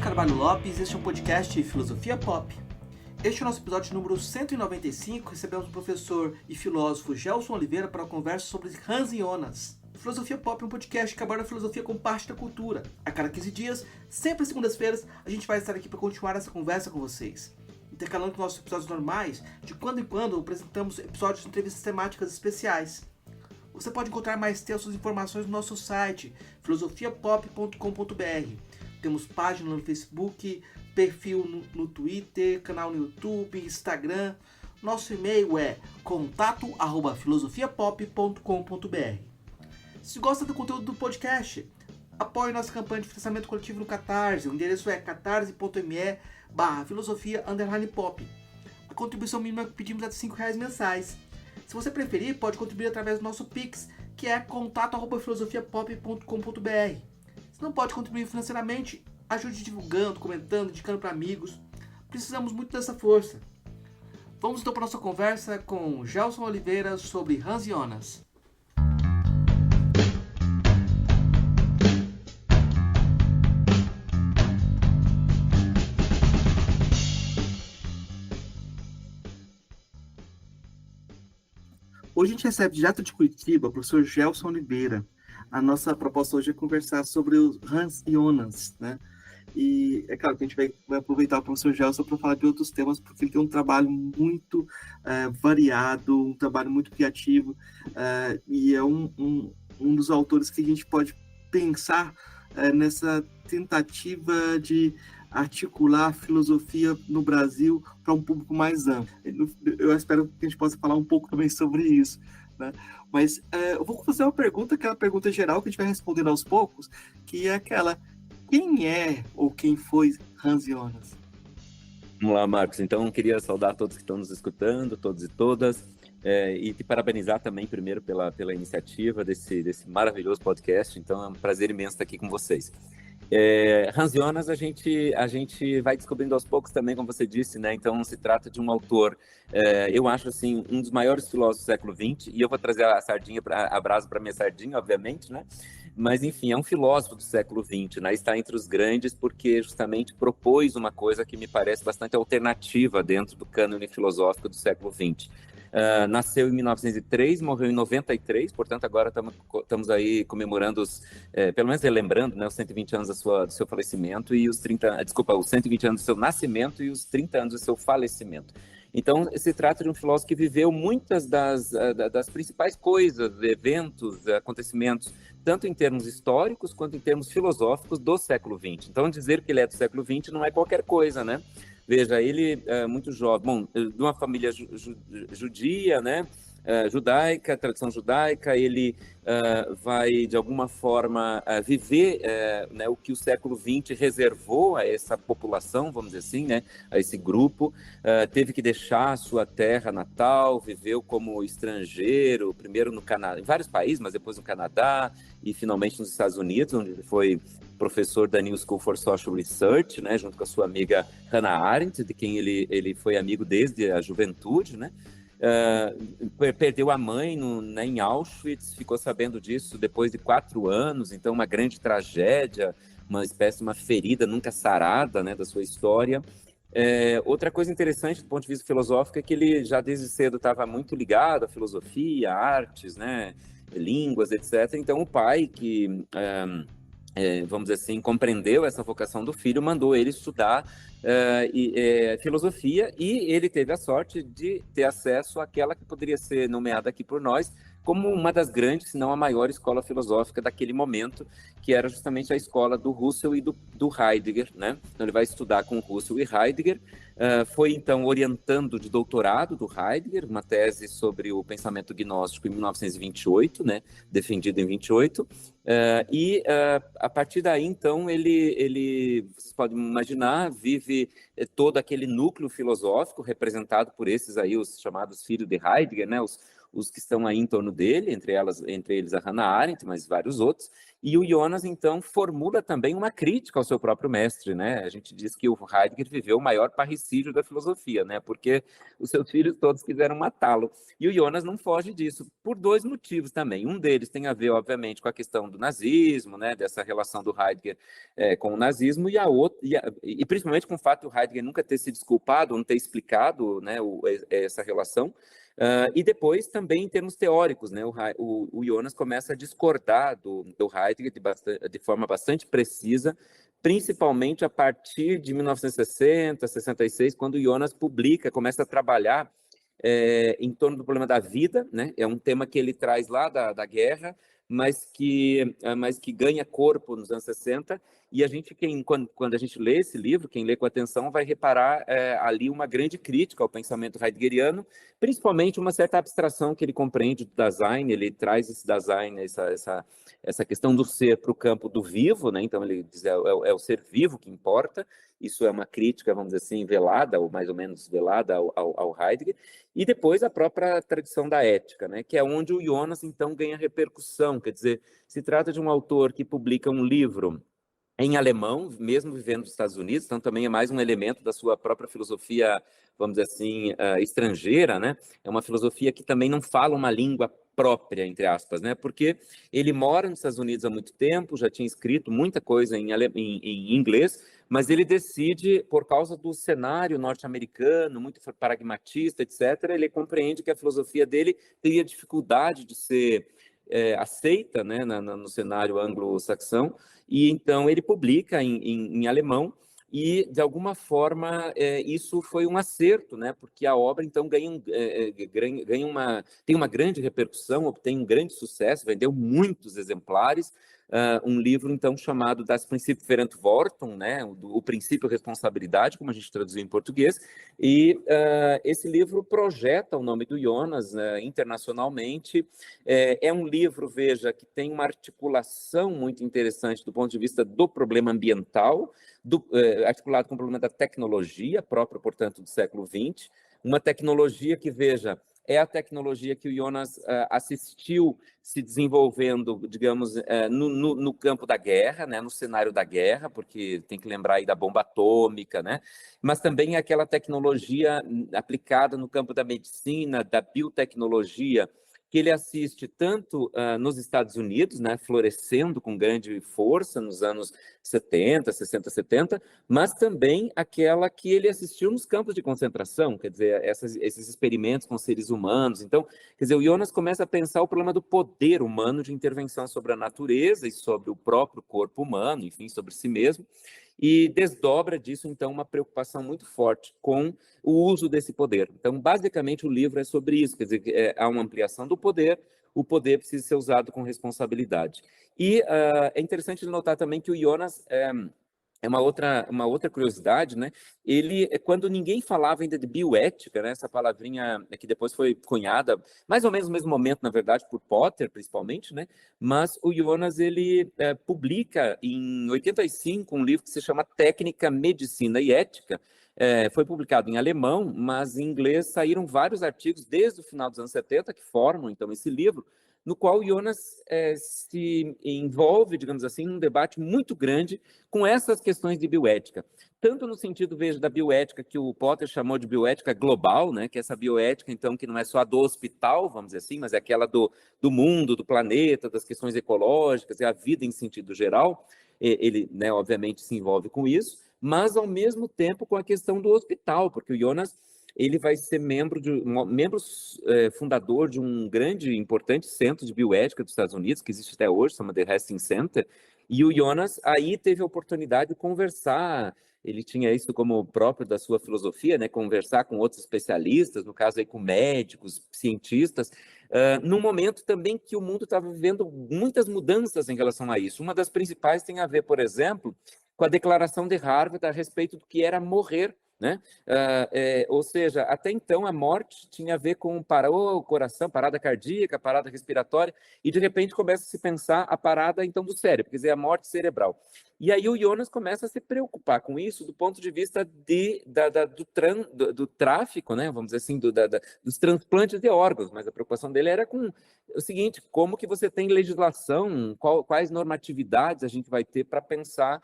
Carvalho Lopes, este é um podcast de Filosofia Pop. Este é o nosso episódio número 195, recebemos o professor e filósofo Gelson Oliveira para uma conversa sobre Hans Jonas. Filosofia Pop é um podcast que aborda a filosofia como parte da cultura. A cada 15 dias, sempre às segundas-feiras, a gente vai estar aqui para continuar essa conversa com vocês. Intercalando com nossos episódios normais, de quando em quando apresentamos episódios de entrevistas temáticas especiais. Você pode encontrar mais textos e informações no nosso site, filosofiapop.com.br. Temos página no Facebook, perfil no Twitter, canal no YouTube, Instagram. Nosso e-mail é contato@filosofiapop.com.br. Se gosta do conteúdo do podcast, apoie nossa campanha de financiamento coletivo no Catarse. O endereço é catarse.me/filosofia_pop. A contribuição mínima que pedimos é de R$5 mensais. Se você preferir, pode contribuir através do nosso Pix, que é contato@filosofiapop.com.br. Se não pode contribuir financeiramente, ajude divulgando, comentando, indicando para amigos. Precisamos muito dessa força. Vamos então para a nossa conversa com Gelson Oliveira sobre Hans Jonas. Hoje a gente recebe direto de Curitiba o professor Gelson Oliveira. A nossa proposta hoje é conversar sobre o Hans Jonas, né? E é claro que a gente vai aproveitar o professor Gelson para falar de outros temas, porque ele tem um trabalho muito variado, um trabalho muito criativo, e é um dos autores que a gente pode pensar nessa tentativa de articular a filosofia no Brasil para um público mais amplo. Eu espero que a gente possa falar um pouco também sobre isso, né? Mas eu vou fazer uma pergunta, que é uma pergunta geral que a gente vai respondendo aos poucos, que é aquela: quem é ou quem foi Hans Jonas? Vamos lá, Marcos. Então, queria saudar todos que estão nos escutando, todos e todas, e te parabenizar também, primeiro, pela iniciativa desse maravilhoso podcast. Então, é um prazer imenso estar aqui com vocês. Hans Jonas, a gente vai descobrindo aos poucos também, como você disse, né? Então, se trata de um autor, eu acho, assim, um dos maiores filósofos do século XX, e eu vou trazer a brasa para minha sardinha, obviamente, né? Mas, enfim, é um filósofo do século XX, né? Está entre os grandes porque justamente propôs uma coisa que me parece bastante alternativa dentro do cânone filosófico do século XX. Nasceu em 1903, morreu em 93, portanto agora estamos aí comemorando pelo menos relembrando, né, os 120 anos do seu falecimento e os 120 anos do seu nascimento e os 30 anos do seu falecimento. Então, se trata de um filósofo que viveu muitas das principais coisas, eventos, acontecimentos, tanto em termos históricos quanto em termos filosóficos do século XX. Então, dizer que ele é do século XX não é qualquer coisa, né? Veja, ele é muito jovem, de uma família judia, né? Judaica, tradição judaica, ele vai, de alguma forma, viver né, o que o século XX reservou a essa população, vamos dizer assim, né, a esse grupo. Teve que deixar a sua terra natal, viveu como estrangeiro, primeiro no Canadá, em vários países, mas depois no Canadá e finalmente nos Estados Unidos, onde ele foi professor da New School for Social Research, né, junto com a sua amiga Hannah Arendt, de quem ele foi amigo desde a juventude, né? Perdeu a mãe né, em Auschwitz, ficou sabendo disso depois de 4 anos, então uma grande tragédia, uma espécie de uma ferida nunca sarada, né, da sua história. Outra coisa interessante do ponto de vista filosófico é que ele já desde cedo estava muito ligado à filosofia, artes, né, línguas, etc. Então o pai, que vamos dizer assim, compreendeu essa vocação do filho, mandou ele estudar filosofia, e ele teve a sorte de ter acesso àquela que poderia ser nomeada aqui por nós como uma das grandes, se não a maior escola filosófica daquele momento, que era justamente a escola do Husserl e do Heidegger, né? Então ele vai estudar com Husserl e Heidegger, foi então orientando de doutorado do Heidegger, uma tese sobre o pensamento gnóstico em 1928, né? Defendido em 28, a partir daí, então, ele, vocês podem imaginar, vive todo aquele núcleo filosófico representado por esses aí, os chamados filhos de Heidegger, né? os que estão aí em torno dele, entre eles a Hannah Arendt, mas vários outros. E o Jonas, então, formula também uma crítica ao seu próprio mestre, né? A gente diz que o Heidegger viveu o maior parricídio da filosofia, né? Porque os seus filhos todos quiseram matá-lo. E o Jonas não foge disso, por dois motivos também. Um deles tem a ver, obviamente, com a questão do nazismo, né? Dessa relação do Heidegger com o nazismo, e principalmente com o fato do Heidegger nunca ter se desculpado, não ter explicado, né, essa relação. E depois também em termos teóricos, né, o Jonas começa a discordar do Heidegger de forma bastante precisa, principalmente a partir de 1960, 66, quando o Jonas começa a trabalhar em torno do problema da vida, né? É um tema que ele traz lá da guerra, mas que ganha corpo nos anos 60, e quando a gente lê esse livro, quem lê com atenção vai reparar ali uma grande crítica ao pensamento heideggeriano, principalmente uma certa abstração que ele compreende do Dasein. Ele traz esse Dasein, essa questão do ser para o campo do vivo, né? Então ele diz é o ser vivo que importa. Isso é uma crítica, vamos dizer assim, velada, ou mais ou menos velada ao Heidegger. E depois a própria tradição da ética, né? Que é onde o Jonas, então, ganha repercussão. Quer dizer, se trata de um autor que publica um livro em alemão, mesmo vivendo nos Estados Unidos, então também é mais um elemento da sua própria filosofia, vamos dizer assim, estrangeira, né? É uma filosofia que também não fala uma língua própria, entre aspas, né? Porque ele mora nos Estados Unidos há muito tempo, já tinha escrito muita coisa em inglês, mas ele decide, por causa do cenário norte-americano, muito pragmatista, etc., ele compreende que a filosofia dele teria dificuldade de ser aceita, né, no cenário anglo-saxão, e então ele publica em alemão, e de alguma forma isso foi um acerto, né, porque a obra então tem uma grande repercussão, obtém um grande sucesso, vendeu muitos exemplares. Um livro então chamado Das Prinzip Verantwortung, né, o princípio responsabilidade, como a gente traduziu em português, e esse livro projeta o nome do Jonas internacionalmente. É um livro, veja, que tem uma articulação muito interessante do ponto de vista do problema ambiental, articulado com o problema da tecnologia, própria, portanto, do século XX, uma tecnologia que, veja, é a tecnologia que o Jonas assistiu se desenvolvendo, digamos, no campo da guerra, né, no cenário da guerra, porque tem que lembrar aí da bomba atômica, né, mas também aquela tecnologia aplicada no campo da medicina, da biotecnologia, que ele assiste tanto nos Estados Unidos, né, florescendo com grande força nos anos 70, 60, 70, mas também aquela que ele assistiu nos campos de concentração, quer dizer, esses experimentos com seres humanos. Então, quer dizer, o Jonas começa a pensar o problema do poder humano de intervenção sobre a natureza e sobre o próprio corpo humano, enfim, sobre si mesmo, e desdobra disso, então, uma preocupação muito forte com o uso desse poder. Então, basicamente, o livro é sobre isso, quer dizer, há uma ampliação do poder, o poder precisa ser usado com responsabilidade. E é interessante notar também que o Jonas é uma outra curiosidade, né? Ele, quando ninguém falava ainda de bioética, né? Essa palavrinha que depois foi cunhada, mais ou menos no mesmo momento, na verdade, por Potter, principalmente, né? Mas o Jonas, ele publica em 85 um livro que se chama Técnica, Medicina e Ética. Foi publicado em alemão, mas em inglês saíram vários artigos desde o final dos anos 70 que formam, então, esse livro, no qual o Jonas se envolve, digamos assim, num debate muito grande com essas questões de bioética. Tanto no sentido, veja, da bioética que o Potter chamou de bioética global, né, que é essa bioética, então, que não é só a do hospital, vamos dizer assim, mas é aquela do mundo, do planeta, das questões ecológicas e a vida em sentido geral. Ele, né, obviamente, se envolve com isso, mas, ao mesmo tempo, com a questão do hospital, porque o Jonas ele vai ser membro fundador de um grande e importante centro de bioética dos Estados Unidos, que existe até hoje, chama The Hastings Center, e o Jonas aí teve a oportunidade de conversar, ele tinha isso como próprio da sua filosofia, né, conversar com outros especialistas, no caso aí com médicos, cientistas, num momento também que o mundo estava vivendo muitas mudanças em relação a isso. Uma das principais tem a ver, por exemplo, com a declaração de Harvard a respeito do que era morrer, né? Ou seja, até então a morte tinha a ver com o coração, parada cardíaca, parada respiratória, e de repente começa a se pensar a parada então do cérebro, quer dizer, a morte cerebral. E aí o Jonas começa a se preocupar com isso do ponto de vista do tráfico, né? Vamos dizer assim, dos transplantes de órgãos, mas a preocupação dele era com o seguinte: como que você tem legislação, quais normatividades a gente vai ter para pensar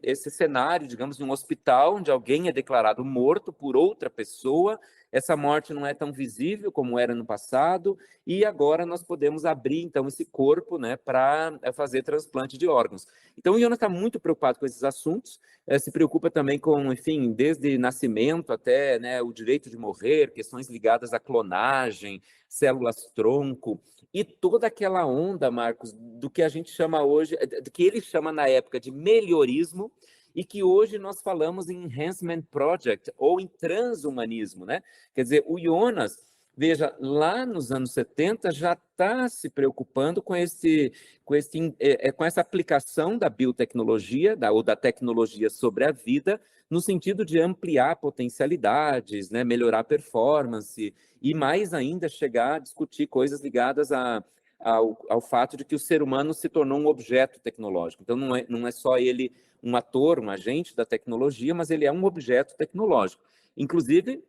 esse cenário, digamos, de um hospital onde alguém é declarado morto por outra pessoa. Essa morte não é tão visível como era no passado, e agora nós podemos abrir, então, esse corpo, né, para fazer transplante de órgãos. Então, o Jonas está muito preocupado com esses assuntos, se preocupa também com, enfim, desde nascimento até, né, o direito de morrer, questões ligadas à clonagem, células-tronco, e toda aquela onda, Marcos, do que a gente chama hoje, do que ele chama na época de melhorismo, e que hoje nós falamos em Enhancement Project, ou em transhumanismo, né? Quer dizer, o Jonas, veja, lá nos anos 70 já está se preocupando com essa aplicação da biotecnologia, ou da tecnologia sobre a vida, no sentido de ampliar potencialidades, né, melhorar a performance, e mais ainda chegar a discutir coisas ligadas ao fato de que o ser humano se tornou um objeto tecnológico. Então, não é só ele um ator, um agente da tecnologia, mas ele é um objeto tecnológico. Inclusive,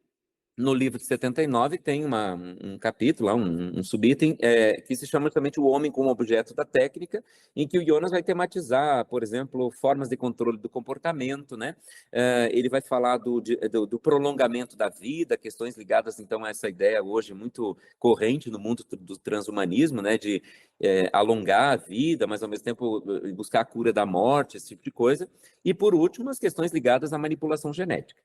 no livro de 79 tem um capítulo, um subitem, que se chama justamente O Homem como Objeto da Técnica, em que o Jonas vai tematizar, por exemplo, formas de controle do comportamento, né? Ele vai falar do prolongamento da vida, questões ligadas, então, a essa ideia hoje muito corrente no mundo do transhumanismo, né? De alongar a vida, mas, ao mesmo tempo, buscar a cura da morte, esse tipo de coisa. E, por último, as questões ligadas à manipulação genética.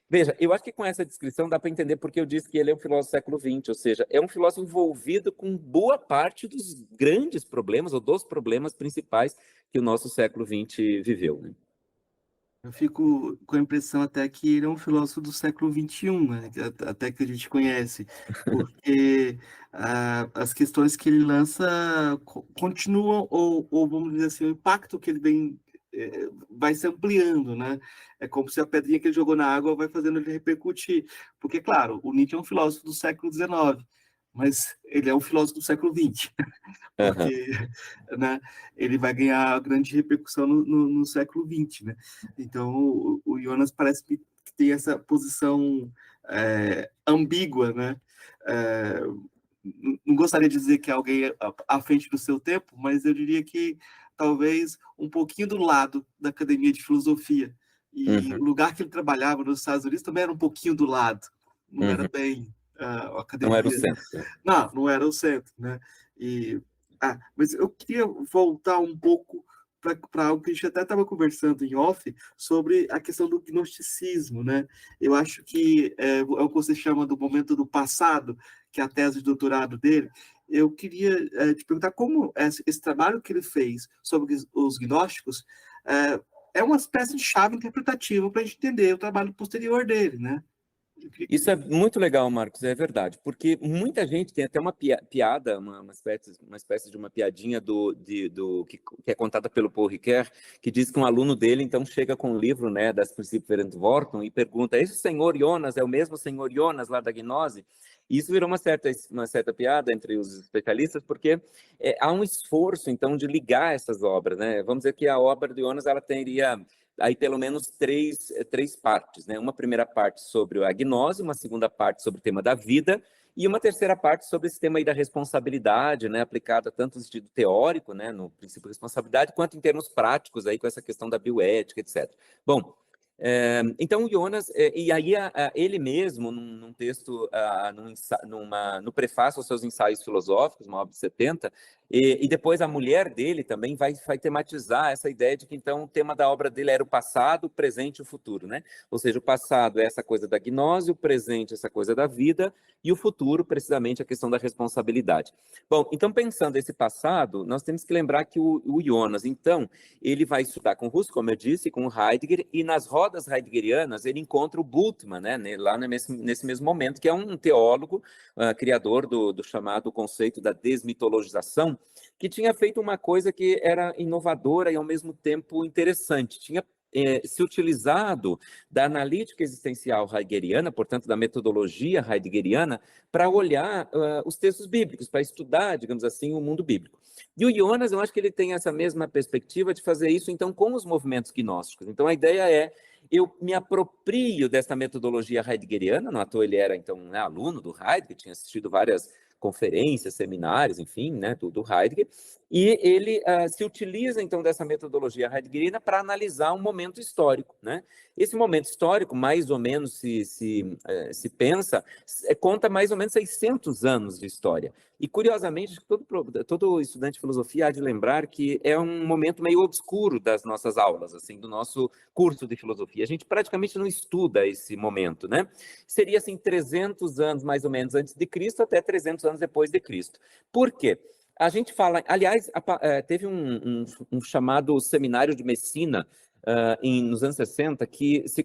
Veja, eu acho que com essa descrição dá para entender porque eu disse que ele é um filósofo do século XX, ou seja, é um filósofo envolvido com boa parte dos grandes problemas, ou dos problemas principais que o nosso século XX viveu, né? Eu fico com a impressão até que ele é um filósofo do século XXI, né? Até que a gente conhece, porque as questões que ele lança continuam, ou vamos dizer assim, o impacto que ele vem vai se ampliando, né? É como se a pedrinha que ele jogou na água vai fazendo ele repercutir. Porque, claro, o Nietzsche é um filósofo do século XIX, mas ele é um filósofo do século XX, Uhum. porque né, ele vai ganhar grande repercussão no século XX, né? Então, o Jonas parece que tem essa posição ambígua, né? Não gostaria de dizer que é alguém à frente do seu tempo, mas eu diria que talvez um pouquinho do lado da Academia de Filosofia. E o lugar que ele trabalhava nos Estados Unidos também era um pouquinho do lado, não era bem a Não era o academia. centro. Não era o centro, né? Mas eu queria voltar um pouco para algo que a gente até estava conversando em off sobre a questão do gnosticismo, né? Eu acho que é o que você chama do momento do passado, que é a tese de doutorado dele. Eu queria te perguntar como esse trabalho que ele fez sobre os gnósticos é uma espécie de chave interpretativa para a gente entender o trabalho posterior dele, né? Isso é muito legal, Marcos, é verdade, porque muita gente tem até uma piada, uma espécie de uma piadinha que é contada pelo Paul Ricoeur, que diz que um aluno dele, então, chega com um livro, né, das Princípios Verantwortung e pergunta: esse senhor Jonas é o mesmo senhor Jonas lá da Gnose? E isso virou uma certa piada entre os especialistas, porque há um esforço, então, de ligar essas obras, né? Vamos dizer que a obra de Jonas, ela teria aí pelo menos três partes, né? Uma primeira parte sobre a gnose, uma segunda parte sobre o tema da vida e uma terceira parte sobre esse tema aí da responsabilidade, né? Aplicada tanto no sentido teórico, né? No princípio de responsabilidade, quanto em termos práticos aí com essa questão da bioética, etc. Bom, então o Jonas, e aí ele mesmo, num texto, no prefácio aos seus ensaios filosóficos, uma obra de 70, e depois a mulher dele também vai tematizar essa ideia de que então o tema da obra dele era o passado, o presente e o futuro, né? Ou seja, o passado é essa coisa da gnose, o presente é essa coisa da vida, e o futuro, precisamente, a questão da responsabilidade. Bom, então pensando esse passado, nós temos que lembrar que o Jonas, então, ele vai estudar com Husserl, como eu disse, com Heidegger, e nas rodas heideggerianas ele encontra o Bultmann, né, lá nesse mesmo momento, que é um teólogo, criador do chamado conceito da desmitologização, que tinha feito uma coisa que era inovadora e, ao mesmo tempo, interessante. Tinha se utilizado da analítica existencial heideggeriana, portanto, da metodologia heideggeriana, para olhar os textos bíblicos, para estudar, digamos assim, o mundo bíblico. E o Jonas, eu acho que ele tem essa mesma perspectiva de fazer isso, então, com os movimentos gnósticos. Então, a ideia é, eu me aproprio dessa metodologia heideggeriana, não à toa ele era, então, né, aluno do Heidegger, tinha assistido várias conferências, seminários, enfim, né, do Heidegger, e ele se utiliza, então, dessa metodologia heideggeriana para analisar um momento histórico, né? Esse momento histórico, mais ou menos, se pensa, conta mais ou menos 600 anos de história. E, curiosamente, todo estudante de filosofia há de lembrar que é um momento meio obscuro das nossas aulas, assim, do nosso curso de filosofia. A gente praticamente não estuda esse momento, né? Seria, assim, 300 anos, mais ou menos, antes de Cristo, até 300 anos depois de Cristo. Por quê? A gente fala, aliás, teve um chamado Seminário de Messina, nos anos 60, que se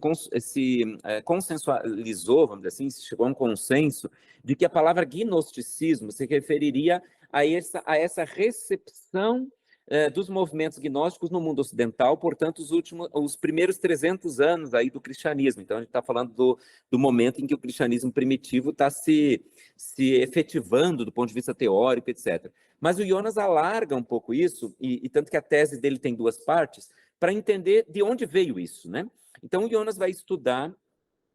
consensualizou, vamos dizer assim, se chegou a um consenso de que a palavra gnosticismo se referiria a essa recepção dos movimentos gnósticos no mundo ocidental, portanto, os primeiros 300 anos aí do cristianismo. Então, a gente está falando do momento em que o cristianismo primitivo está se efetivando do ponto de vista teórico, etc. Mas o Jonas alarga um pouco isso, e tanto que a tese dele tem duas partes, para entender de onde veio isso, né? Então, o Jonas vai estudar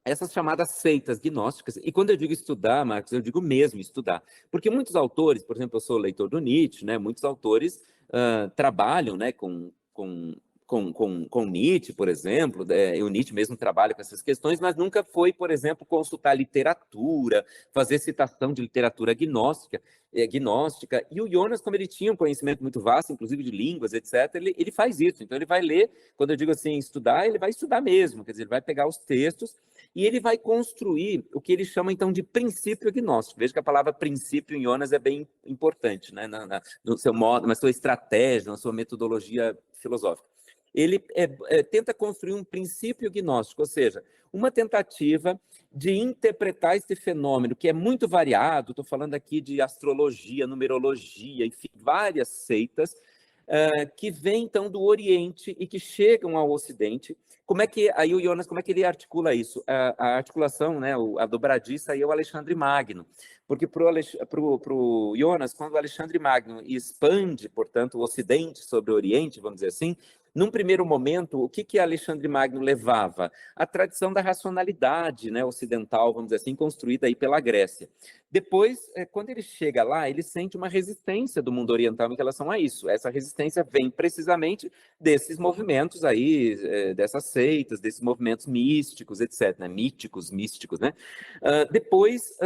essas chamadas seitas gnósticas, e quando eu digo estudar, Marcos, eu digo mesmo estudar, porque muitos autores, por exemplo, eu sou leitor do Nietzsche, né? Muitos autores trabalham, né, com Nietzsche, por exemplo, o Nietzsche mesmo trabalha com essas questões, mas nunca foi, por exemplo, consultar literatura, fazer citação de literatura gnóstica, e o Jonas, como ele tinha um conhecimento muito vasto, inclusive de línguas, etc., ele faz isso. Então, ele vai ler, quando eu digo assim, estudar, ele vai estudar mesmo, quer dizer, ele vai pegar os textos e ele vai construir o que ele chama, então, de princípio gnóstico. Veja que a palavra princípio em Jonas é bem importante, né? No seu modo, na sua estratégia, na sua metodologia filosófica. Ele tenta construir um princípio gnóstico, ou seja, uma tentativa de interpretar esse fenômeno, que é muito variado, estou falando aqui de astrologia, numerologia, enfim, várias seitas, que vêm, então, do Oriente e que chegam ao Ocidente. Aí o Jonas, como é que ele articula isso? A articulação, né, a dobradiça aí é o Alexandre Magno, porque para o Jonas, quando o Alexandre Magno expande, portanto, o Ocidente sobre o Oriente, vamos dizer assim, num primeiro momento, o que Alexandre Magno levava? A tradição da racionalidade, né, ocidental, vamos dizer assim, construída aí pela Grécia. Depois, quando ele chega lá, ele sente uma resistência do mundo oriental em relação a isso. Essa resistência vem precisamente desses movimentos aí, dessas seitas, desses movimentos místicos, etc., né? Místicos, né? Depois,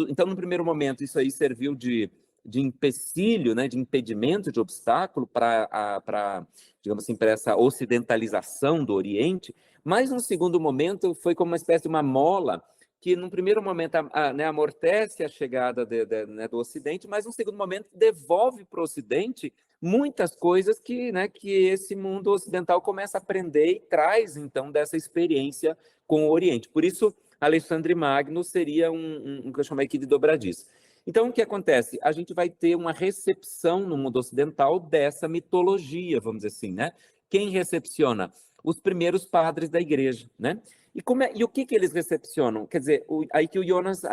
então, no primeiro momento, isso aí serviu de empecilho, né, de impedimento, de obstáculo para, digamos assim, para essa ocidentalização do Oriente, mas no segundo momento foi como uma espécie de uma mola que, num primeiro momento, né, amortece a chegada né, do Ocidente, mas, num segundo momento, devolve para o Ocidente muitas coisas que esse mundo ocidental começa a aprender e traz, então, dessa experiência com o Oriente. Por isso, Alexandre Magno seria um que eu chamei aqui de dobradiça. Então, o que acontece? A gente vai ter uma recepção no mundo ocidental dessa mitologia, vamos dizer assim, né? Quem recepciona? Os primeiros padres da igreja, né? E o que eles recepcionam? Quer dizer, aí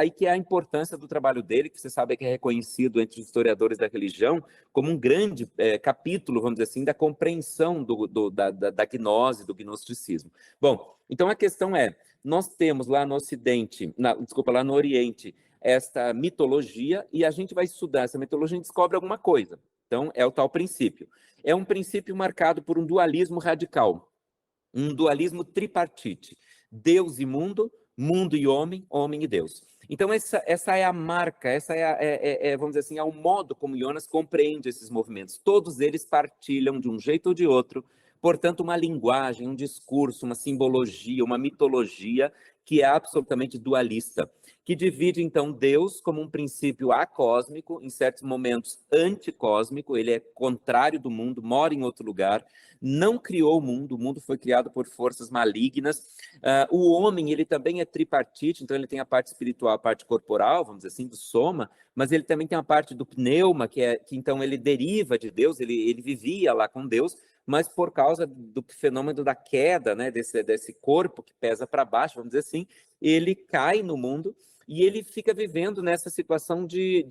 que é a importância do trabalho dele, que você sabe que é reconhecido entre os historiadores da religião como um grande capítulo, vamos dizer assim, da compreensão da gnose, do gnosticismo. Bom, então a questão é, nós temos lá no Ocidente, lá no Oriente, esta mitologia, e a gente vai estudar essa mitologia e descobre alguma coisa. Então, é o tal princípio. É um princípio marcado por um dualismo radical, um dualismo tripartite. Deus e mundo, mundo e homem, homem e Deus. Então, essa é a marca, vamos dizer assim, é o modo como Jonas compreende esses movimentos. Todos eles partilham, de um jeito ou de outro, portanto, uma linguagem, um discurso, uma simbologia, uma mitologia que é absolutamente dualista, que divide, então, Deus como um princípio acósmico, em certos momentos anticósmico, ele é contrário do mundo, mora em outro lugar, não criou o mundo foi criado por forças malignas. O homem, ele também é tripartite, então ele tem a parte espiritual, a parte corporal, vamos dizer assim, do soma, mas ele também tem a parte do pneuma, que então ele deriva de Deus, ele vivia lá com Deus, mas por causa do fenômeno da queda, né, desse corpo que pesa para baixo, vamos dizer assim, ele cai no mundo e ele fica vivendo nessa situação de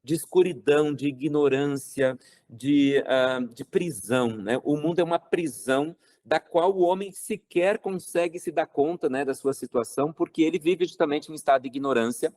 escuridão, de ignorância, de prisão, né? O mundo é uma prisão da qual o homem sequer consegue se dar conta, né, da sua situação, porque ele vive justamente em estado de ignorância,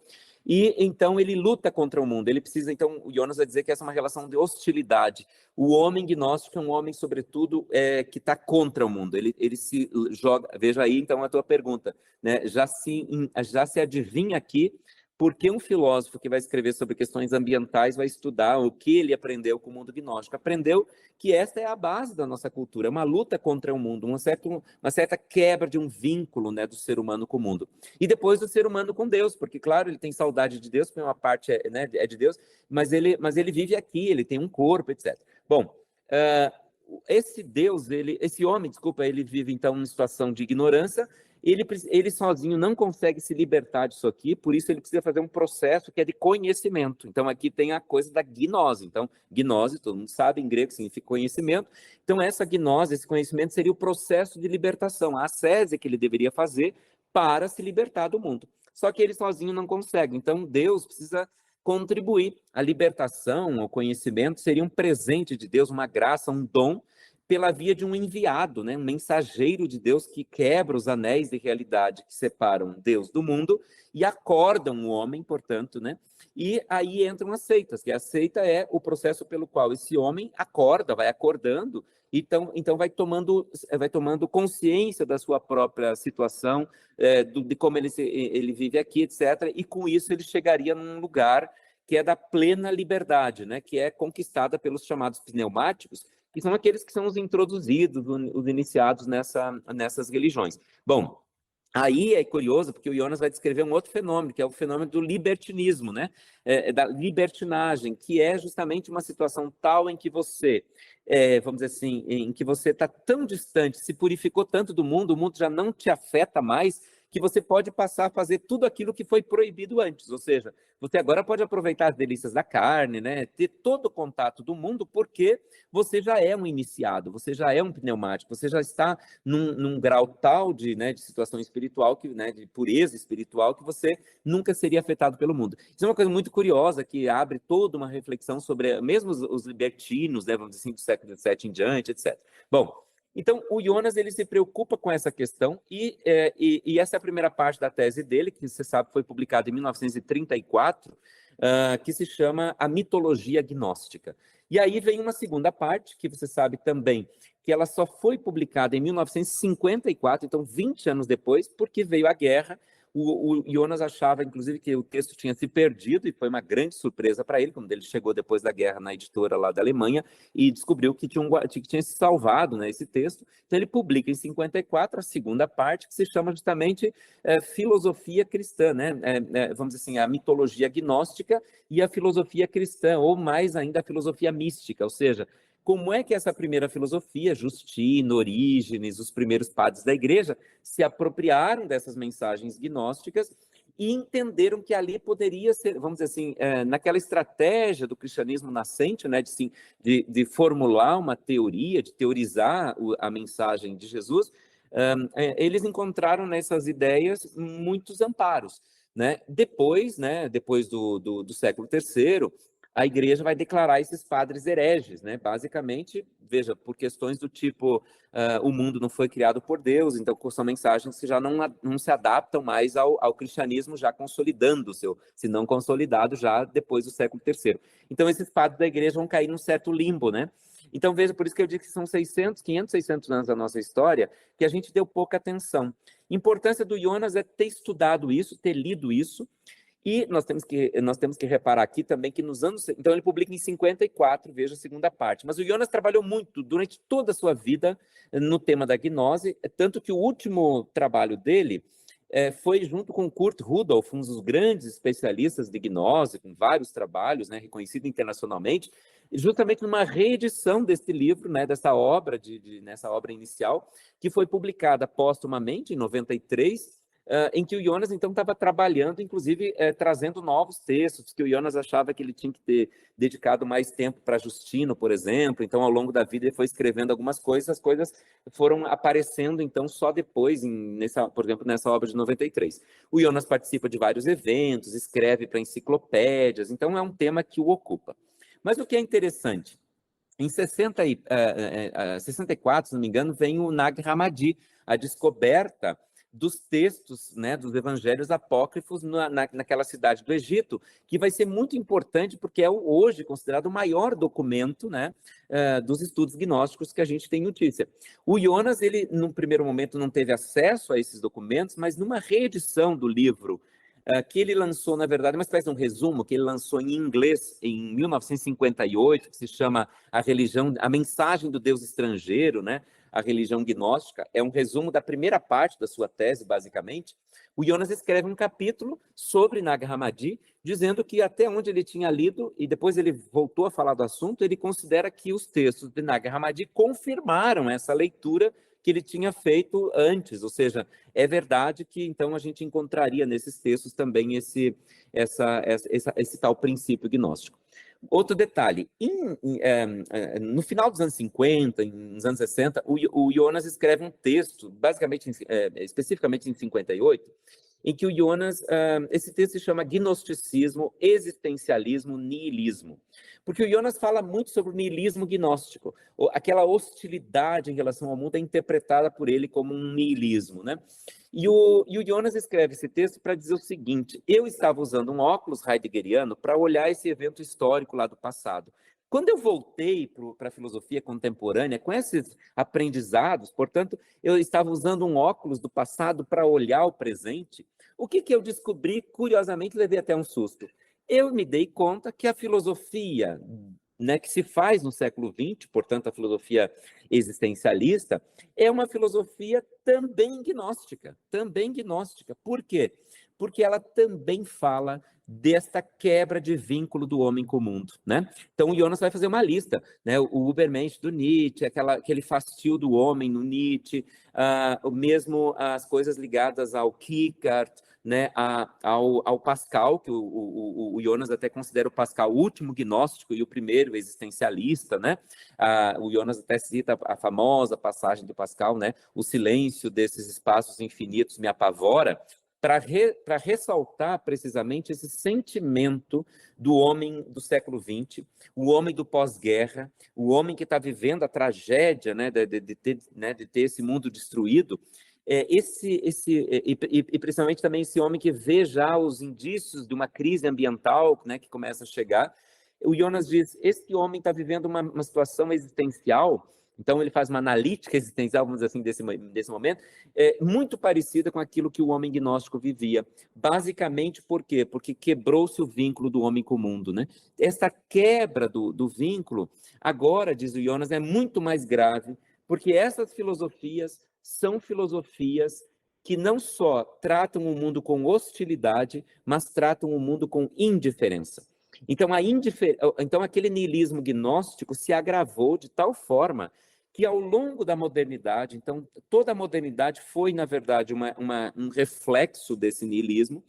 e então ele luta contra o mundo. Ele precisa, então, o Jonas vai dizer que essa é uma relação de hostilidade. O homem gnóstico é um homem, sobretudo, que está contra o mundo. Ele se joga. Veja aí, então, a tua pergunta, né? Já se adivinha aqui porque um filósofo que vai escrever sobre questões ambientais vai estudar o que ele aprendeu com o mundo gnóstico. Aprendeu que esta é a base da nossa cultura, uma luta contra o mundo, uma certa quebra de um vínculo, né, do ser humano com o mundo. E depois do ser humano com Deus, porque, claro, ele tem saudade de Deus, porque uma parte né, é de Deus, mas ele vive aqui, ele tem um corpo, etc. Bom, esse homem, desculpa, ele vive, então, em situação de ignorância. Ele sozinho não consegue se libertar disso aqui, por isso ele precisa fazer um processo que é de conhecimento. Então, aqui tem a coisa da gnose. Então, gnose, todo mundo sabe, em grego significa conhecimento. Então, essa gnose, esse conhecimento, seria o processo de libertação, a ascese que ele deveria fazer para se libertar do mundo. Só que ele sozinho não consegue. Então, Deus precisa contribuir. A libertação, o conhecimento, seria um presente de Deus, uma graça, um dom, pela via de um enviado, né? Um mensageiro de Deus que quebra os anéis de realidade que separam Deus do mundo e acordam o homem, portanto, né? E aí entram as seitas, que a seita é o processo pelo qual esse homem acorda, vai acordando, então vai tomando consciência da sua própria situação, de como ele vive aqui, etc. E com isso ele chegaria num lugar que é da plena liberdade, né? Que é conquistada pelos chamados pneumáticos, que são aqueles que são os introduzidos, os iniciados nessas religiões. Bom, aí é curioso, porque o Jonas vai descrever um outro fenômeno, que é o fenômeno do libertinismo, né? Da libertinagem, que é justamente uma situação tal em que você, vamos dizer assim, em que você está tão distante, se purificou tanto do mundo, o mundo já não te afeta mais, que você pode passar a fazer tudo aquilo que foi proibido antes, ou seja, você agora pode aproveitar as delícias da carne, né? Ter todo o contato do mundo, porque você já é um iniciado, você já é um pneumático, você já está num grau tal de situação espiritual, né, de pureza espiritual, que você nunca seria afetado pelo mundo. Isso é uma coisa muito curiosa, que abre toda uma reflexão sobre, mesmo os libertinos, né, vamos dizer assim, do século XVII em diante, etc. Bom, então, o Jonas ele se preocupa com essa questão e essa é a primeira parte da tese dele, que você sabe foi publicada em 1934, que se chama A Mitologia Gnóstica. E aí vem uma segunda parte, que você sabe também, que ela só foi publicada em 1954, então 20 anos depois, porque veio a guerra. O Jonas achava, inclusive, que o texto tinha se perdido, e foi uma grande surpresa para ele, quando ele chegou depois da guerra na editora lá da Alemanha e descobriu que tinha se salvado, né, esse texto. Então ele publica em 54 a segunda parte, que se chama justamente Filosofia Cristã, né? Vamos dizer assim, a mitologia gnóstica e a filosofia cristã, ou mais ainda a filosofia mística, ou seja, como é que essa primeira filosofia, Justino, Orígenes, os primeiros padres da igreja, se apropriaram dessas mensagens gnósticas e entenderam que ali poderia ser, vamos dizer assim, naquela estratégia do cristianismo nascente, né, de formular uma teoria, de teorizar a mensagem de Jesus, eles encontraram nessas ideias muitos amparos, né? Depois do século III, a igreja vai declarar esses padres hereges, né? Basicamente, veja, por questões do tipo, o mundo não foi criado por Deus, então são mensagens que já não se adaptam mais ao cristianismo já consolidando se não consolidado já depois do século III. Então, esses padres da igreja vão cair num certo limbo, né? Então, veja, por isso que eu digo que são 500, 600 anos da nossa história que a gente deu pouca atenção. A importância do Jonas é ter estudado isso, ter lido isso. E nós temos que reparar aqui também que nos anos... Então, ele publica em 54, veja a segunda parte. Mas o Jonas trabalhou muito, durante toda a sua vida, no tema da gnose, tanto que o último trabalho dele foi junto com Kurt Rudolph, um dos grandes especialistas de gnose, com vários trabalhos, né, reconhecido internacionalmente, justamente numa reedição deste livro, né, dessa obra, nessa obra inicial, que foi publicada póstumamente, em 93, em que o Jonas, então, estava trabalhando, inclusive, trazendo novos textos, que o Jonas achava que ele tinha que ter dedicado mais tempo para Justino, por exemplo. Então, ao longo da vida, ele foi escrevendo algumas coisas, as coisas foram aparecendo, então, só depois, por exemplo, nessa obra de 93. O Jonas participa de vários eventos, escreve para enciclopédias, então é um tema que o ocupa. Mas o que é interessante, em 64, se não me engano, vem o Nag Hammadi, a descoberta dos textos, né, dos evangelhos apócrifos naquela cidade do Egito, que vai ser muito importante porque é hoje considerado o maior documento, né, dos estudos gnósticos que a gente tem notícia. O Jonas, ele, num primeiro momento, não teve acesso a esses documentos, mas numa reedição do livro que ele lançou, na verdade, uma espécie de um resumo que ele lançou em inglês em 1958, que se chama A Mensagem do Deus Estrangeiro, né? A religião gnóstica, é um resumo da primeira parte da sua tese, basicamente. O Jonas escreve um capítulo sobre Nag Hammadi, dizendo que até onde ele tinha lido, e depois ele voltou a falar do assunto, ele considera que os textos de Nag Hammadi confirmaram essa leitura que ele tinha feito antes, ou seja, é verdade que então a gente encontraria nesses textos também esse tal princípio gnóstico. Outro detalhe, no final dos anos 50, nos anos 60, o Jonas escreve um texto, basicamente, especificamente em 58, em que o Jonas, esse texto se chama Gnosticismo, Existencialismo, Nihilismo. Porque o Jonas fala muito sobre o nihilismo gnóstico, aquela hostilidade em relação ao mundo é interpretada por ele como um nihilismo, né? E o Jonas escreve esse texto para dizer o seguinte: eu estava usando um óculos heideggeriano para olhar esse evento histórico lá do passado. Quando eu voltei para a filosofia contemporânea, com esses aprendizados, portanto, eu estava usando um óculos do passado para olhar o presente, o que eu descobri, curiosamente, levei até um susto. Eu me dei conta que a filosofia, né, que se faz no século XX, portanto, a filosofia existencialista, é uma filosofia também gnóstica, também gnóstica. Por quê? Porque ela também fala desta quebra de vínculo do homem com o mundo, né? Então o Jonas vai fazer uma lista, né? O Übermensch do Nietzsche, aquele fastio do homem no Nietzsche, mesmo as coisas ligadas ao Kierkegaard, né? Ao Pascal, que o Jonas até considera o Pascal o último gnóstico e o primeiro existencialista, né? O Jonas até cita a famosa passagem do Pascal, né? O silêncio desses espaços infinitos me apavora, para ressaltar precisamente esse sentimento do homem do século XX, o homem do pós-guerra, o homem que está vivendo a tragédia, né, de ter esse mundo destruído, e principalmente também esse homem que vê já os indícios de uma crise ambiental, né, que começa a chegar. O Jonas diz: esse homem está vivendo uma situação existencial. Então, ele faz uma analítica existencial, vamos dizer assim, desse momento, muito parecida com aquilo que o homem gnóstico vivia. Basicamente, por quê? Porque quebrou-se o vínculo do homem com o mundo, né? Essa quebra do vínculo, agora, diz o Jonas, é muito mais grave, porque essas filosofias são filosofias que não só tratam o mundo com hostilidade, mas tratam o mundo com indiferença. Então, aquele niilismo gnóstico se agravou de tal forma que, ao longo da modernidade, então, toda a modernidade foi, na verdade, um reflexo desse niilismo,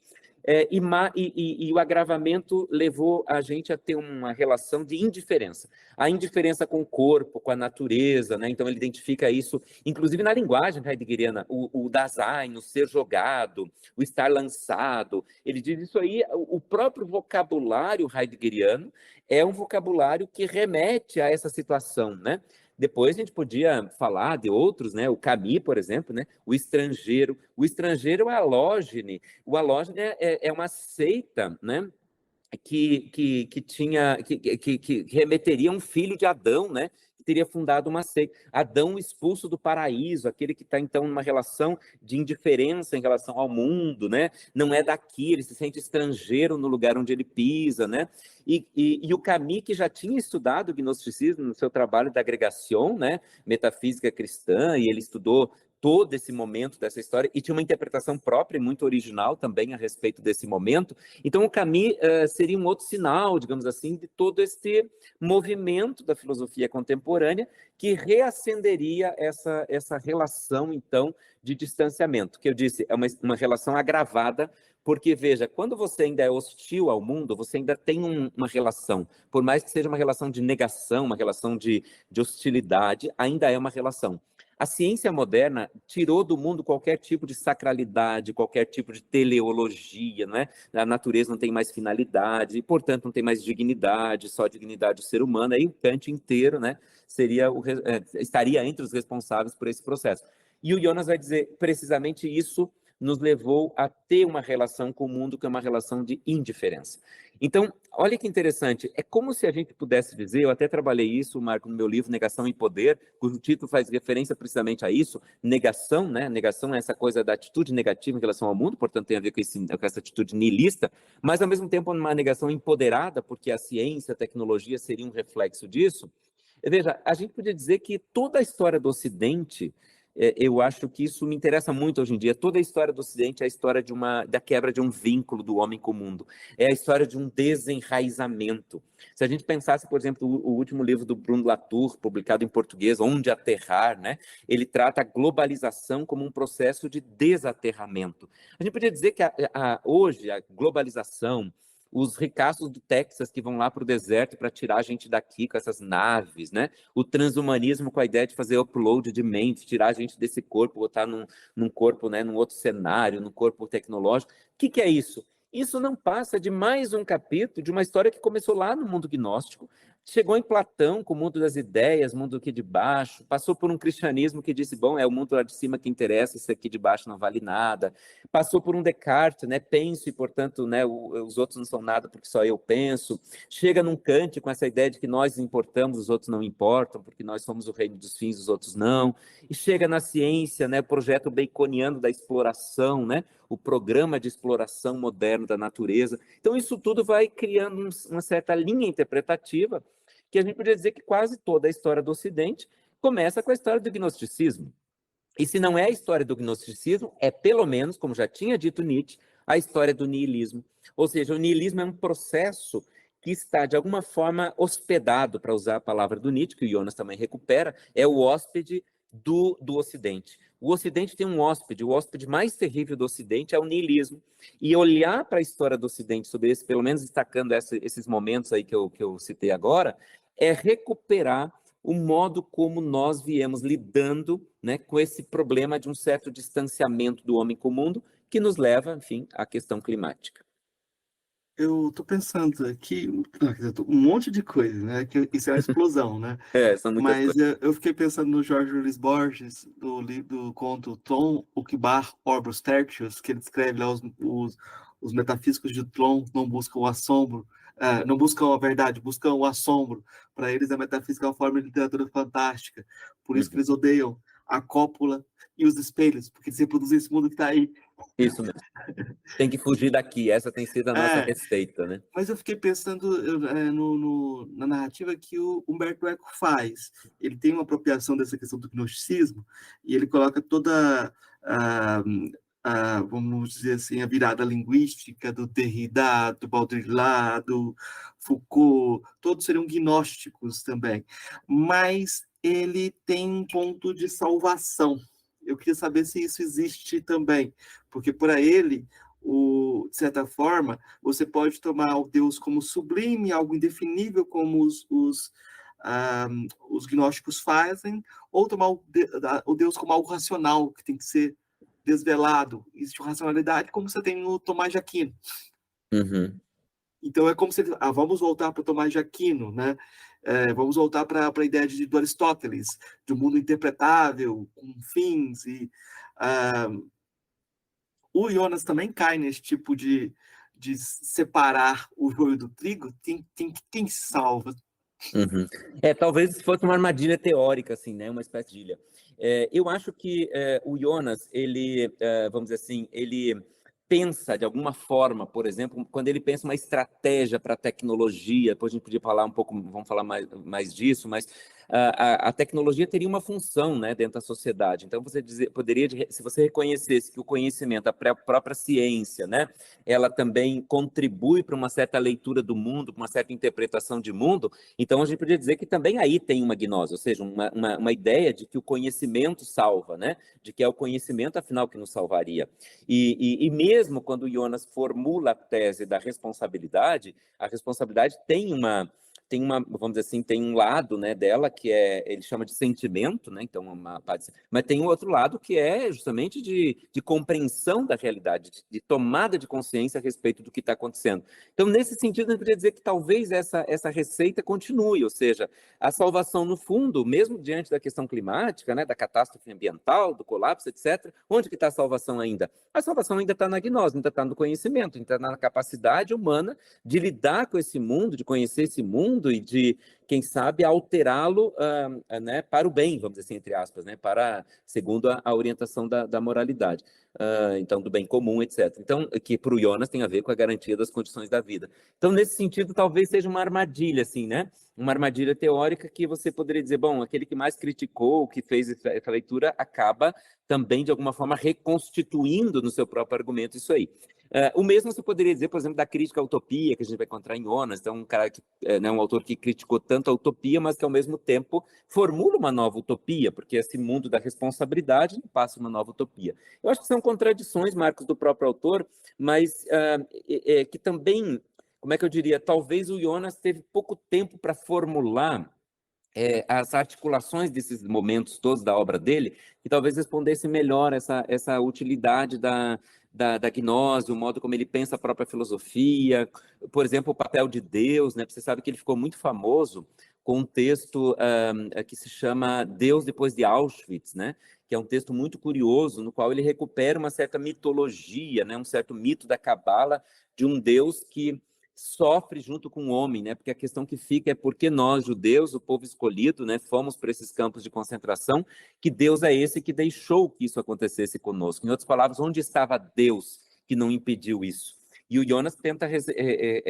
e o agravamento levou a gente a ter uma relação de indiferença. A indiferença com o corpo, com a natureza, né? Então ele identifica isso, inclusive na linguagem heideggeriana, o Dasein, o ser jogado, o estar lançado. Ele diz isso aí, o próprio vocabulário heideggeriano é um vocabulário que remete a essa situação, né? Depois a gente podia falar de outros, né? O Camus, por exemplo, né? O estrangeiro. O estrangeiro é alógene. O alógene é uma seita, né? Que remeteria a um filho de Adão, né? Que teria fundado uma seita. Adão expulso do paraíso, aquele que está, então, numa relação de indiferença em relação ao mundo, né? Não é daqui, ele se sente estrangeiro no lugar onde ele pisa, né? E o Camus, que já tinha estudado o gnosticismo no seu trabalho da agregação, né? Metafísica cristã, e ele estudou todo esse momento dessa história e tinha uma interpretação própria e muito original também a respeito desse momento. Então, o Camus seria um outro sinal, digamos assim, de todo este movimento da filosofia contemporânea que reacenderia essa relação, então, de distanciamento, que eu disse, é uma relação agravada, porque, veja, quando você ainda é hostil ao mundo, você ainda tem uma relação, por mais que seja uma relação de negação, uma relação de hostilidade, ainda é uma relação. A ciência moderna tirou do mundo qualquer tipo de sacralidade, qualquer tipo de teleologia, não é? A natureza não tem mais finalidade, e, portanto, não tem mais dignidade, só dignidade do ser humano. Aí o Kant inteiro, né, estaria entre os responsáveis por esse processo. E o Jonas vai dizer precisamente isso nos levou a ter uma relação com o mundo que é uma relação de indiferença. Então, olha que interessante, é como se a gente pudesse dizer, eu até trabalhei isso, Marco, no meu livro Negação e Poder, cujo título faz referência precisamente a isso, negação, né? Negação é essa coisa da atitude negativa em relação ao mundo, portanto tem a ver com essa atitude nihilista, mas ao mesmo tempo uma negação empoderada, porque a ciência, a tecnologia seria um reflexo disso. Veja, a gente podia dizer que toda a história do Ocidente, eu acho que isso me interessa muito hoje em dia. Toda a história do Ocidente é a história da quebra de um vínculo do homem com o mundo. É a história de um desenraizamento. Se a gente pensasse, por exemplo, o último livro do Bruno Latour, publicado em português, Onde Aterrar, né? Ele trata a globalização como um processo de desaterramento. A gente podia dizer que hoje a globalização, os ricaços do Texas que vão lá para o deserto para tirar a gente daqui com essas naves, né? O transhumanismo com a ideia de fazer upload de mente, tirar a gente desse corpo, botar num corpo, né, num outro cenário, num corpo tecnológico. O que é isso? Isso não passa de mais um capítulo de uma história que começou lá no mundo gnóstico, chegou em Platão com o mundo das ideias, mundo aqui de baixo, passou por um cristianismo que disse, bom, é o mundo lá de cima que interessa, isso aqui de baixo não vale nada, passou por um Descartes, né, penso e, portanto, né, os outros não são nada porque só eu penso, chega num Kant com essa ideia de que nós importamos, os outros não importam, porque nós somos o reino dos fins, os outros não, e chega na ciência, né, o projeto baconiano da exploração, né, o programa de exploração moderno da natureza. Então, isso tudo vai criando uma certa linha interpretativa que a gente poderia dizer que quase toda a história do Ocidente começa com a história do gnosticismo. E se não é a história do gnosticismo, é pelo menos, como já tinha dito Nietzsche, a história do niilismo. Ou seja, o niilismo é um processo que está, de alguma forma, hospedado, para usar a palavra do Nietzsche, que o Jonas também recupera, é o hóspede do Ocidente. O Ocidente tem um hóspede, o hóspede mais terrível do Ocidente é o niilismo. E olhar para a história do Ocidente sobre esse, pelo menos destacando esses momentos aí que eu citei agora, é recuperar o modo como nós viemos lidando, né, com esse problema de um certo distanciamento do homem com o mundo, que nos leva, enfim, à questão climática. Eu tô pensando aqui, um monte de coisa, né? Que isso é uma explosão, né? São muitas Mas coisas. eu fiquei pensando no Jorge Luiz Borges, do conto Tom, Uquibar, Orbus Tertius, que ele descreve lá os metafísicos de Tlon não buscam o assombro, não buscam a verdade, buscam o assombro. Para eles, a metafísica é uma forma de literatura fantástica. Por isso que eles odeiam a cópula e os espelhos, porque eles reproduzem esse mundo que está aí. Isso mesmo. Tem que fugir daqui, essa tem sido a nossa receita, né? Mas eu fiquei pensando na narrativa que o Humberto Eco faz. Ele tem uma apropriação dessa questão do gnosticismo e ele coloca toda vamos dizer assim, a virada linguística do Derrida, do Baudrillard, do Foucault, todos seriam gnósticos também. Mas ele tem um ponto de salvação. Eu queria saber se isso existe também, porque para ele, de certa forma, você pode tomar o Deus como sublime, algo indefinível, como os gnósticos fazem, ou tomar o Deus como algo racional, que tem que ser desvelado. Existe uma racionalidade, como você tem no Tomás de Aquino. Uhum. Então, é como se vamos voltar para o Tomás de Aquino, né? Vamos voltar para a ideia do Aristóteles, de um mundo interpretável, com fins. O Jonas também cai nesse tipo de separar o joio do trigo. Quem salva? Uhum. Talvez fosse uma armadilha teórica, assim, né? Uma espécie de ilha. Eu acho que o Jonas, ele, vamos dizer assim, ele pensa de alguma forma, por exemplo, quando ele pensa uma estratégia para a tecnologia, depois a gente podia falar um pouco, vamos falar mais disso, mas a tecnologia teria uma função, né, dentro da sociedade. Então, você poderia, se você reconhecesse que o conhecimento, a própria ciência, né, ela também contribui para uma certa leitura do mundo, para uma certa interpretação de mundo, então a gente poderia dizer que também aí tem uma gnose, ou seja, uma ideia de que o conhecimento salva, né, de que é o conhecimento, afinal, que nos salvaria. E mesmo quando o Jonas formula a tese da responsabilidade, a responsabilidade vamos dizer assim, tem um lado, né, dela que ele chama de sentimento, né, então uma parte, mas tem um outro lado que é justamente de compreensão da realidade, de tomada de consciência a respeito do que está acontecendo. Então, nesse sentido, eu poderia dizer que talvez essa receita continue, ou seja, a salvação no fundo, mesmo diante da questão climática, né, da catástrofe ambiental, do colapso, etc., onde que está a salvação ainda? A salvação ainda está na gnose, ainda está no conhecimento, ainda está na capacidade humana de lidar com esse mundo, de conhecer esse mundo e de, quem sabe, alterá-lo né, para o bem, vamos dizer assim, entre aspas, né, segundo a orientação da moralidade. Então, do bem comum, etc. Então, que para o Jonas tem a ver com a garantia das condições da vida. Então, nesse sentido, talvez seja uma armadilha, assim, né? Uma armadilha teórica que você poderia dizer, bom, aquele que mais criticou, que fez essa leitura, acaba também, de alguma forma, reconstituindo no seu próprio argumento isso aí. O mesmo você poderia dizer, por exemplo, da crítica à utopia, que a gente vai encontrar em Jonas. Então, um cara né, um autor que criticou tanto a utopia, mas que, ao mesmo tempo, formula uma nova utopia, porque esse mundo da responsabilidade passa uma nova utopia. Eu acho que são contradições, Marcos, do próprio autor, mas que também, como é que eu diria, talvez o Jonas teve pouco tempo para formular as articulações desses momentos todos da obra dele, que talvez respondesse melhor essa utilidade da gnose, o modo como ele pensa a própria filosofia, por exemplo, o papel de Deus, né? Você sabe que ele ficou muito famoso com um texto que se chama Deus depois de Auschwitz, né? Que é um texto muito curioso, no qual ele recupera uma certa mitologia, né? Um certo mito da Cabala de um Deus que sofre junto com o homem, né? Porque a questão que fica é porque nós, judeus, o povo escolhido, né, fomos para esses campos de concentração, que Deus é esse que deixou que isso acontecesse conosco. Em outras palavras, onde estava Deus que não impediu isso? E o Jonas tenta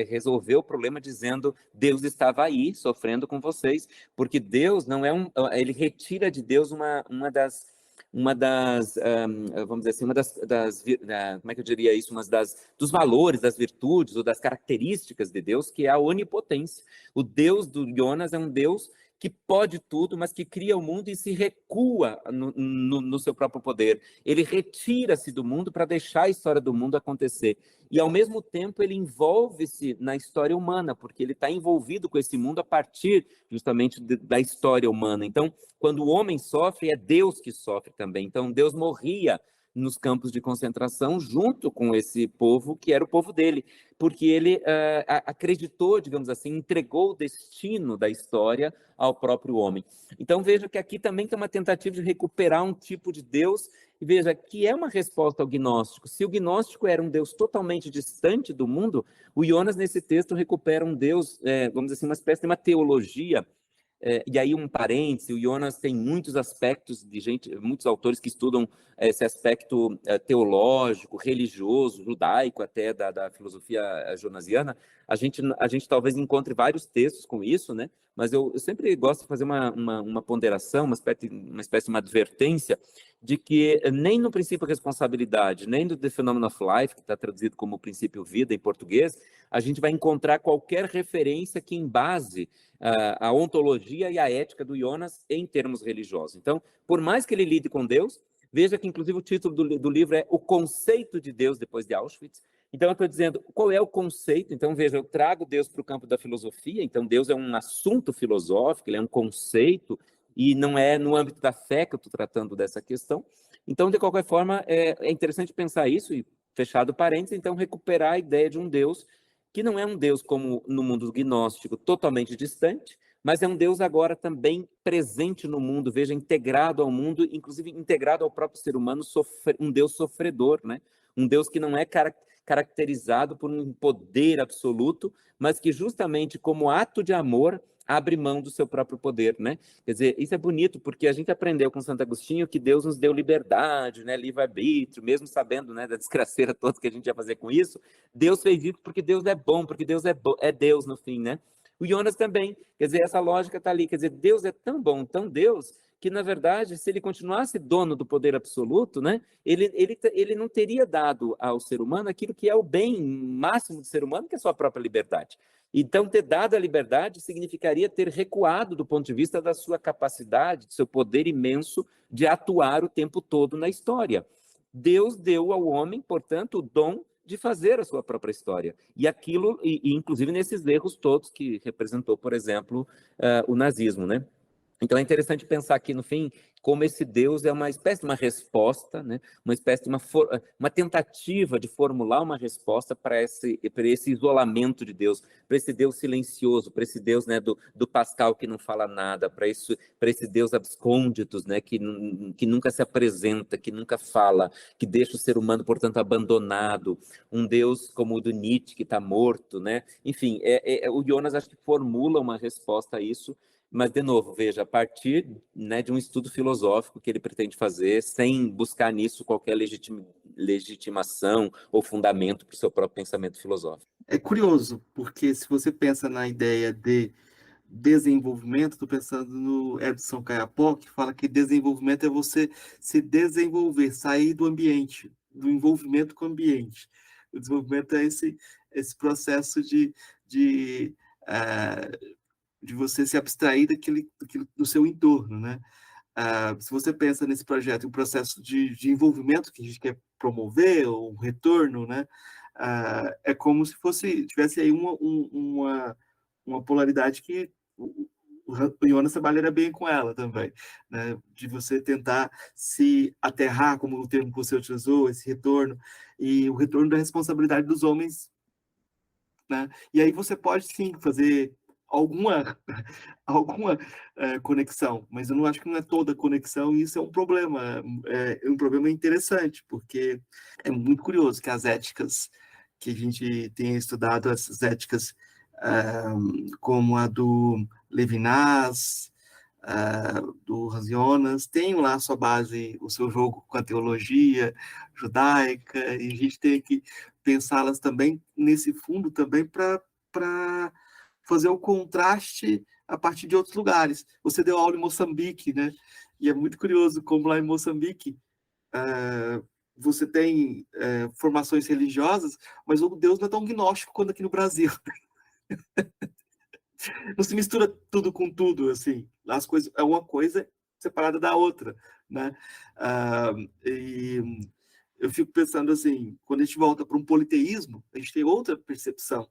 resolver o problema dizendo: Deus estava aí, sofrendo com vocês, porque Deus não é ele retira de Deus vamos dizer assim, como é que eu diria isso, dos valores, das virtudes ou das características de Deus, que é a onipotência. O Deus do Jonas é um Deus que pode tudo, mas que cria o mundo e se recua no seu próprio poder. Ele retira-se do mundo para deixar a história do mundo acontecer. E, ao mesmo tempo, ele envolve-se na história humana, porque ele está envolvido com esse mundo a partir, justamente, da história humana. Então, quando o homem sofre, é Deus que sofre também. Então, Deus morria nos campos de concentração junto com esse povo, que era o povo dele, porque ele acreditou, digamos assim, entregou o destino da história ao próprio homem. Então, veja que aqui também tem uma tentativa de recuperar um tipo de Deus, e veja que é uma resposta ao gnóstico. Se o gnóstico era um Deus totalmente distante do mundo, o Jonas, nesse texto, recupera um Deus, vamos dizer assim, uma espécie de uma teologia. E aí, um parêntese, o Jonas tem muitos aspectos muitos autores que estudam esse aspecto teológico, religioso, judaico até da filosofia jonasiana. A gente talvez encontre vários textos com isso, né? Mas eu sempre gosto de fazer uma ponderação, uma espécie de uma advertência de que nem no princípio responsabilidade, nem no The Phenomenon of Life, que está traduzido como princípio vida em português, a gente vai encontrar qualquer referência que embase a ontologia e a ética do Jonas em termos religiosos. Então, por mais que ele lide com Deus, veja que, inclusive, o título do livro é O Conceito de Deus Depois de Auschwitz. Então, eu estou dizendo, qual é o conceito? Então, veja, eu trago Deus para o campo da filosofia, então Deus é um assunto filosófico, ele é um conceito, e não é no âmbito da fé que eu estou tratando dessa questão. Então, de qualquer forma, é interessante pensar isso, e fechado parênteses, então, recuperar a ideia de um Deus que não é um Deus como no mundo gnóstico, totalmente distante, mas é um Deus agora também presente no mundo, veja, integrado ao mundo, inclusive integrado ao próprio ser humano, um Deus sofredor, né? Um Deus que não é caracterizado por um poder absoluto, mas que justamente como ato de amor, abre mão do seu próprio poder, né? Quer dizer, isso é bonito porque a gente aprendeu com Santo Agostinho que Deus nos deu liberdade, né? Livre-arbítrio, mesmo sabendo, né, da desgraceira toda que a gente ia fazer com isso. Deus fez isso porque Deus é bom, porque Deus é Deus no fim, né? O Jonas também, quer dizer, essa lógica está ali, quer dizer, Deus é tão bom, tão Deus, que na verdade, se ele continuasse dono do poder absoluto, né, ele não teria dado ao ser humano aquilo que é o bem máximo do ser humano, que é a sua própria liberdade. Então, ter dado a liberdade significaria ter recuado do ponto de vista da sua capacidade, do seu poder imenso de atuar o tempo todo na história. Deus deu ao homem, portanto, o dom de fazer a sua própria história. E aquilo, inclusive nesses erros todos que representou, por exemplo, o nazismo, né? Então é interessante pensar aqui no fim como esse Deus é uma espécie de uma resposta, né? Uma espécie de uma tentativa de formular uma resposta para esse isolamento de Deus, para esse Deus silencioso, para esse Deus, né, do Pascal que não fala nada, para esse Deus abscônditos, né, que nunca se apresenta, que nunca fala, que deixa o ser humano, portanto, abandonado, um Deus como o do Nietzsche, que está morto, né? Enfim, o Jonas acho que formula uma resposta a isso. Mas, de novo, veja, a partir, né, de um estudo filosófico que ele pretende fazer, sem buscar nisso qualquer legitimação ou fundamento para o seu próprio pensamento filosófico. É curioso, porque se você pensa na ideia de desenvolvimento, estou pensando no Edson Caiapó, que fala que desenvolvimento é você se desenvolver, sair do ambiente, do envolvimento com o ambiente. O desenvolvimento é esse processo de, de você se abstrair daquilo do seu entorno, né? Se você pensa nesse projeto, um processo de envolvimento que a gente quer promover, ou um retorno, né? É como se tivesse aí uma polaridade que o Jonas trabalharia bem com ela também, né? De você tentar se aterrar, como o termo que você utilizou, esse retorno, e o retorno da responsabilidade dos homens, né? E aí você pode sim fazer alguma conexão, mas eu não acho que não é toda conexão, e isso é um problema, é um problema interessante, porque é muito curioso que as éticas que a gente tem estudado, essas éticas como a do Levinas, do Hans Jonas, tem lá a sua base, o seu jogo com a teologia judaica, e a gente tem que pensá-las também nesse fundo também para fazer o contraste a partir de outros lugares. Você deu aula em Moçambique, né? E é muito curioso como lá em Moçambique você tem formações religiosas, mas o Deus não é tão gnóstico quanto aqui no Brasil. Não se mistura tudo com tudo, assim. As coisas é uma coisa separada da outra, né? E eu fico pensando assim, quando a gente volta para um politeísmo, a gente tem outra percepção.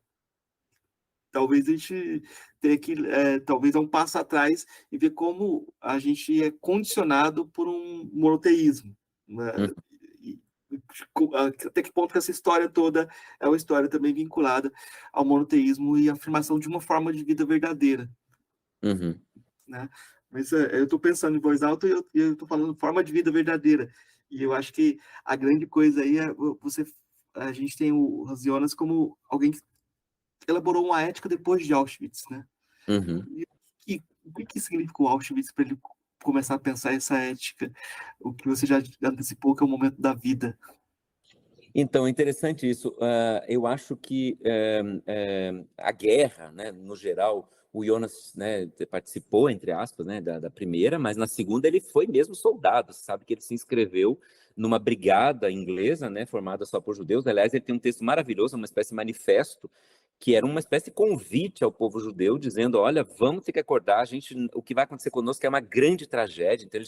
Talvez a gente tenha que, talvez, dar um passo atrás e ver como a gente é condicionado por um monoteísmo, né? E, até que ponto que essa história toda é uma história também vinculada ao monoteísmo e a afirmação de uma forma de vida verdadeira. Uhum. Né? Mas eu estou pensando em voz alta e eu estou falando forma de vida verdadeira. E eu acho que a grande coisa aí é a gente tem o Hans Jonas como alguém que elaborou uma ética depois de Auschwitz, né? Uhum. E o que significou Auschwitz para ele começar a pensar essa ética? O que você já antecipou, que é o momento da vida. Então, é interessante isso. Eu acho que a guerra, né, no geral, o Jonas, né, participou, entre aspas, né, da primeira, mas na segunda ele foi mesmo soldado. Você sabe que ele se inscreveu numa brigada inglesa, né, formada só por judeus. Aliás, ele tem um texto maravilhoso, uma espécie de manifesto, que era uma espécie de convite ao povo judeu, dizendo, olha, vamos ter que acordar, o que vai acontecer conosco é uma grande tragédia. Então ele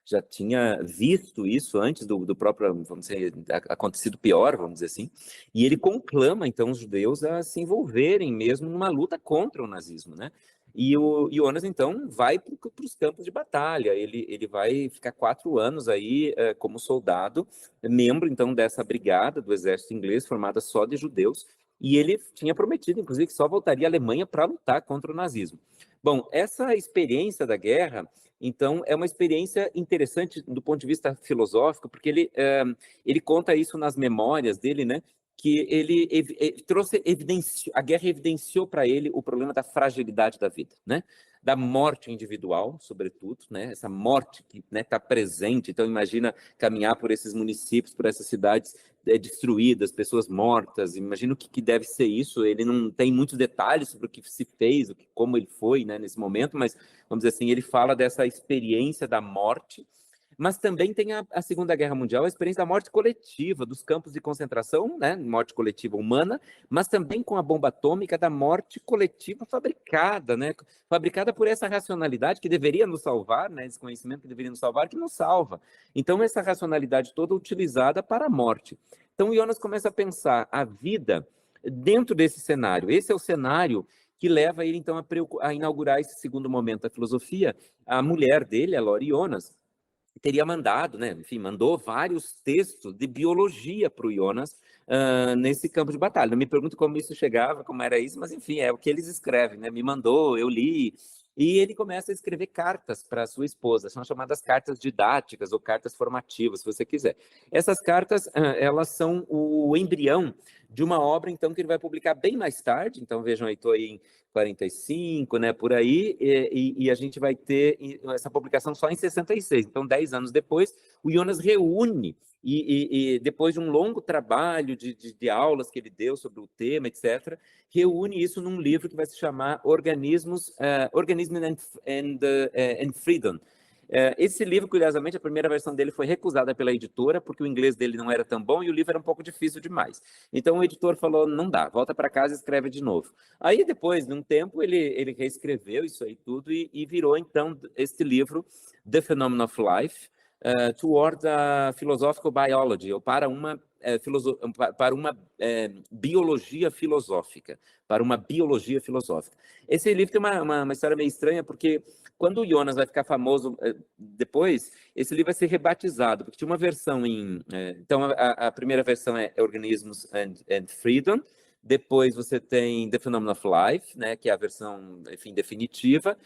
já tinha visto isso antes do próprio, vamos dizer, acontecido pior, vamos dizer assim, e ele conclama, então, os judeus a se envolverem mesmo numa luta contra o nazismo, né? E o Jonas, então, vai para os campos de batalha, ele vai ficar 4 anos aí como soldado, membro, então, dessa brigada do exército inglês, formada só de judeus, e ele tinha prometido, inclusive, que só voltaria à Alemanha para lutar contra o nazismo. Bom, essa experiência da guerra, então, é uma experiência interessante do ponto de vista filosófico, porque ele conta isso nas memórias dele, né? que ele trouxe a guerra evidenciou para ele o problema da fragilidade da vida, né? Da morte individual, sobretudo, né? Essa morte que, né, está presente. Então, imagina caminhar por esses municípios, por essas cidades destruídas, pessoas mortas. Imagina o que deve ser isso. Ele não tem muitos detalhes sobre o que se fez, como ele foi, né, nesse momento, mas, vamos dizer assim, ele fala dessa experiência da morte. Mas também tem a Segunda Guerra Mundial, a experiência da morte coletiva, dos campos de concentração, né, morte coletiva humana, mas também com a bomba atômica da morte coletiva fabricada, né, fabricada por essa racionalidade que deveria nos salvar, né, esse conhecimento que deveria nos salvar, que nos salva. Então, essa racionalidade toda utilizada para a morte. Então, Jonas começa a pensar a vida dentro desse cenário. Esse é o cenário que leva ele, então, a inaugurar esse segundo momento da filosofia. A mulher dele, a Lori Jonas, teria mandado, né? Enfim, mandou vários textos de biologia para o Jonas nesse campo de batalha. Não me pergunto como isso chegava, como era isso, mas enfim, é o que eles escrevem, né? Me mandou, eu li. E ele começa a escrever cartas para sua esposa, são chamadas cartas didáticas ou cartas formativas, se você quiser. Essas cartas, elas são o embrião de uma obra, então, que ele vai publicar bem mais tarde. Então, vejam aí, estou aí em 45, né, por aí, e a gente vai ter essa publicação só em 66. Então, 10 anos depois, o Jonas reúne, e depois de um longo trabalho de aulas que ele deu sobre o tema, etc., reúne isso num livro que vai se chamar Organism and Freedom. Esse livro, curiosamente, a primeira versão dele foi recusada pela editora, porque o inglês dele não era tão bom e o livro era um pouco difícil demais. Então o editor falou, não dá, volta para casa e escreve de novo. Aí depois de um tempo ele reescreveu isso aí tudo e virou então este livro, The Phenomenon of Life, Toward a Philosophical Biology, ou para uma biologia filosófica, para uma biologia filosófica. Esse livro tem uma história meio estranha, porque quando o Jonas vai ficar famoso depois, esse livro vai ser rebatizado, porque tinha uma versão então, a primeira versão é Organisms and Freedom, depois você tem The Phenomenon of Life, né, que é a versão, enfim, definitiva.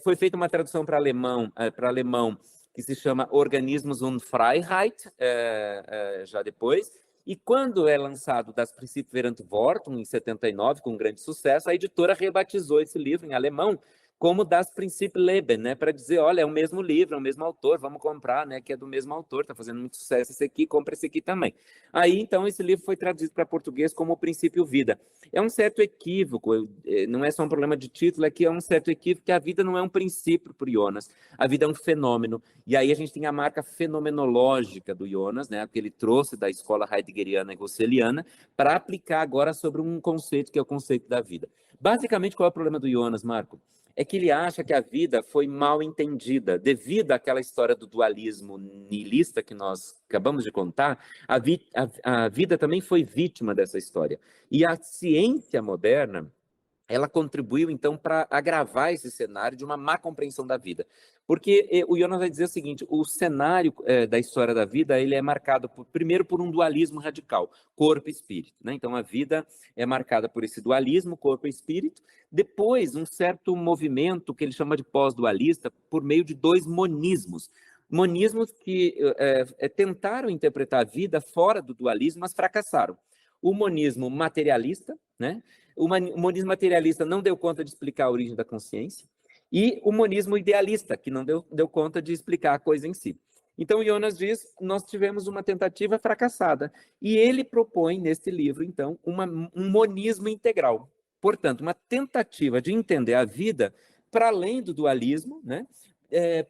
Foi feita uma tradução para alemão, que se chama Organismus und Freiheit, já depois. E quando é lançado Das Prinzip während Wortung, em 79, com grande sucesso, a editora rebatizou esse livro em alemão como Das Prinzip Leben, né, para dizer, olha, é o mesmo livro, é o mesmo autor, vamos comprar, né, que é do mesmo autor, está fazendo muito sucesso esse aqui, compra esse aqui também. Aí, então, esse livro foi traduzido para português como O Princípio Vida. É um certo equívoco, não é só um problema de título, é que é um certo equívoco, que a vida não é um princípio para o Jonas, a vida é um fenômeno. E aí a gente tem a marca fenomenológica do Jonas, né, que ele trouxe da escola heideggeriana e russeliana, para aplicar agora sobre um conceito que é o conceito da vida. Basicamente, qual é o problema do Jonas, Marco? É que ele acha que a vida foi mal entendida. Devido àquela história do dualismo nihilista que nós acabamos de contar, a vida também foi vítima dessa história. E a ciência moderna, ela contribuiu, então, para agravar esse cenário de uma má compreensão da vida. Porque o Jonas vai dizer o seguinte, o cenário da história da vida, ele é marcado, primeiro, por um dualismo radical, corpo e espírito, né? Então, a vida é marcada por esse dualismo, corpo e espírito. Depois, um certo movimento que ele chama de pós-dualista, por meio de dois monismos. Monismos que tentaram interpretar a vida fora do dualismo, mas fracassaram. O monismo materialista, né? O monismo materialista não deu conta de explicar a origem da consciência, e o monismo idealista, que não deu conta de explicar a coisa em si. Então, Jonas diz, nós tivemos uma tentativa fracassada, e ele propõe, neste livro, então, um monismo integral. Portanto, uma tentativa de entender a vida para além do dualismo, né?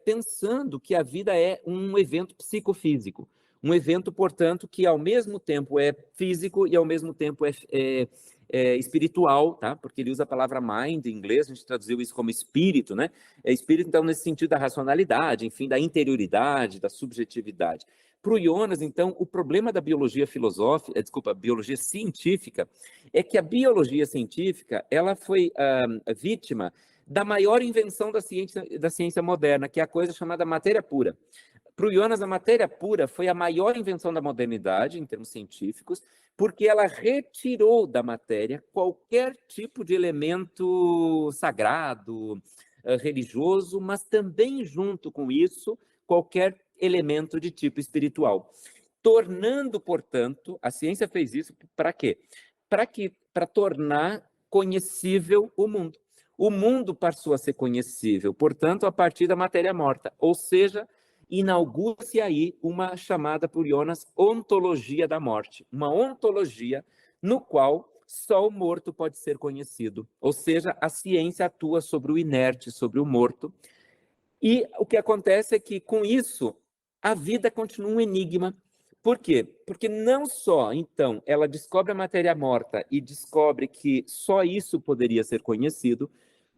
Pensando que a vida é um evento psicofísico, um evento, portanto, que ao mesmo tempo é físico e ao mesmo tempo é espiritual, tá? Porque ele usa a palavra mind em inglês, a gente traduziu isso como espírito, né? Espírito, então, nesse sentido da racionalidade, enfim, da interioridade, da subjetividade. Para o Jonas, então, o problema da biologia filosófica, biologia científica, é que a biologia científica, ela foi vítima da maior invenção da ciência moderna, que é a coisa chamada matéria pura. Para o Jonas, a matéria pura foi a maior invenção da modernidade, em termos científicos, porque ela retirou da matéria qualquer tipo de elemento sagrado, religioso, mas também, junto com isso, qualquer elemento de tipo espiritual. tornando, portanto, a ciência fez isso para quê? Para tornar conhecível o mundo. O mundo passou a ser conhecível, portanto, a partir da matéria morta, ou seja, inaugura-se aí uma chamada por Jonas ontologia da morte, uma ontologia no qual só o morto pode ser conhecido, ou seja, a ciência atua sobre o inerte, sobre o morto, e o que acontece é que, com isso, a vida continua um enigma. Por quê? Porque não só, então, ela descobre a matéria morta e descobre que só isso poderia ser conhecido,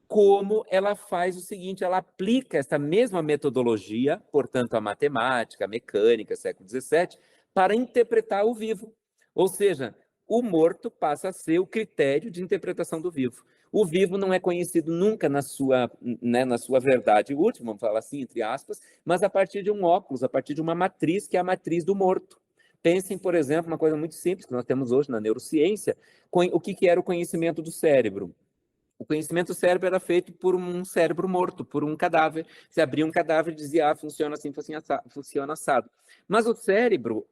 como ela faz o seguinte, ela aplica essa mesma metodologia, portanto, a matemática, a mecânica, século XVII, para interpretar o vivo. Ou seja, o morto passa a ser o critério de interpretação do vivo. O vivo não é conhecido nunca na sua, né, na sua verdade última, vamos falar assim, entre aspas, mas a partir de um óculos, a partir de uma matriz, que é a matriz do morto. Pensem, por exemplo, uma coisa muito simples que nós temos hoje na neurociência, o que era o conhecimento do cérebro. O conhecimento do cérebro era feito por um cérebro morto, por um cadáver. Você abria um cadáver e dizia, funciona assim, funciona assado. Mas o cérebro,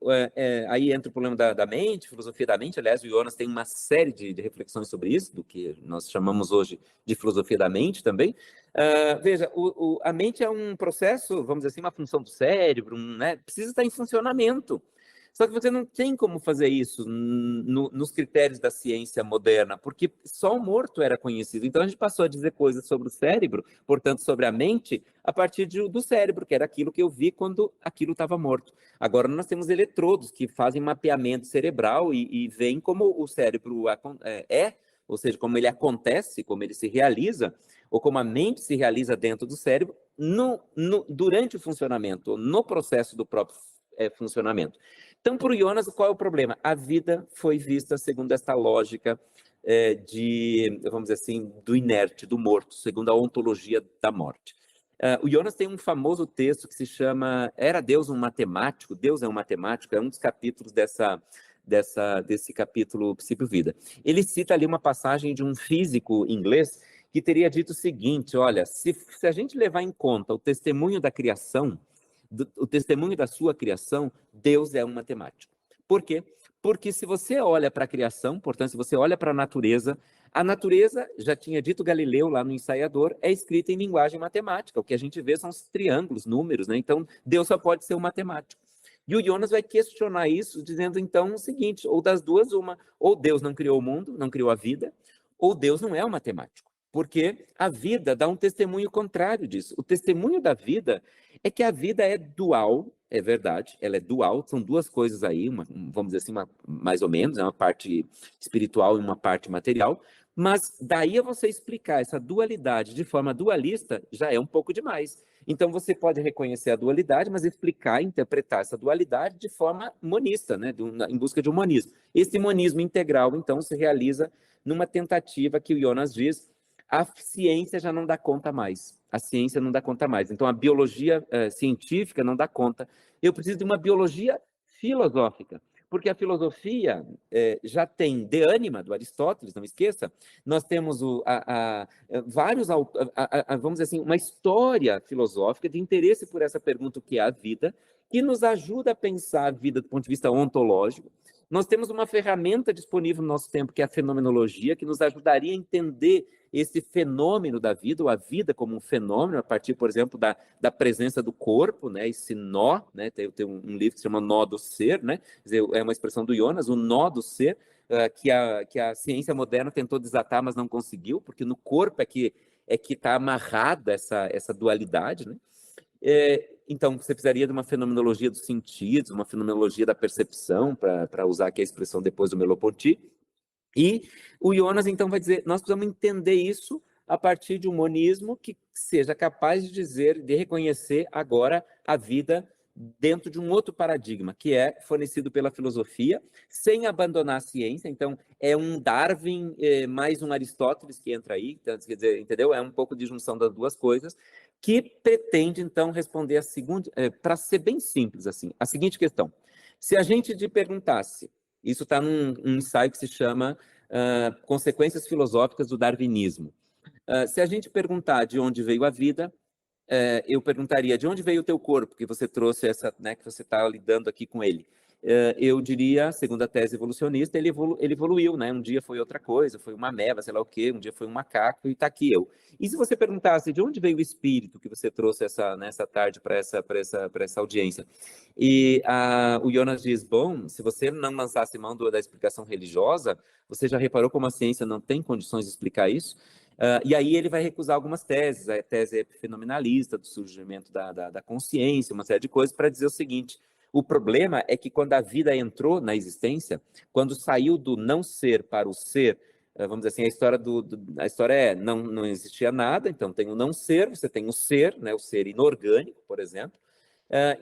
aí entra o problema da mente, filosofia da mente. Aliás, o Jonas tem uma série de reflexões sobre isso, do que nós chamamos hoje de filosofia da mente também. Veja, a mente é um processo, vamos dizer assim, uma função do cérebro, né? Precisa estar em funcionamento. Só que você não tem como fazer isso nos critérios da ciência moderna, porque só o morto era conhecido. Então a gente passou a dizer coisas sobre o cérebro, portanto sobre a mente, a partir do cérebro, que era aquilo que eu vi quando aquilo estava morto. Agora nós temos eletrodos que fazem mapeamento cerebral e veem como o cérebro ou seja, como ele acontece, como ele se realiza, ou como a mente se realiza dentro do cérebro, durante o funcionamento, no processo do próprio funcionamento. Então, para o Jonas, qual é o problema? A vida foi vista segundo esta lógica vamos dizer assim, do inerte, do morto, segundo a ontologia da morte. O Jonas tem um famoso texto que se chama Era Deus um Matemático? Deus é um Matemático, é um dos capítulos desse capítulo Princípio Vida. Ele cita ali uma passagem de um físico inglês que teria dito o seguinte, olha, se a gente levar em conta o testemunho da criação, o testemunho da sua criação, Deus é um matemático. Por quê? Porque se você olha para a criação, portanto, se você olha para a natureza, já tinha dito Galileu lá no Ensaiador, é escrita em linguagem matemática. O que a gente vê são os triângulos, números, né? Então, Deus só pode ser um matemático. E o Jonas vai questionar isso, dizendo então o seguinte, ou das duas, uma, ou Deus não criou o mundo, não criou a vida, ou Deus não é um matemático. Porque a vida dá um testemunho contrário disso. O testemunho da vida é que a vida é dual, é verdade, ela é dual, são duas coisas aí, vamos dizer assim, mais ou menos, é uma parte espiritual e uma parte material, mas daí a você explicar essa dualidade de forma dualista já é um pouco demais. Então você pode reconhecer a dualidade, mas explicar, interpretar essa dualidade de forma monista, né, em busca de um monismo. Esse monismo integral, então, se realiza numa tentativa que o Jonas diz, a ciência já não dá conta mais. A ciência não dá conta mais. Então, a biologia científica não dá conta. Eu preciso de uma biologia filosófica, porque a filosofia já tem De Anima, do Aristóteles, não esqueça. Nós temos vários, vamos dizer assim, uma história filosófica de interesse por essa pergunta, o que é a vida, que nos ajuda a pensar a vida do ponto de vista ontológico. Nós temos uma ferramenta disponível no nosso tempo, que é a fenomenologia, que nos ajudaria a entender esse fenômeno da vida, ou a vida como um fenômeno, a partir, por exemplo, da presença do corpo, né? Esse nó, né? Tem um livro que se chama Nó do Ser, né? Quer dizer, é uma expressão do Jonas, o nó do ser, que a ciência moderna tentou desatar, mas não conseguiu, porque no corpo é que está amarrada essa dualidade, né? Então, você precisaria de uma fenomenologia dos sentidos, uma fenomenologia da percepção, para usar aqui a expressão depois do Merleau-Ponty. E o Jonas, então, vai dizer, nós precisamos entender isso a partir de um monismo que seja capaz de dizer, de reconhecer agora a vida dentro de um outro paradigma, que é fornecido pela filosofia, sem abandonar a ciência. Então, é um Darwin mais um Aristóteles que entra aí, então, quer dizer, entendeu? É um pouco de junção das duas coisas, que pretende, então, responder a segunda, para ser bem simples, assim, a seguinte questão. Se a gente te perguntasse, isso está num ensaio que se chama Consequências Filosóficas do Darwinismo. Se a gente perguntar de onde veio a vida, eu perguntaria de onde veio o teu corpo, que você trouxe essa, né, que você está lidando aqui com ele. eu diria, segundo a tese evolucionista, ele evoluiu, né? Um dia foi outra coisa, foi uma ameba, sei lá o quê, um dia foi um macaco e está aqui eu. E se você perguntasse de onde veio o espírito que você trouxe nessa tarde para essa audiência? E o Jonas diz, bom, se você não lançasse mão da explicação religiosa, você já reparou como a ciência não tem condições de explicar isso? E aí ele vai recusar algumas teses, a tese epifenomenalista, do surgimento da consciência, uma série de coisas, para dizer o seguinte: o problema é que quando a vida entrou na existência, quando saiu do não ser para o ser, vamos dizer assim, a história é, não existia nada, então tem o não ser, você tem o ser, né, o ser inorgânico, por exemplo,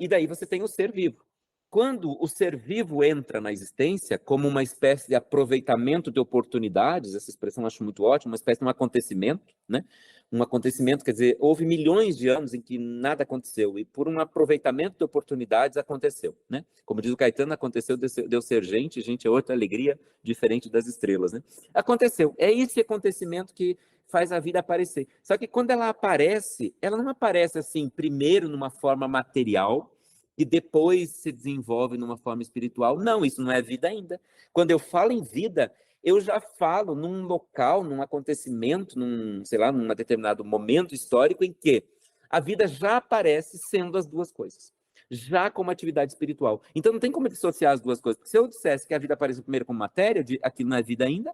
e daí você tem o ser vivo. Quando o ser vivo entra na existência como uma espécie de aproveitamento de oportunidades, essa expressão eu acho muito ótima, uma espécie de um acontecimento, né? Um acontecimento, quer dizer, houve milhões de anos em que nada aconteceu, e por um aproveitamento de oportunidades aconteceu, né? Como diz o Caetano, aconteceu, deu ser gente, gente é outra alegria, diferente das estrelas, né? Aconteceu, é esse acontecimento que faz a vida aparecer. Só que quando ela aparece, ela não aparece assim, primeiro numa forma material, e depois se desenvolve numa forma espiritual. Não, isso não é vida ainda. Quando eu falo em vida, eu já falo num local, num acontecimento, sei lá, num determinado momento histórico em que a vida já aparece sendo as duas coisas, já como atividade espiritual. Então não tem como dissociar as duas coisas. Porque se eu dissesse que a vida aparece primeiro como matéria, aquilo não é vida ainda,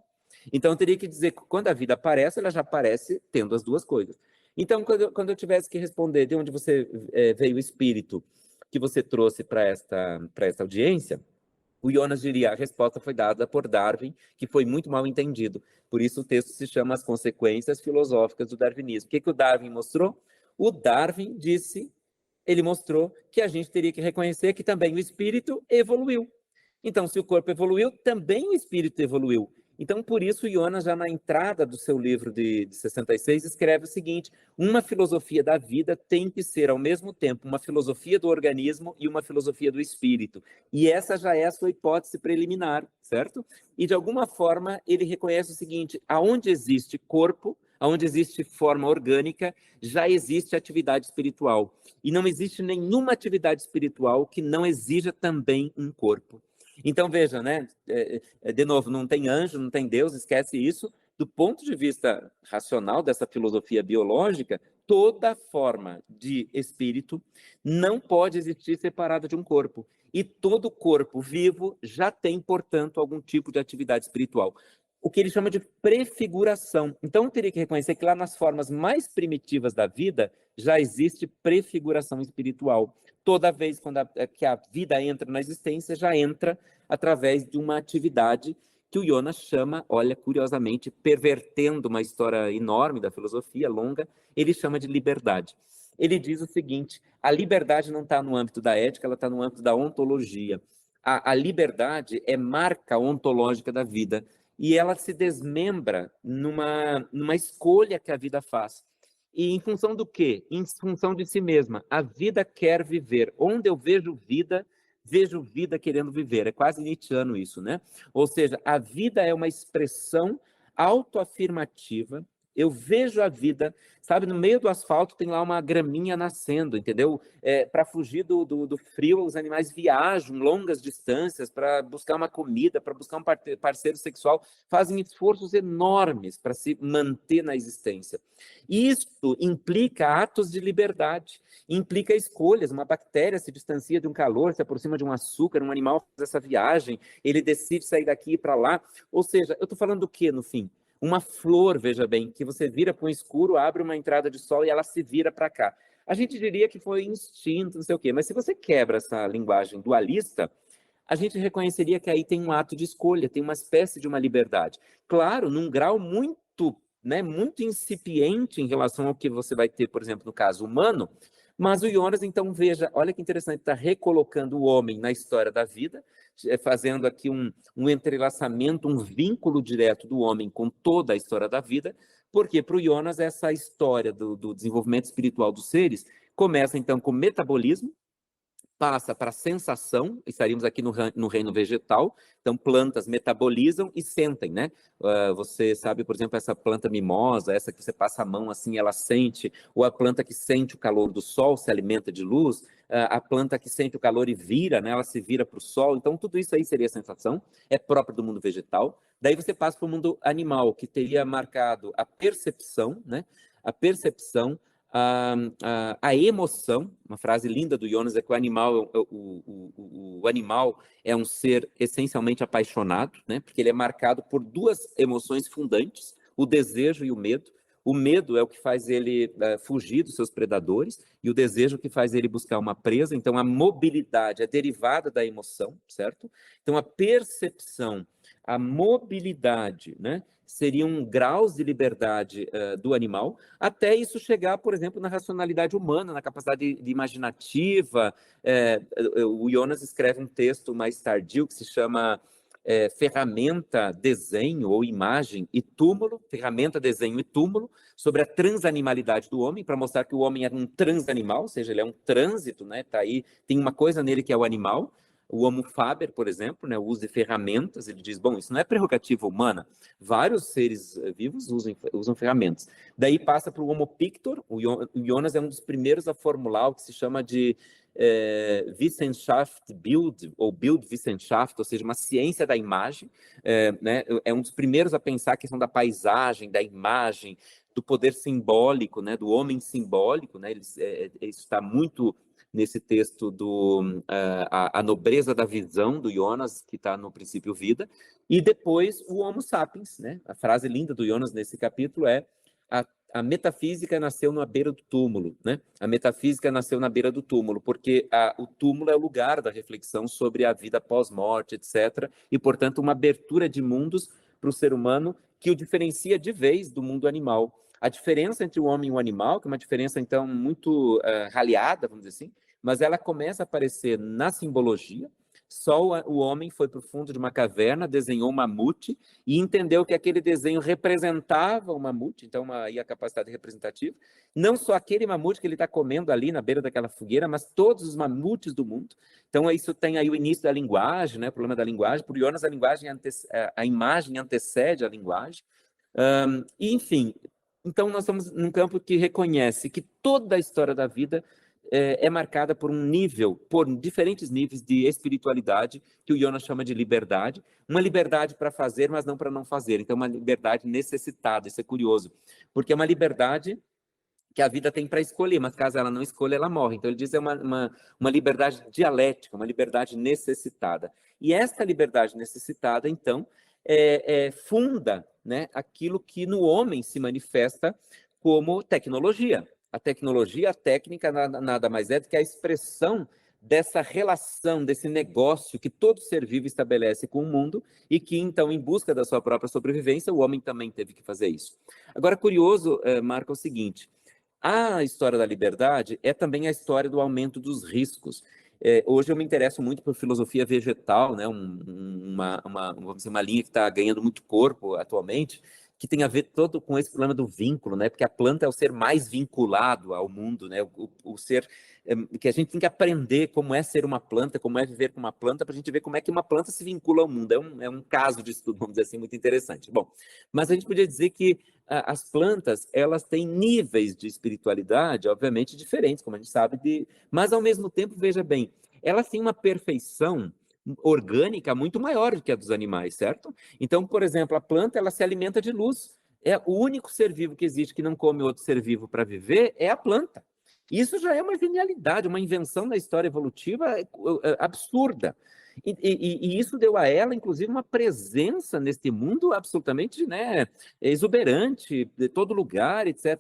então eu teria que dizer que quando a vida aparece, ela já aparece tendo as duas coisas. Então, quando eu tivesse que responder de onde você veio o espírito que você trouxe para esta audiência, o Jonas diria, a resposta foi dada por Darwin, que foi muito mal entendido. Por isso o texto se chama As Consequências Filosóficas do Darwinismo. O que o Darwin mostrou? O Darwin ele mostrou que a gente teria que reconhecer que também o espírito evoluiu. Então, se o corpo evoluiu, também o espírito evoluiu. Então, por isso, o Jonas, já na entrada do seu livro de 66, escreve o seguinte: uma filosofia da vida tem que ser, ao mesmo tempo, uma filosofia do organismo e uma filosofia do espírito. E essa já é a sua hipótese preliminar, certo? E, de alguma forma, ele reconhece o seguinte: aonde existe corpo, aonde existe forma orgânica, já existe atividade espiritual. E não existe nenhuma atividade espiritual que não exija também um corpo. Então, veja, né? De novo, não tem anjo, não tem Deus, esquece isso. Do ponto de vista racional dessa filosofia biológica, toda forma de espírito não pode existir separada de um corpo. E todo corpo vivo já tem, portanto, algum tipo de atividade espiritual. O que ele chama de prefiguração. Então, eu teria que reconhecer que lá nas formas mais primitivas da vida já existe prefiguração espiritual. Toda vez que a vida entra na existência, já entra através de uma atividade que o Jonas chama, olha, curiosamente, pervertendo uma história enorme da filosofia, longa, ele chama de liberdade. Ele diz o seguinte: a liberdade não está no âmbito da ética, ela está no âmbito da ontologia. A liberdade é marca ontológica da vida, e ela se desmembra numa escolha que a vida faz. E em função do quê? Em função de si mesma. A vida quer viver. Onde eu vejo vida querendo viver. É quase nietzschiano isso, né? Ou seja, a vida é uma expressão autoafirmativa. Eu vejo a vida, sabe, no meio do asfalto tem lá uma graminha nascendo, entendeu? Para fugir do frio, os animais viajam longas distâncias para buscar uma comida, para buscar um parceiro sexual, fazem esforços enormes para se manter na existência. Isso implica atos de liberdade, implica escolhas. Uma bactéria se distancia de um calor, se aproxima de um açúcar, um animal faz essa viagem, ele decide sair daqui para lá. Ou seja, eu estou falando do quê, no fim? Uma flor, veja bem, que você vira para um escuro, abre uma entrada de sol e ela se vira para cá. A gente diria que foi instinto, não sei o quê, mas se você quebra essa linguagem dualista, a gente reconheceria que aí tem um ato de escolha, tem uma espécie de uma liberdade. Claro, num grau muito, né, muito incipiente em relação ao que você vai ter, por exemplo, no caso humano, mas o Jonas, então, veja, olha que interessante, está recolocando o homem na história da vida, fazendo aqui um entrelaçamento, um vínculo direto do homem com toda a história da vida, porque para o Jonas essa história do desenvolvimento espiritual dos seres começa, então, com o metabolismo, passa para a sensação, estaríamos aqui no reino vegetal, então plantas metabolizam e sentem, né? Você sabe, por exemplo, essa planta mimosa, essa que você passa a mão assim, ela sente, ou a planta que sente o calor do sol, se alimenta de luz, a planta que sente o calor e vira, né? Ela se vira para o sol. Então, tudo isso aí seria sensação, é próprio do mundo vegetal. Daí você passa para o mundo animal, que teria marcado a percepção, né? A percepção, a emoção. Uma frase linda do Jonas é que o animal é um ser essencialmente apaixonado, né? Porque ele é marcado por duas emoções fundantes, o desejo e o medo. O medo é o que faz ele fugir dos seus predadores e o desejo que faz ele buscar uma presa. Então, a mobilidade é derivada da emoção, certo? Então, a percepção, a mobilidade, né, seriam graus de liberdade do animal, até isso chegar, por exemplo, na racionalidade humana, na capacidade de imaginativa. O Jonas escreve um texto mais tardio que se chama ferramenta, desenho ou imagem e túmulo, ferramenta, desenho e túmulo, sobre a transanimalidade do homem, para mostrar que o homem é um transanimal, ou seja, ele é um trânsito, né? Tá aí, tem uma coisa nele que é o animal. O Homo faber, por exemplo, né, o uso de ferramentas, ele diz, bom, isso não é prerrogativa humana, vários seres vivos usam ferramentas. Daí passa para o Homo pictor, o Jonas é um dos primeiros a formular o que se chama de Wissenschaftsbild, ou Bildwissenschaft, ou seja, uma ciência da imagem, né, é um dos primeiros a pensar a questão da paisagem, da imagem, do poder simbólico, né, do homem simbólico, né, isso está muito nesse texto a nobreza da visão do Jonas, que está no princípio vida, e depois o Homo sapiens, né? A frase linda do Jonas nesse capítulo é a metafísica nasceu na beira do túmulo, né? A metafísica nasceu na beira do túmulo, porque o túmulo é o lugar da reflexão sobre a vida pós-morte, etc., e, portanto, uma abertura de mundos para o ser humano que o diferencia de vez do mundo animal. A diferença entre o homem e o animal, que é uma diferença, então, muito raleada, vamos dizer assim, mas ela começa a aparecer na simbologia. Só o homem foi para o fundo de uma caverna, desenhou um mamute e entendeu que aquele desenho representava o mamute, então aí a capacidade representativa. Não só aquele mamute que ele está comendo ali na beira daquela fogueira, mas todos os mamutes do mundo. Então isso tem aí o início da linguagem, né? O problema da linguagem. Por Jonas, a imagem antecede a linguagem. E, enfim, então nós estamos num campo que reconhece que toda a história da vida é marcada por diferentes níveis de espiritualidade, que o Jonas chama de liberdade. Uma liberdade para fazer, mas não para não fazer. Então, uma liberdade necessitada. Isso é curioso, porque é uma liberdade que a vida tem para escolher, mas caso ela não escolha, ela morre. Então, ele diz que é uma liberdade dialética, uma liberdade necessitada. E essa liberdade necessitada, então, funda, né, aquilo que no homem se manifesta como tecnologia. A tecnologia, a técnica, nada mais é do que a expressão dessa relação, desse negócio que todo ser vivo estabelece com o mundo e que, então, em busca da sua própria sobrevivência, o homem também teve que fazer isso. Agora, curioso, Marco, é o seguinte: a história da liberdade é também a história do aumento dos riscos. Hoje eu me interesso muito por filosofia vegetal, né? Vamos dizer, uma linha que está ganhando muito corpo atualmente, que tem a ver todo com esse problema do vínculo, né? Porque a planta é o ser mais vinculado ao mundo, né? O ser que a gente tem que aprender como é ser uma planta, como é viver com uma planta, para a gente ver como é que uma planta se vincula ao mundo. É um caso de estudo, vamos dizer assim, muito interessante. Bom, mas a gente podia dizer que as plantas, elas têm níveis de espiritualidade, obviamente, diferentes, como a gente sabe, mas, ao mesmo tempo, veja bem, elas têm uma perfeição orgânica muito maior do que a dos animais, certo? Então, por exemplo, a planta, ela se alimenta de luz. É o único ser vivo que existe que não come outro ser vivo para viver é a planta. Isso já é uma genialidade, uma invenção da história evolutiva absurda. E isso deu a ela, inclusive, uma presença neste mundo absolutamente, né, exuberante, de todo lugar, etc.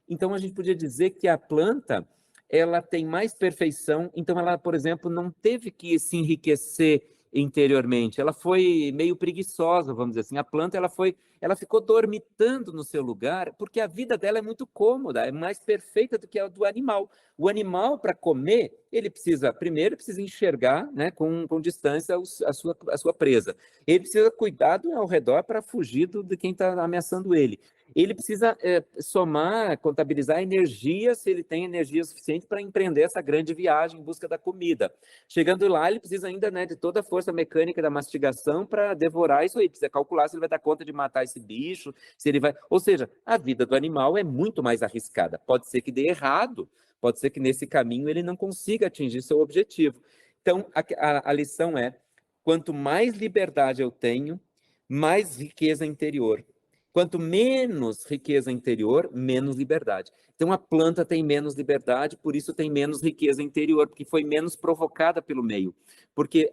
Então, a gente podia dizer que a planta, ela tem mais perfeição, então ela, por exemplo, não teve que se enriquecer interiormente, ela foi meio preguiçosa, vamos dizer assim. A planta, ela ficou dormitando no seu lugar, porque a vida dela é muito cômoda, é mais perfeita do que a do animal. O animal, para comer, ele primeiro precisa enxergar, né, com distância a sua presa. Ele precisa cuidar ao redor para fugir de quem está ameaçando ele. Ele precisa somar, contabilizar energia, se ele tem energia suficiente para empreender essa grande viagem em busca da comida. Chegando lá, ele precisa ainda, né, de toda a força mecânica da mastigação para devorar isso aí. Precisa calcular se ele vai dar conta de matar esse bicho, se ele vai... Ou seja, a vida do animal é muito mais arriscada. Pode ser que dê errado, Pode ser que nesse caminho ele não consiga atingir seu objetivo. Então, a lição é, quanto mais liberdade eu tenho, mais riqueza interior. Quanto menos riqueza interior, menos liberdade. Então, a planta tem menos liberdade, por isso tem menos riqueza interior, porque foi menos provocada pelo meio. Porque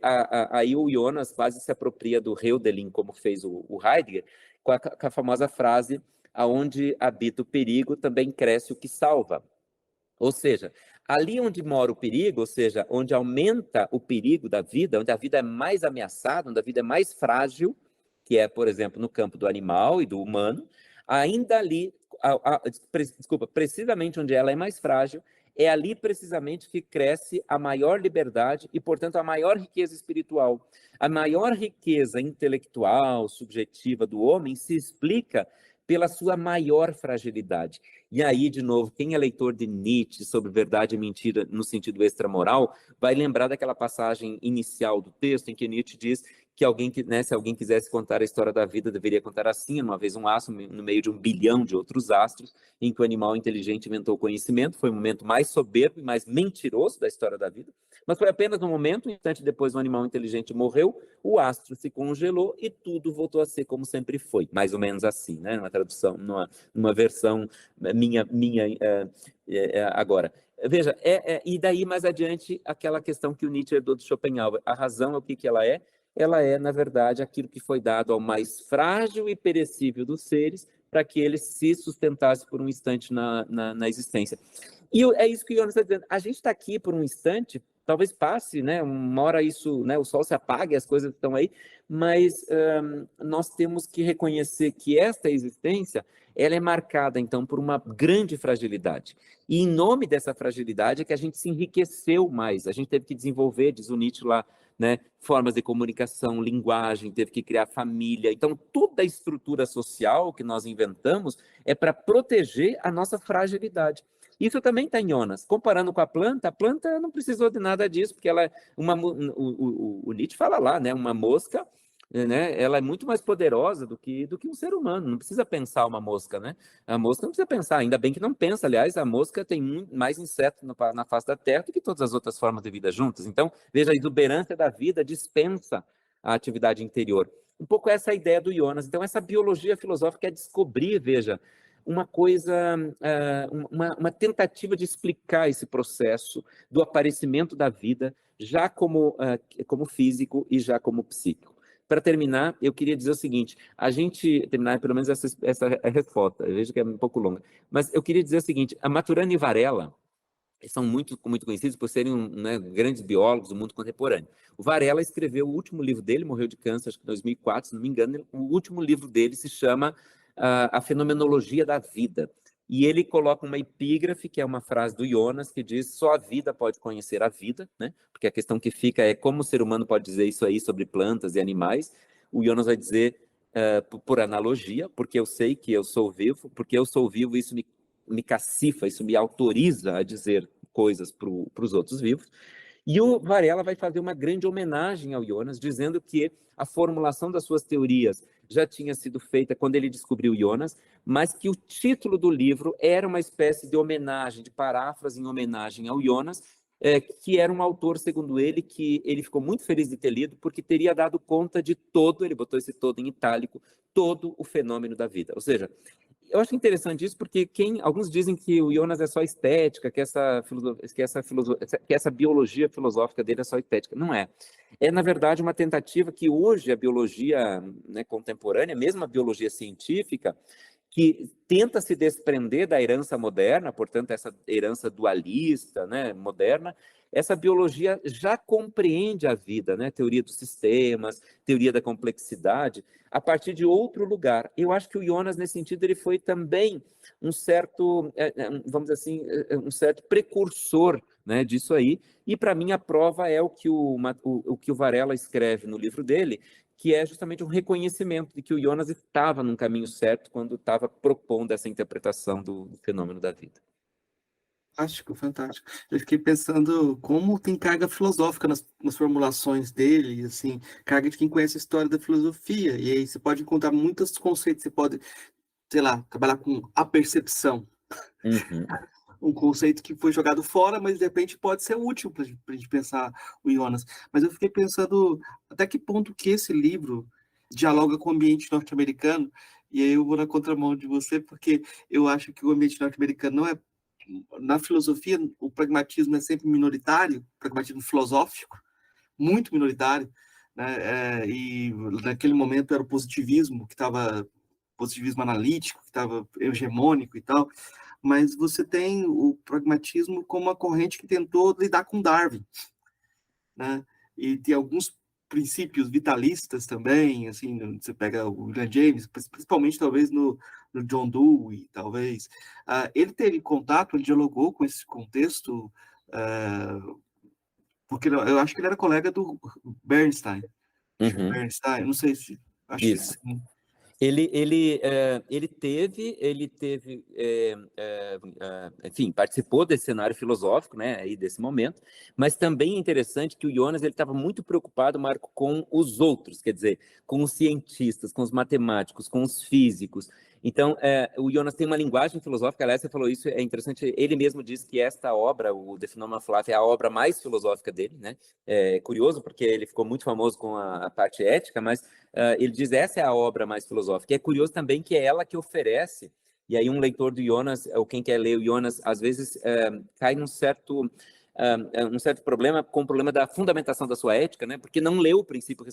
aí o Jonas quase se apropria do Hölderlin, como fez o Heidegger, com a famosa frase, aonde habita o perigo, também cresce o que salva. Ou seja, ali onde mora o perigo, ou seja, onde aumenta o perigo da vida, onde a vida é mais ameaçada, onde a vida é mais frágil, que é, por exemplo, no campo do animal e do humano, ainda ali, precisamente onde ela é mais frágil, é ali precisamente que cresce a maior liberdade e, portanto, a maior riqueza espiritual. A maior riqueza intelectual, subjetiva do homem se explica pela sua maior fragilidade. E aí, de novo, quem é leitor de Nietzsche sobre verdade e mentira no sentido extramoral, vai lembrar daquela passagem inicial do texto em que Nietzsche diz que alguém, né, se alguém quisesse contar a história da vida, deveria contar assim: uma vez um astro no meio de 1 bilhão de outros astros, em que o animal inteligente inventou o conhecimento. Foi o momento mais soberbo e mais mentiroso da história da vida, mas foi apenas um momento. Um instante depois, o animal inteligente morreu, o astro se congelou e tudo voltou a ser como sempre foi. Mais ou menos assim, né? Uma tradução, numa versão minha agora. Veja, e daí mais adiante aquela questão que o Nietzsche herdou do Schopenhauer. A razão é o que ela é? Ela é, na verdade, aquilo que foi dado ao mais frágil e perecível dos seres, para que ele se sustentasse por um instante na existência. E é isso que o Jonas está dizendo. A gente está aqui por um instante, talvez passe, né? Uma hora isso, né? O sol se apague, as coisas estão aí, mas nós temos que reconhecer que esta existência, ela é marcada, então, por uma grande fragilidade. E em nome dessa fragilidade é que a gente se enriqueceu mais. A gente teve que desenvolver, diz o Nietzsche lá, né, formas de comunicação, linguagem, teve que criar família. Então, toda a estrutura social que nós inventamos é para proteger a nossa fragilidade. Isso também está em Jonas. Comparando com a planta não precisou de nada disso, porque ela é o Nietzsche fala lá, né, uma mosca, né, ela é muito mais poderosa do que um ser humano. Não precisa pensar uma mosca, né? A mosca não precisa pensar, ainda bem que não pensa. Aliás, a mosca tem mais insetos na face da Terra do que todas as outras formas de vida juntas. Então, veja, a exuberância da vida dispensa a atividade interior. Um pouco essa é a ideia do Jonas. Então, essa biologia filosófica é descobrir, veja, uma coisa, uma tentativa de explicar esse processo do aparecimento da vida, já como físico e já como psíquico. Para terminar, eu queria dizer o seguinte: terminar pelo menos essa resposta, eu vejo que é um pouco longa, mas eu queria dizer o seguinte: a Maturana e Varela são muito conhecidos por serem né, grandes biólogos do mundo contemporâneo. O Varela escreveu o último livro dele, morreu de câncer, acho que em 2004, se não me engano. O último livro dele se chama A Fenomenologia da Vida. E ele coloca uma epígrafe, que é uma frase do Jonas, que diz: só a vida pode conhecer a vida, né? Porque a questão que fica é como o ser humano pode dizer isso aí sobre plantas e animais. O Jonas vai dizer, por analogia, porque eu sei que eu sou vivo, porque eu sou vivo, isso me cacifa, isso me autoriza a dizer coisas para os outros vivos. E o Varela vai fazer uma grande homenagem ao Jonas, dizendo que a formulação das suas teorias já tinha sido feita quando ele descobriu Jonas, mas que o título do livro era uma espécie de homenagem, de paráfrase em homenagem ao Jonas, que era um autor, segundo ele, que ele ficou muito feliz de ter lido, porque teria dado conta de todo, ele botou esse todo em itálico, todo o fenômeno da vida. Ou seja, eu acho interessante isso porque alguns dizem que o Jonas é só estética, que essa biologia filosófica dele é só estética. Não é. É, na verdade, uma tentativa que hoje a biologia, né, contemporânea, mesmo a biologia científica, que tenta se desprender da herança moderna, portanto, essa herança dualista, né, moderna. Essa biologia já compreende a vida, né? Teoria dos sistemas, teoria da complexidade, a partir de outro lugar. Eu acho que o Jonas, nesse sentido, ele foi também um certo, vamos dizer assim, um certo precursor, né, disso aí. E, para mim, a prova é o que o Varela escreve no livro dele, que é justamente um reconhecimento de que o Jonas estava num caminho certo quando estava propondo essa interpretação do fenômeno da vida. Fantástico, fantástico. Eu fiquei pensando como tem carga filosófica nas formulações dele, assim, carga de quem conhece a história da filosofia. E aí você pode encontrar muitos conceitos, você pode, sei lá, trabalhar com a percepção. Uhum. um conceito que foi jogado fora, mas de repente pode ser útil para a gente pensar o Jonas. Mas eu fiquei pensando até que ponto que esse livro dialoga com o ambiente norte-americano, e aí eu vou na contramão de você, porque eu acho que o ambiente norte-americano não é. Na filosofia, o pragmatismo é sempre minoritário, pragmatismo filosófico, muito minoritário, né? E naquele momento era o positivismo, que estava positivismo analítico, que estava hegemônico e tal, mas você tem o pragmatismo como uma corrente que tentou lidar com Darwin, né? E tem alguns princípios vitalistas também, assim, você pega o William James, principalmente talvez no John Dewey, talvez. Ele teve contato, ele dialogou com esse contexto, porque eu acho que ele era colega do Bernstein. Uhum. Bernstein, não sei se, acho que Isso. sim. Enfim, participou desse cenário filosófico, né, aí desse momento, mas também é interessante que o Jonas ele estava muito preocupado, Marco, com os outros, quer dizer, com os cientistas, com os matemáticos, com os físicos. Então, o Jonas tem uma linguagem filosófica, aliás, você falou isso, é interessante, ele mesmo diz que esta obra, o The Phenomenon of Life, é a obra mais filosófica dele, né? É curioso, porque ele ficou muito famoso com a parte ética, mas ele diz essa é a obra mais filosófica. E é curioso também que é ela que oferece, e aí um leitor do Jonas, ou quem quer ler o Jonas, às vezes cai num certo problema com o problema da fundamentação da sua ética, né? Porque não leu o princípio,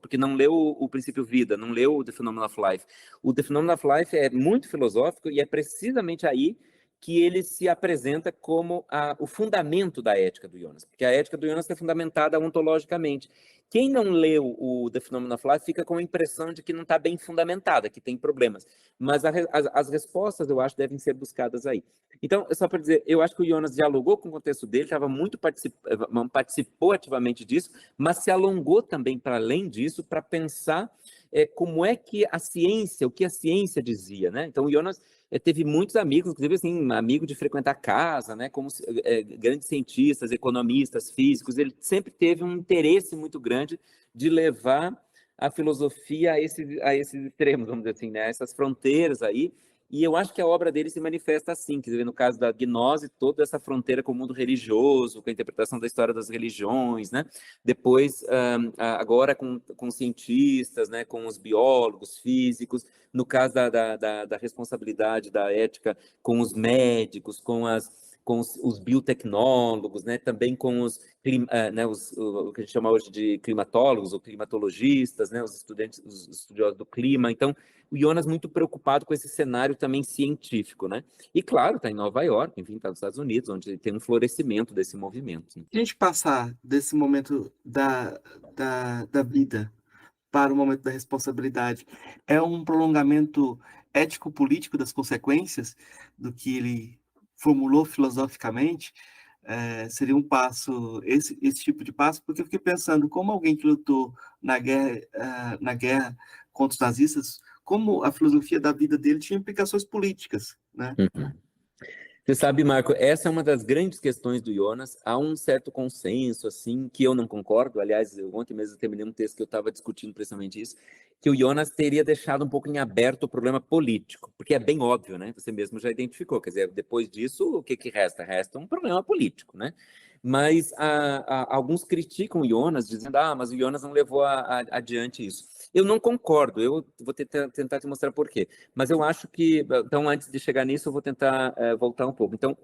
porque não leu o princípio vida, não leu o The Phenomenon of Life. O The Phenomenon of Life é muito filosófico e é precisamente aí que ele se apresenta como o fundamento da ética do Jonas, porque a ética do Jonas é fundamentada ontologicamente. Quem não leu o The Phenomenon of Life fica com a impressão de que não está bem fundamentada, que tem problemas. Mas as respostas, eu acho, devem ser buscadas aí. Então, só para dizer, eu acho que o Jonas dialogou com o contexto dele, participou ativamente disso, mas se alongou também para além disso, para pensar como é que a ciência, o que a ciência dizia, né? Então, o Jonas teve muitos amigos, inclusive assim, amigo de frequentar casa, né? Como grandes cientistas, economistas, físicos, ele sempre teve um interesse muito grande de levar a filosofia a esses extremos, vamos dizer assim, né? Essas fronteiras aí. E eu acho que a obra dele se manifesta assim, quer dizer, no caso da gnose, toda essa fronteira com o mundo religioso, com a interpretação da história das religiões, né? Depois, agora com cientistas, né? Com os biólogos, físicos, no caso da responsabilidade da ética com os médicos, com os biotecnólogos, né? Também com né? O que a gente chama hoje de climatólogos ou climatologistas, né? Os estudiosos do clima. Então, o Jonas muito preocupado com esse cenário também científico, né? E claro, está em Nova York, enfim, está nos Estados Unidos, onde tem um florescimento desse movimento. Né? Se a gente passar desse momento da vida para o momento da responsabilidade, é um prolongamento ético-político das consequências do que ele formulou filosoficamente? Seria um passo, esse tipo de passo, porque eu fiquei pensando, como alguém que lutou na guerra contra os nazistas, como a filosofia da vida dele tinha implicações políticas, né? Uhum. Você sabe, Marco, essa é uma das grandes questões do Jonas. Há um certo consenso, assim, que eu não concordo. Aliás, ontem mesmo terminei um texto que eu estava discutindo precisamente isso, que o Jonas teria deixado um pouco em aberto o problema político, porque é bem óbvio, né? Você mesmo já identificou. Quer dizer, depois disso, o que resta? Resta um problema político, né? Mas alguns criticam o Jonas, dizendo, mas o Jonas não levou adiante isso. Eu não concordo, eu vou tentar te mostrar por quê. Mas eu acho que, então, antes de chegar nisso, eu vou tentar voltar um pouco. Então,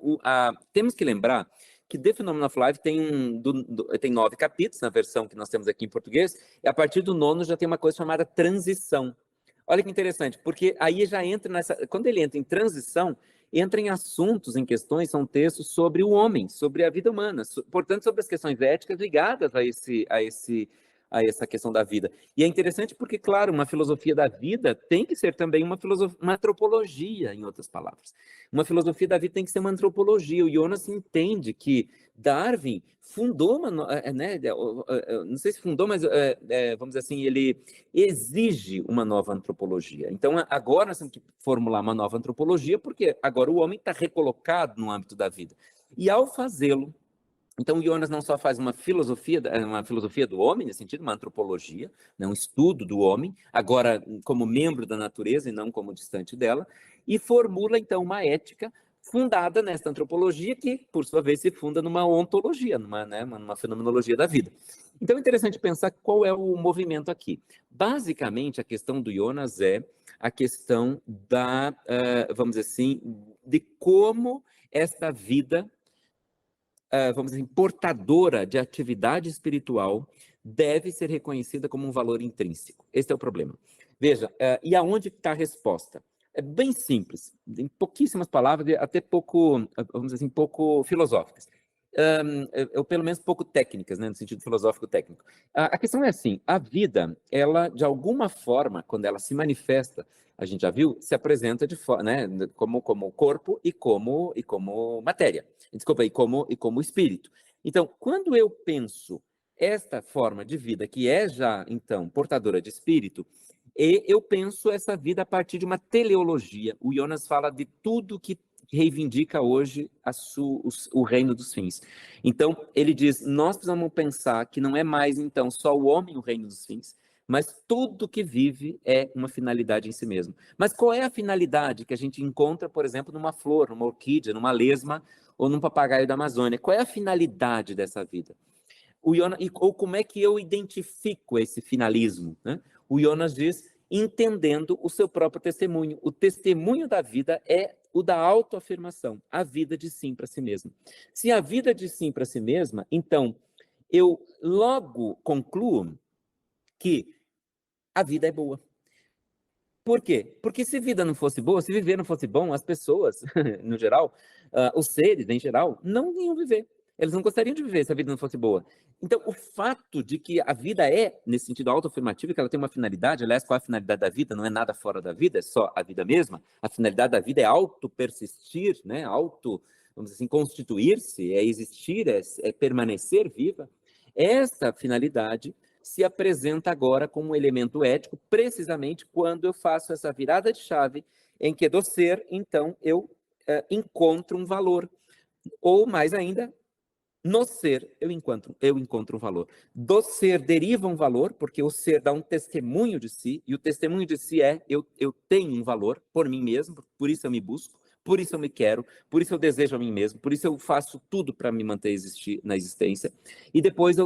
temos que lembrar que The Phenomenon of Life tem 9 capítulos, na versão que nós temos aqui em português, e a partir do 9º já tem uma coisa chamada transição. Olha que interessante, porque aí já entra quando ele entra em transição, entra em assuntos, em questões, são textos sobre o homem, sobre a vida humana, portanto, sobre as questões éticas ligadas a essa questão da vida. E é interessante porque, claro, uma filosofia da vida tem que ser também uma antropologia, em outras palavras. Uma filosofia da vida tem que ser uma antropologia. O Jonas entende que Darwin fundou né, não sei se fundou, mas vamos dizer assim, ele exige uma nova antropologia. Então, agora nós temos que formular uma nova antropologia, porque agora o homem está recolocado no âmbito da vida. E ao fazê-lo, então, o Jonas não só faz uma filosofia do homem, nesse sentido, uma antropologia, né, um estudo do homem, agora como membro da natureza e não como distante dela, e formula, então, uma ética fundada nesta antropologia que, por sua vez, se funda numa ontologia, numa fenomenologia da vida. Então é interessante pensar qual é o movimento aqui. Basicamente, a questão do Jonas é a questão da, vamos dizer assim, de como esta vida, vamos dizer assim, portadora de atividade espiritual deve ser reconhecida como um valor intrínseco. Esse é o problema. Veja, e aonde está a resposta? É bem simples, em pouquíssimas palavras, até pouco, vamos dizer assim, pouco filosóficas. Ou pelo menos pouco técnicas, né, no sentido filosófico-técnico. A questão é assim, a vida, ela, de alguma forma, quando ela se manifesta, a gente já viu, se apresenta né, como corpo e como matéria. Desculpa, e como espírito. Então, quando eu penso esta forma de vida, que é já, então, portadora de espírito, e eu penso essa vida a partir de uma teleologia. O Jonas fala de tudo que reivindica hoje o reino dos fins. Então, ele diz, nós precisamos pensar que não é mais, então, só o homem o reino dos fins, mas tudo que vive é uma finalidade em si mesmo. Mas qual é a finalidade que a gente encontra, por exemplo, numa flor, numa orquídea, numa lesma ou num papagaio da Amazônia? Qual é a finalidade dessa vida? Ou como é que eu identifico esse finalismo, né? O Jonas diz, entendendo o seu próprio testemunho. O testemunho da vida é o da autoafirmação, a vida de sim para si mesma. Se a vida de sim para si mesma, então, eu logo concluo que a vida é boa. Por quê? Porque se vida não fosse boa, se viver não fosse bom, as pessoas, no geral, os seres em geral, não iam viver. Eles não gostariam de viver se a vida não fosse boa. Então, o fato de que a vida é, nesse sentido autoafirmativo, que ela tem uma finalidade, aliás, qual é a finalidade da vida? Não é nada fora da vida, é só a vida mesma. A finalidade da vida é auto-persistir, né? Vamos dizer assim, constituir-se, é existir, é permanecer viva. Essa finalidade se apresenta agora como um elemento ético, precisamente quando eu faço essa virada de chave em que do ser, então, eu encontro um valor. Ou, mais ainda, no ser eu encontro um valor. Do ser deriva um valor, porque o ser dá um testemunho de si, e o testemunho de si é eu tenho um valor por mim mesmo, por isso eu me busco, por isso eu me quero, por isso eu desejo a mim mesmo, por isso eu faço tudo para me manter na existência. E depois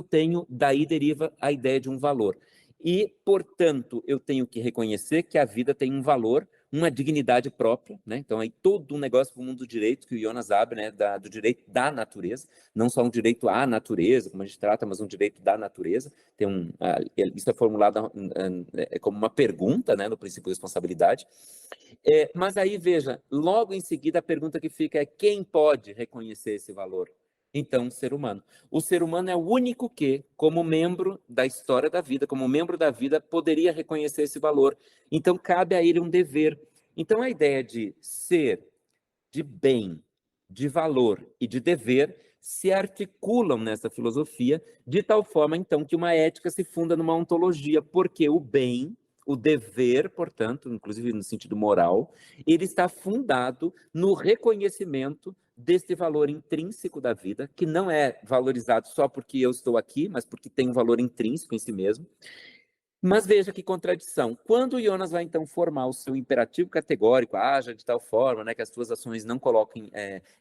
daí deriva a ideia de um valor. E, portanto, eu tenho que reconhecer que a vida tem um valor, uma dignidade própria, né? Então, aí todo um negócio para o mundo do direito que o Jonas abre, né? Do direito da natureza, não só um direito à natureza, como a gente trata, mas um direito da natureza. Isso é formulado como uma pergunta, né? No princípio de responsabilidade. Mas aí, veja, logo em seguida a pergunta que fica é quem pode reconhecer esse valor? Então, o ser humano. O ser humano é o único que, como membro da história da vida, como membro da vida, poderia reconhecer esse valor. Então, cabe a ele um dever. Então, a ideia de ser, de bem, de valor e de dever se articulam nessa filosofia de tal forma, então, que uma ética se funda numa ontologia, porque o bem, o dever, portanto, inclusive no sentido moral, ele está fundado no reconhecimento desse valor intrínseco da vida, que não é valorizado só porque eu estou aqui, mas porque tem um valor intrínseco em si mesmo. Mas veja que contradição. Quando o Jonas vai, então, formar o seu imperativo categórico, haja de tal forma, né, que as suas ações não coloquem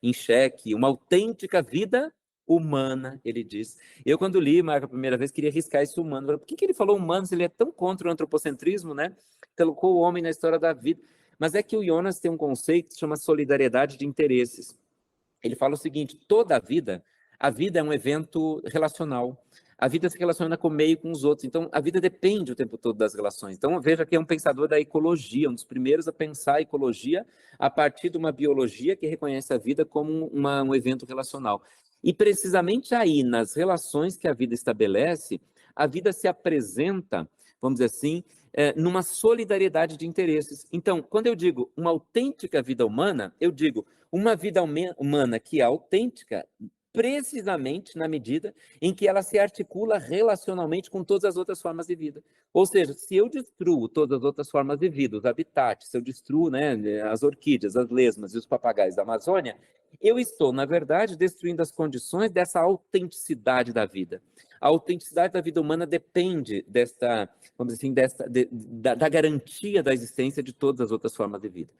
em xeque uma autêntica vida humana, ele diz. Eu, quando li, Marco, a primeira vez, queria riscar esse humano. Por que ele falou humano se ele é tão contra o antropocentrismo, né? Colocou o homem na história da vida. Mas é que o Jonas tem um conceito que se chama solidariedade de interesses. Ele fala o seguinte, a vida é um evento relacional. A vida se relaciona com o meio e com os outros. Então, a vida depende o tempo todo das relações. Então, veja que é um pensador da ecologia, um dos primeiros a pensar a ecologia a partir de uma biologia que reconhece a vida como um evento relacional. E precisamente aí, nas relações que a vida estabelece, a vida se apresenta, vamos dizer assim, numa solidariedade de interesses. Então, quando eu digo uma autêntica vida humana, eu digo uma vida humana que é autêntica precisamente na medida em que ela se articula relacionalmente com todas as outras formas de vida. Ou seja, se eu destruo todas as outras formas de vida, os habitats, se eu destruo, né, as orquídeas, as lesmas e os papagaios da Amazônia, eu estou, na verdade, destruindo as condições dessa autenticidade da vida. A autenticidade da vida humana depende vamos dizer assim, da garantia da existência de todas as outras formas de vida.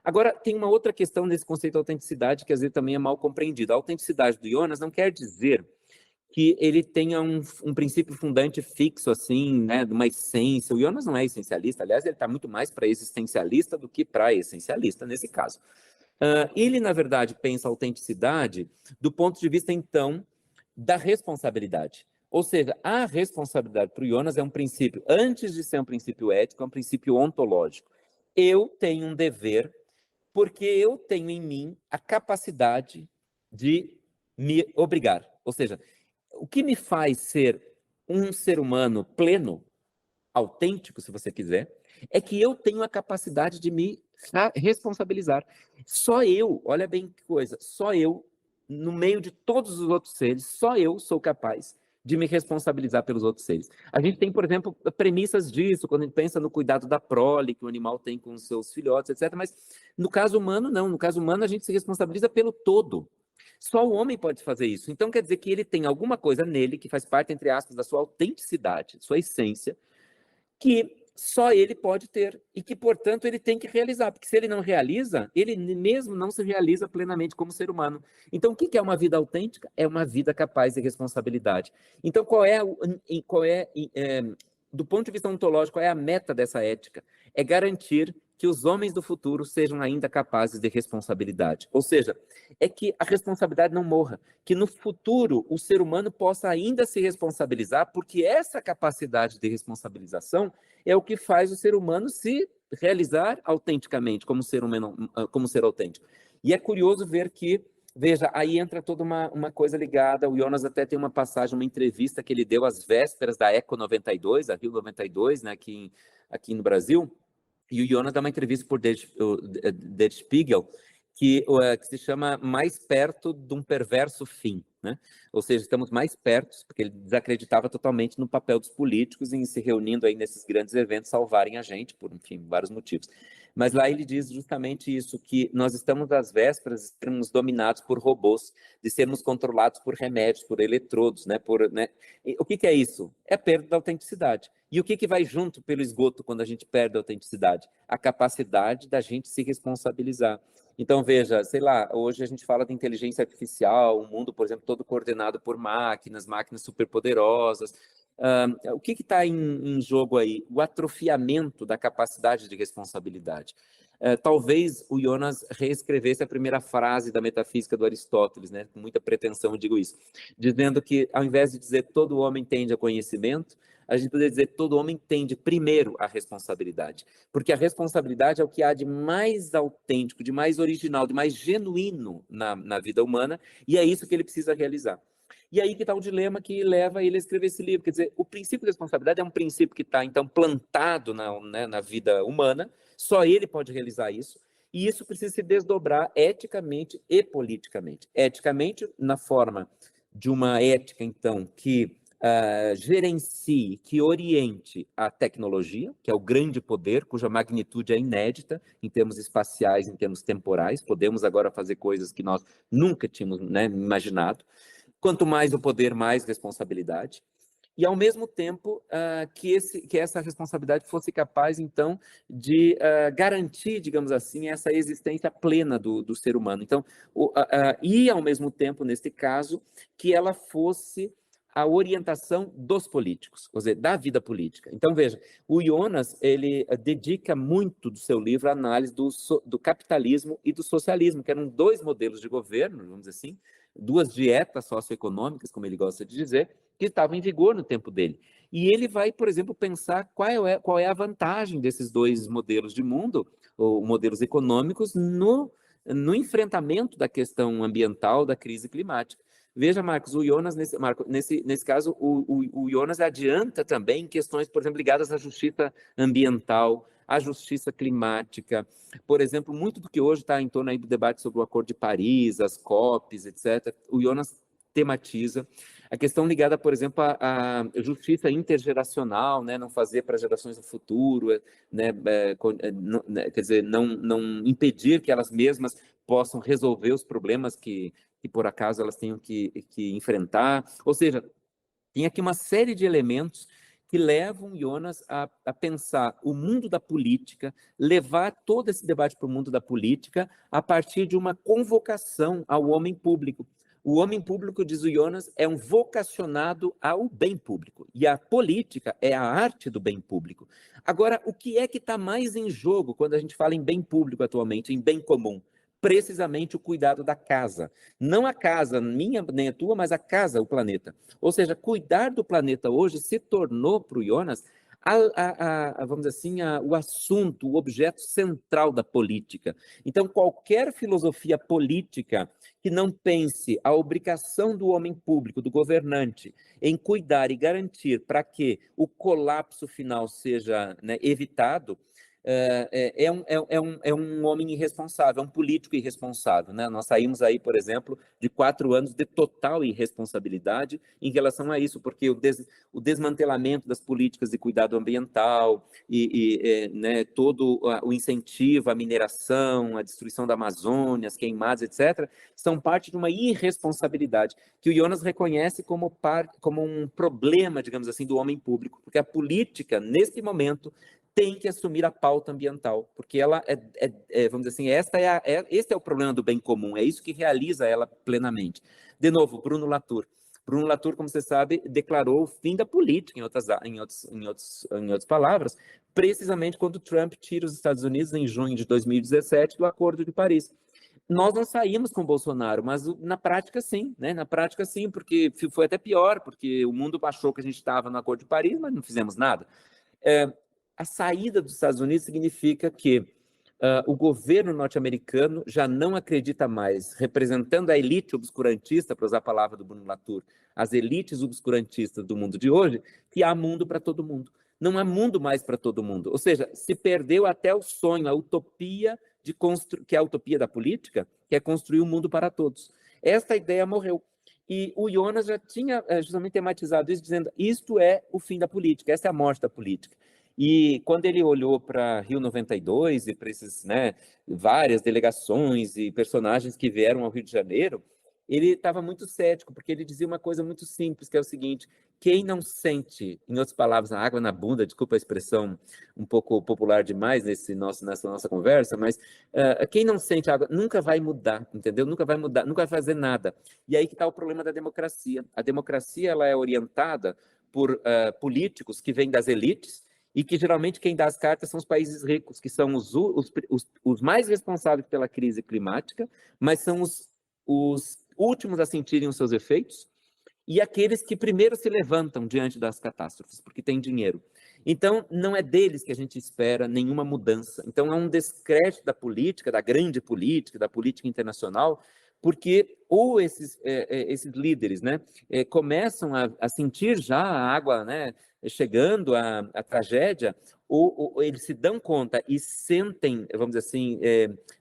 Agora, tem uma outra questão nesse conceito de autenticidade que às vezes também é mal compreendido. A autenticidade do Jonas não quer dizer que ele tenha um princípio fundante fixo, assim, né, de uma essência. O Jonas não é essencialista, aliás, ele está muito mais para existencialista do que para essencialista nesse caso. Ele, na verdade, pensa a autenticidade do ponto de vista, então, da responsabilidade. Ou seja, a responsabilidade para o Jonas é um princípio, antes de ser um princípio ético, é um princípio ontológico. Eu tenho um dever porque eu tenho em mim a capacidade de me obrigar. Ou seja, o que me faz ser um ser humano pleno, autêntico, se você quiser, é que eu tenho a capacidade de me responsabilizar. Só eu, olha bem que coisa, só eu, no meio de todos os outros seres, só eu sou capaz de me responsabilizar pelos outros seres. A gente tem, por exemplo, premissas disso, quando a gente pensa no cuidado da prole que o animal tem com os seus filhotes, etc. Mas no caso humano, não. No caso humano, a gente se responsabiliza pelo todo. Só o homem pode fazer isso. Então, quer dizer que ele tem alguma coisa nele que faz parte, entre aspas, da sua autenticidade, sua essência, que só ele pode ter e que, portanto, ele tem que realizar, porque se ele não realiza, ele mesmo não se realiza plenamente como ser humano. Então, o que é uma vida autêntica? É uma vida capaz de responsabilidade. Então, do ponto de vista ontológico, qual é a meta dessa ética? É garantir que os homens do futuro sejam ainda capazes de responsabilidade. Ou seja, é que a responsabilidade não morra, que no futuro o ser humano possa ainda se responsabilizar, porque essa capacidade de responsabilização é o que faz o ser humano se realizar autenticamente, como ser humano, como ser autêntico. E é curioso ver que, veja, aí entra toda uma coisa ligada. O Jonas até tem uma passagem, uma entrevista que ele deu às vésperas da Eco 92, a Rio 92, né, aqui no Brasil. E o Jonas dá uma entrevista por Der Spiegel, que se chama Mais Perto de um Perverso Fim, né? Ou seja, estamos mais perto, porque ele desacreditava totalmente no papel dos políticos em se reunindo aí nesses grandes eventos salvarem a gente, por, enfim, vários motivos. Mas lá ele diz justamente isso, que nós estamos às vésperas de sermos dominados por robôs, de sermos controlados por remédios, por eletrodos, né? O que é isso? É a perda da autenticidade. E o que vai junto pelo esgoto quando a gente perde a autenticidade? A capacidade da gente se responsabilizar. Então, veja, sei lá, hoje a gente fala de inteligência artificial, um mundo, por exemplo, todo coordenado por máquinas superpoderosas. O que está em jogo aí? O atrofiamento da capacidade de responsabilidade. Talvez o Jonas reescrevesse a primeira frase da metafísica do Aristóteles, né? Com muita pretensão eu digo isso, dizendo que, ao invés de dizer todo homem tende a conhecimento, a gente poderia dizer que todo homem tende primeiro a responsabilidade, porque a responsabilidade é o que há de mais autêntico, de mais original, de mais genuíno na vida humana, e é isso que ele precisa realizar. E aí que está o dilema que leva ele a escrever esse livro. Quer dizer, o princípio da responsabilidade é um princípio que está, então, plantado na vida humana, só ele pode realizar isso, e isso precisa se desdobrar eticamente e politicamente. Eticamente, na forma de uma ética, então, que gerencie, que oriente a tecnologia, que é o grande poder, cuja magnitude é inédita em termos espaciais, em termos temporais. Podemos agora fazer coisas que nós nunca tínhamos, né, imaginado. Quanto mais o poder, mais responsabilidade. E, ao mesmo tempo, que essa responsabilidade fosse capaz, então, de garantir, digamos assim, essa existência plena do ser humano. Então, e, ao mesmo tempo, neste caso, que ela fosse a orientação dos políticos, ou seja, da vida política. Então, veja, o Jonas, ele dedica muito do seu livro à análise do capitalismo e do socialismo, que eram dois modelos de governo, vamos dizer assim, duas dietas socioeconômicas, como ele gosta de dizer, que estavam em vigor no tempo dele. E ele vai, por exemplo, pensar qual é a vantagem desses dois modelos de mundo, ou modelos econômicos, no enfrentamento da questão ambiental, da crise climática. Veja, Marcos, o Jonas, nesse caso, o Jonas adianta também questões, por exemplo, ligadas à justiça ambiental, à justiça climática. Por exemplo, muito do que hoje está em torno aí do debate sobre o Acordo de Paris, as COPs, etc., o Jonas tematiza. A questão ligada, por exemplo, à justiça intergeracional, né, não fazer para gerações do futuro, né, quer dizer, não impedir que elas mesmas possam resolver os problemas que por acaso elas tenham que enfrentar. Ou seja, tem aqui uma série de elementos que levam Jonas a pensar o mundo da política, levar todo esse debate para o mundo da política a partir de uma convocação ao homem público. O homem público, diz o Jonas, é um vocacionado ao bem público, e a política é a arte do bem público. Agora, o que é que está mais em jogo quando a gente fala em bem público atualmente, em bem comum? Precisamente o cuidado da casa. Não a casa minha nem a tua, mas a casa, o planeta. Ou seja, cuidar do planeta hoje se tornou para o Jonas, vamos dizer assim, o assunto, o objeto central da política. Então, qualquer filosofia política que não pense a obrigação do homem público, do governante, em cuidar e garantir para que o colapso final seja, né, evitado, é um homem irresponsável, é um político irresponsável, né? Nós saímos aí, por exemplo, de 4 anos de total irresponsabilidade em relação a isso, porque o desmantelamento das políticas de cuidado ambiental né, todo o incentivo à mineração, à destruição da Amazônia, as queimadas, etc., são parte de uma irresponsabilidade que o Jonas reconhece como um problema, digamos assim, do homem público, porque a política, nesse momento, tem que assumir a pauta ambiental, porque ela vamos dizer assim, esse é o problema do bem comum, é isso que realiza ela plenamente. De novo, Bruno Latour. Bruno Latour, como você sabe, declarou o fim da política, em outras palavras, precisamente quando Trump tira os Estados Unidos, em junho de 2017, do Acordo de Paris. Nós não saímos com Bolsonaro, mas na prática sim, né? Na prática sim, porque foi até pior, porque o mundo achou que a gente estava no Acordo de Paris, mas não fizemos nada. A saída dos Estados Unidos significa que o governo norte-americano já não acredita mais, representando a elite obscurantista, para usar a palavra do Bruno Latour, as elites obscurantistas do mundo de hoje, que há mundo para todo mundo. Não há mundo mais para todo mundo. Ou seja, se perdeu até o sonho, a utopia que é a utopia da política, que é construir um mundo para todos. Esta ideia morreu. E o Jonas já tinha justamente tematizado isso, dizendo isto é o fim da política, essa é a morte da política. E quando ele olhou para Rio 92 e para esses, né, várias delegações e personagens que vieram ao Rio de Janeiro, ele estava muito cético, porque ele dizia uma coisa muito simples, que é o seguinte: quem não sente, em outras palavras, a água na bunda, desculpa a expressão um pouco popular demais nessa nossa conversa, mas quem não sente água nunca vai mudar, entendeu? Nunca vai mudar, nunca vai fazer nada. E aí que está o problema da democracia. A democracia ela é orientada por políticos que vêm das elites, e que geralmente quem dá as cartas são os países ricos, que são os mais responsáveis pela crise climática, mas são os últimos a sentirem os seus efeitos, e aqueles que primeiro se levantam diante das catástrofes, porque têm dinheiro. Então, não é deles que a gente espera nenhuma mudança. Então, é um descrédito da política, da grande política, da política internacional, porque ou esses líderes, né, começam a sentir já a água, né, chegando à tragédia, ou eles se dão conta e sentem, vamos dizer assim,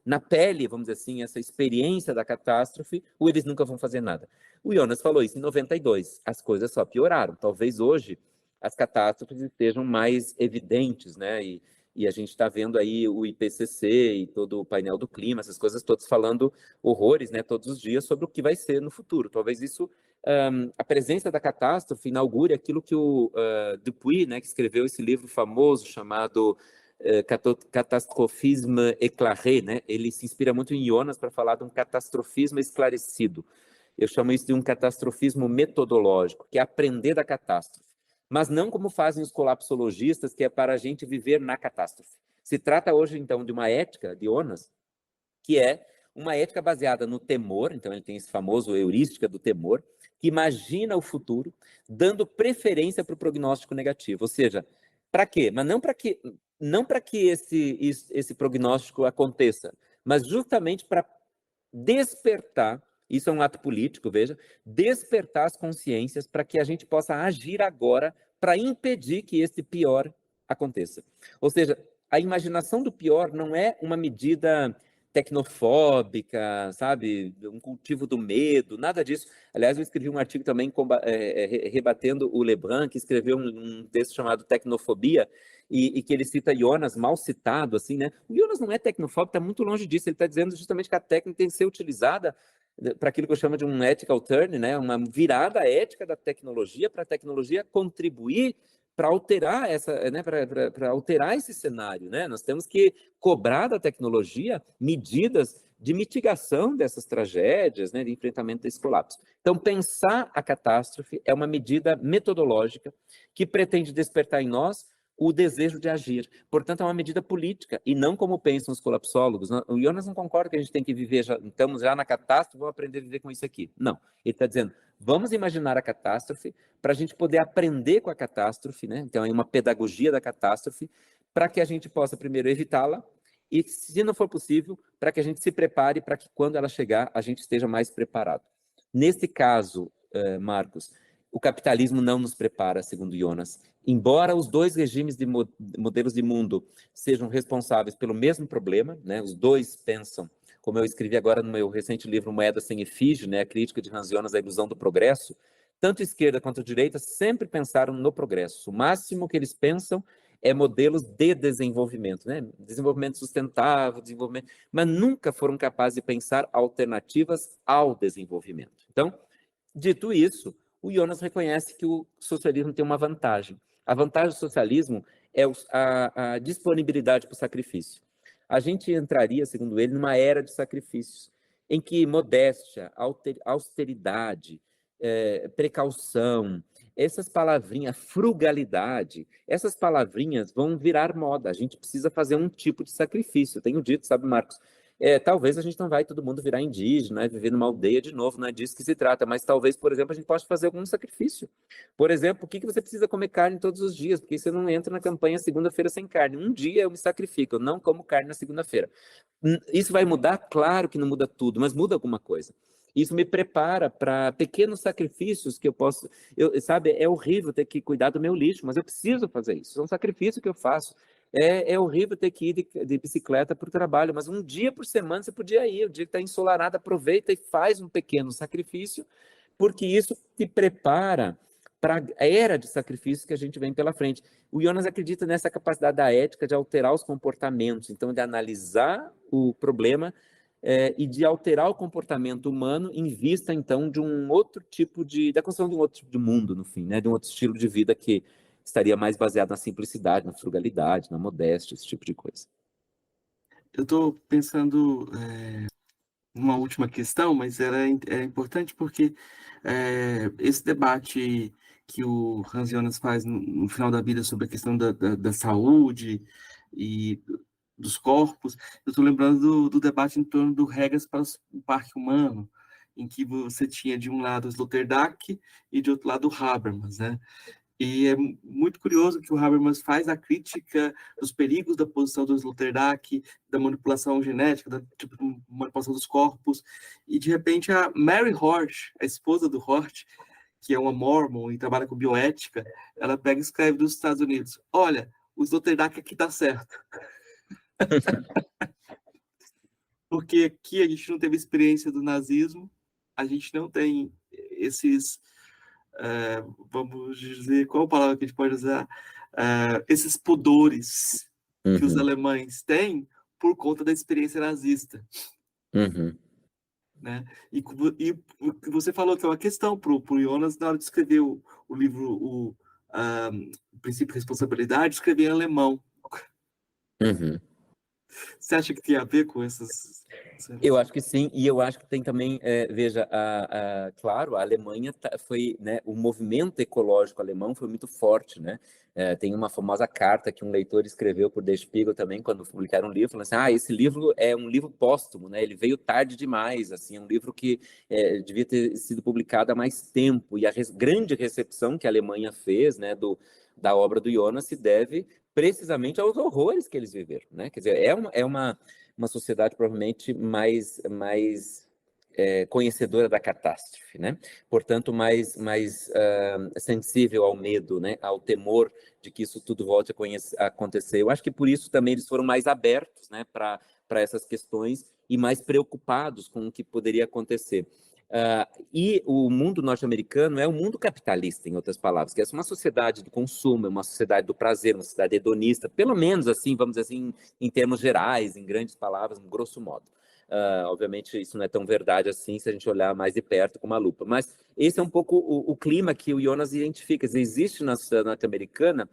na pele, vamos dizer assim, essa experiência da catástrofe, ou eles nunca vão fazer nada. O Jonas falou isso em 92, as coisas só pioraram. Talvez hoje as catástrofes estejam mais evidentes, né? E a gente está vendo aí o IPCC e todo o painel do clima, essas coisas todas falando horrores, né, todos os dias sobre o que vai ser no futuro. Talvez isso, a presença da catástrofe inaugure aquilo que o Dupuy, né, que escreveu esse livro famoso chamado Catastrophisme éclairé, né? Ele se inspira muito em Jonas para falar de um catastrofismo esclarecido. Eu chamo isso de um catastrofismo metodológico, que é aprender da catástrofe. Mas não como fazem os colapsologistas, que é para a gente viver na catástrofe. Se trata hoje, então, de uma ética de Jonas, que é uma ética baseada no temor, então ele tem esse famoso heurística do temor, que imagina o futuro, dando preferência para o prognóstico negativo. Ou seja, para quê? Mas não para que esse prognóstico aconteça, mas justamente para despertar. Isso é um ato político, veja, despertar as consciências para que a gente possa agir agora para impedir que esse pior aconteça. Ou seja, a imaginação do pior não é uma medida tecnofóbica, sabe, um cultivo do medo, nada disso. Aliás, eu escrevi um artigo também rebatendo o Lebrun, que escreveu um texto chamado Tecnofobia, e que ele cita Jonas, mal citado, assim, né? O Jonas não é tecnofóbico, está muito longe disso, ele está dizendo justamente que a técnica tem que ser utilizada para aquilo que eu chamo de um ethical turn, né? Uma virada ética da tecnologia, para a tecnologia contribuir para alterar para alterar esse cenário, né? Nós temos que cobrar da tecnologia medidas de mitigação dessas tragédias, né, de enfrentamento desse colapso. Então, pensar a catástrofe é uma medida metodológica que pretende despertar em nós o desejo de agir. Portanto, é uma medida política, e não como pensam os colapsólogos. O Jonas não concorda que a gente tem que viver, estamos já na catástrofe, vamos aprender a viver com isso aqui. Não, ele está dizendo, vamos imaginar a catástrofe para a gente poder aprender com a catástrofe, né? Então, é uma pedagogia da catástrofe, para que a gente possa primeiro evitá-la, e, se não for possível, para que a gente se prepare para que, quando ela chegar, a gente esteja mais preparado. Nesse caso, Marcos, o capitalismo não nos prepara, segundo Jonas. Embora os dois regimes de modelos de mundo sejam responsáveis pelo mesmo problema, né? Os dois pensam, como eu escrevi agora no meu recente livro Moeda Sem Efígie, né? A crítica de Hans Jonas à ilusão do progresso, tanto a esquerda quanto a direita sempre pensaram no progresso. O máximo que eles pensam é modelos de desenvolvimento, né? Desenvolvimento sustentável, desenvolvimento, mas nunca foram capazes de pensar alternativas ao desenvolvimento. Então, dito isso, o Jonas reconhece que o socialismo tem uma vantagem. A vantagem do socialismo é a disponibilidade para o sacrifício. A gente entraria, segundo ele, numa era de sacrifícios, em que modéstia, austeridade, precaução, essas palavrinhas, frugalidade, essas palavrinhas vão virar moda. A gente precisa fazer um tipo de sacrifício. Eu tenho dito, sabe, Marcos? Talvez a gente não vai todo mundo virar indígena, viver numa aldeia de novo, não é disso que se trata, mas talvez, por exemplo, a gente possa fazer algum sacrifício. Por exemplo, por que você precisa comer carne todos os dias? Porque você não entra na campanha segunda-feira sem carne. Um dia eu me sacrifico, eu não como carne na segunda-feira. Isso vai mudar? Claro que não muda tudo, mas muda alguma coisa. Isso me prepara para pequenos sacrifícios que eu posso... sabe, é horrível ter que cuidar do meu lixo, mas eu preciso fazer isso. É um sacrifício que eu faço. É horrível ter que ir de bicicleta para o trabalho, mas um dia por semana você podia ir. O dia que está ensolarado, aproveita e faz um pequeno sacrifício, porque isso te prepara para a era de sacrifício que a gente vem pela frente. O Jonas acredita nessa capacidade da ética de alterar os comportamentos, então de analisar o problema e de alterar o comportamento humano em vista, então, de um outro tipo da construção de um outro tipo de mundo, no fim, né? De um outro estilo de vida que estaria mais baseado na simplicidade, na frugalidade, na modéstia, esse tipo de coisa. Eu estou pensando uma última questão, mas é importante porque esse debate que o Hans Jonas faz no final da vida sobre a questão da saúde e dos corpos, eu estou lembrando do debate em torno do Regras para o Parque Humano, em que você tinha de um lado os Sloterdijk e de outro lado o Habermas, né? E é muito curioso que o Habermas faz a crítica dos perigos da posição do Sloterdijk, da manipulação genética, da tipo, manipulação dos corpos, e de repente a Mary Hort, a esposa do Hort, que é uma mormon e trabalha com bioética, ela pega e escreve dos Estados Unidos, olha, o Sloterdijk aqui tá certo. Porque aqui a gente não teve experiência do nazismo, a gente não tem esses... vamos dizer, qual a palavra que a gente pode usar? Esses pudores que os alemães têm por conta da experiência nazista. Né? E o que você falou que é uma questão para o Jonas na hora de escrever o livro, o Princípio de Responsabilidade, escrever em alemão. Você acha que tem a ver com essas... Eu acho que sim, e eu acho que tem também, veja, claro, a Alemanha foi, né, o movimento ecológico alemão foi muito forte, né? Tem uma famosa carta que um leitor escreveu por Der Spiegel também, quando publicaram um livro, falando assim, esse livro é um livro póstumo, né? Ele veio tarde demais, assim, é um livro que devia ter sido publicado há mais tempo, e a grande recepção que a Alemanha fez, né, da obra do Jonas se deve precisamente aos horrores que eles viveram, né? Quer dizer, é uma sociedade provavelmente mais conhecedora da catástrofe, né? Portanto, mais sensível ao medo, né? Ao temor de que isso tudo volte a acontecer. Eu acho que por isso também eles foram mais abertos, né? Para essas questões e mais preocupados com o que poderia acontecer. E o mundo norte-americano é um mundo capitalista, em outras palavras, que é uma sociedade do consumo, é uma sociedade do prazer, uma sociedade hedonista, pelo menos assim, vamos dizer assim, em termos gerais, em grandes palavras, grosso modo. Obviamente, isso não é tão verdade assim se a gente olhar mais de perto com uma lupa, mas esse é um pouco o clima que o Jonas identifica. Existe na sociedade norte-americana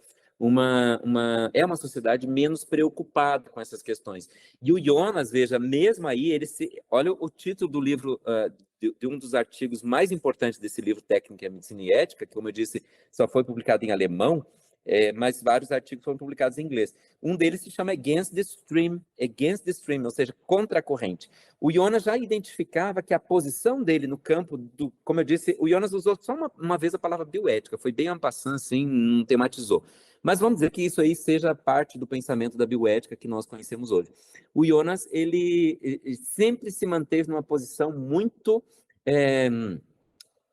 é uma sociedade menos preocupada com essas questões. E o Jonas, veja, mesmo aí, olha o título do livro, de um dos artigos mais importantes desse livro, Técnica, Medicina e Ética, que, como eu disse, só foi publicado em alemão, mas vários artigos foram publicados em inglês. Um deles se chama Against the Stream, ou seja, contra a corrente. O Jonas já identificava que a posição dele no campo como eu disse, o Jonas usou só uma vez a palavra bioética, foi bem en passant, assim, não tematizou. Mas vamos dizer que isso aí seja parte do pensamento da bioética que nós conhecemos hoje. O Jonas, ele sempre se manteve numa posição muito,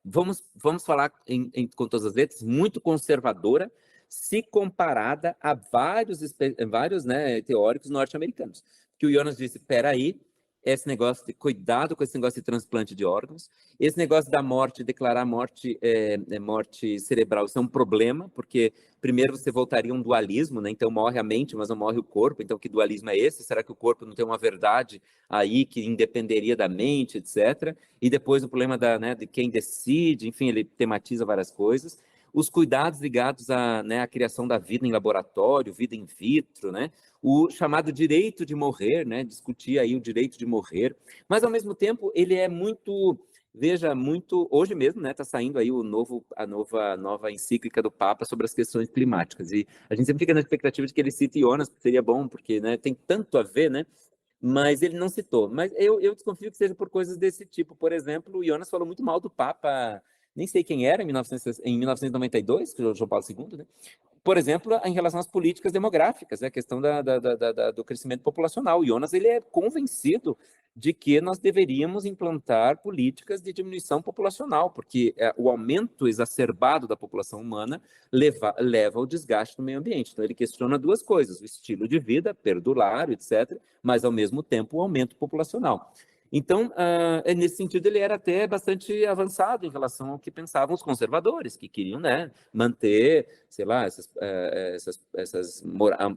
vamos falar com todas as letras, muito conservadora, se comparada a vários né, teóricos norte-americanos. Que o Jonas disse, peraí, esse negócio de cuidado com esse negócio de transplante de órgãos, esse negócio da morte, declarar morte cerebral, isso é um problema, porque primeiro você voltaria a um dualismo, né? Então morre a mente, mas não morre o corpo, então que dualismo é esse? Será que o corpo não tem uma verdade aí que independeria da mente, etc. E depois o problema de quem decide, enfim, ele tematiza várias coisas. Os cuidados ligados à criação da vida em laboratório, vida in vitro, né? O chamado direito de morrer, né? Discutir aí o direito de morrer, mas ao mesmo tempo ele é muito, veja, muito, hoje mesmo, né, está saindo aí a nova encíclica do Papa sobre as questões climáticas, e a gente sempre fica na expectativa de que ele cite Jonas, que seria bom, porque, né, tem tanto a ver, né, mas ele não citou. Mas eu desconfio que seja por coisas desse tipo. Por exemplo, o Jonas falou muito mal do Papa, nem sei quem era, em 1992, que é o João Paulo II, né? Por exemplo, em relação às políticas demográficas, né? A questão do crescimento populacional. O Jonas, ele é convencido de que nós deveríamos implantar políticas de diminuição populacional, porque o aumento exacerbado da população humana leva ao desgaste do meio ambiente. Então, ele questiona duas coisas, o estilo de vida, perdulário, etc., mas, ao mesmo tempo, o aumento populacional. Então, nesse sentido, ele era até bastante avançado em relação ao que pensavam os conservadores, que queriam, né, manter, sei lá,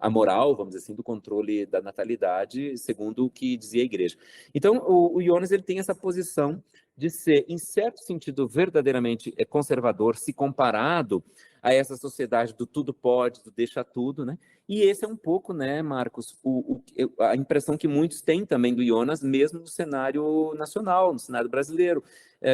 a moral, vamos dizer assim, do controle da natalidade, segundo o que dizia a igreja. Então, o Jonas, ele tem essa posição de ser, em certo sentido, verdadeiramente conservador, se comparado a essa sociedade do tudo pode, do deixa tudo, né? E esse é um pouco, né, Marcos, a impressão que muitos têm também do Jonas, mesmo no cenário nacional, no cenário brasileiro.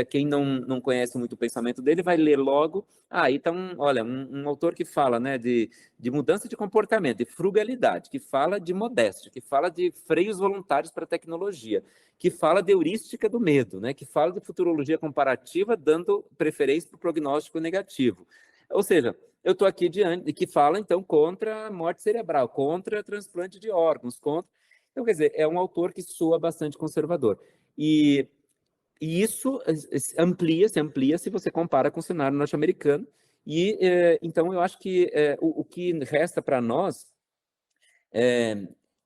Quem não conhece muito o pensamento dele vai ler logo, então, olha, um autor que fala, né, de mudança de comportamento, de frugalidade, que fala de modéstia, que fala de freios voluntários para a tecnologia, que fala de heurística do medo, né, que fala de futurologia comparativa, dando preferência para o prognóstico negativo. Ou seja, eu estou aqui diante, que fala, então, contra a morte cerebral, contra transplante de órgãos, contra... Então, quer dizer, é um autor que soa bastante conservador. E isso se amplia se você compara com o cenário norte-americano. E, então, eu acho que o que resta para nós...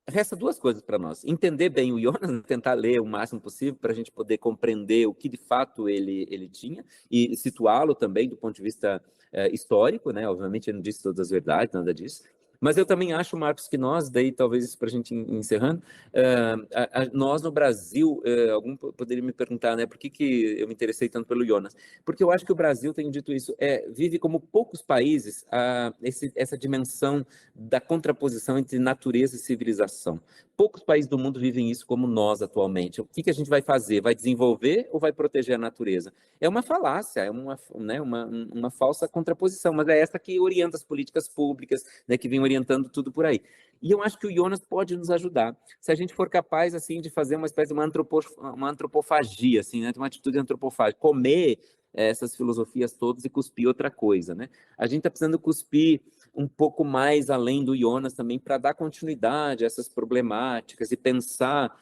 Resta duas coisas para nós. Entender bem o Jonas, tentar ler o máximo possível para a gente poder compreender o que de fato ele tinha e situá-lo também do ponto de vista histórico, né? Obviamente ele não disse todas as verdades, nada disso. Mas eu também acho, Marcos, que nós, daí talvez para a gente encerrando, nós no Brasil, algum poderia me perguntar, né, por que eu me interessei tanto pelo Jonas? Porque eu acho que o Brasil, tenho dito isso, vive como poucos países essa dimensão da contraposição entre natureza e civilização. Poucos países do mundo vivem isso como nós atualmente. O que a gente vai fazer? Vai desenvolver ou vai proteger a natureza? É uma falácia, é uma falsa contraposição, mas é essa que orienta as políticas públicas, né, que vem orientando tudo por aí. E eu acho que o Jonas pode nos ajudar, se a gente for capaz assim de fazer uma espécie de uma antropofagia, assim, né, uma atitude antropofágica, comer essas filosofias todas e cuspir outra coisa, né? A gente está precisando cuspir um pouco mais além do Jonas também para dar continuidade a essas problemáticas e pensar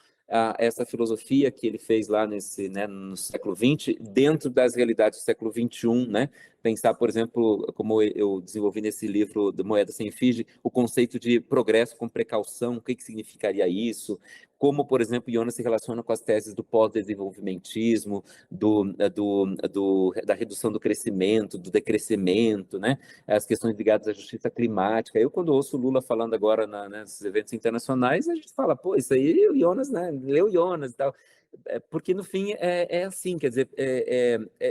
essa filosofia que ele fez lá no século XX dentro das realidades do século XXI, né? pensar, por exemplo, como eu desenvolvi nesse livro do Moeda Sem Efígie, o conceito de progresso com precaução, o que significaria isso, como, por exemplo, Jonas se relaciona com as teses do pós-desenvolvimentismo, da redução do crescimento, do decrescimento, né? As questões ligadas à justiça climática. Eu, quando ouço o Lula falando agora nesses eventos internacionais, a gente fala, pô, isso aí o Jonas, né? Leu Jonas e tal. Porque, no fim, é assim, quer dizer,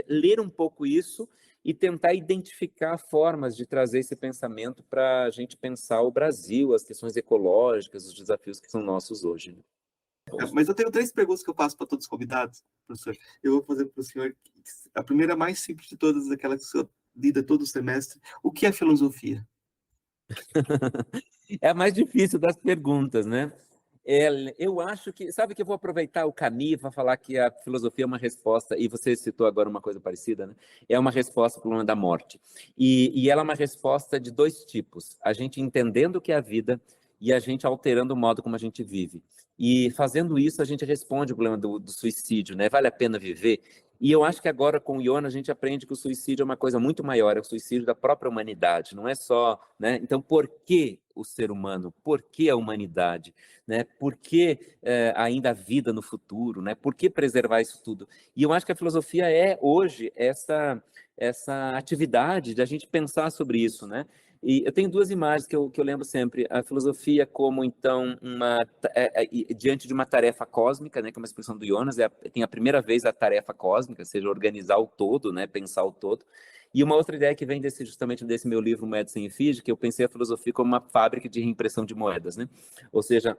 ler um pouco isso e tentar identificar formas de trazer esse pensamento para a gente pensar o Brasil, as questões ecológicas, os desafios que são nossos hoje, né? Mas eu tenho 3 perguntas que eu faço para todos os convidados, professor. Eu vou fazer para o senhor a primeira mais simples de todas, aquela que o senhor lida todo semestre. O que é filosofia? É a mais difícil das perguntas, né? Eu acho que, sabe que eu vou aproveitar o Camus para falar que a filosofia é uma resposta, e você citou agora uma coisa parecida, né? É uma resposta ao problema da morte. E ela é uma resposta de 2 tipos: a gente entendendo o que é a vida e a gente alterando o modo como a gente vive. E fazendo isso, a gente responde o problema do suicídio, né? Vale a pena viver? E eu acho que agora com o Iona a gente aprende que o suicídio é uma coisa muito maior, é o suicídio da própria humanidade, não é só, né? Então, por que o ser humano? Por que a humanidade? Né? Por que ainda a vida no futuro? Né? Por que preservar isso tudo? E eu acho que a filosofia é, hoje, essa atividade de a gente pensar sobre isso, né? E eu tenho 2 imagens que eu lembro sempre. A filosofia como, então, diante de uma tarefa cósmica, né, que é uma expressão do Jonas, tem a primeira vez a tarefa cósmica, ou seja, organizar o todo, né, pensar o todo. E uma outra ideia que vem justamente desse meu livro, Moeda Sem Efígie, que eu pensei a filosofia como uma fábrica de reimpressão de moedas, né? Ou seja,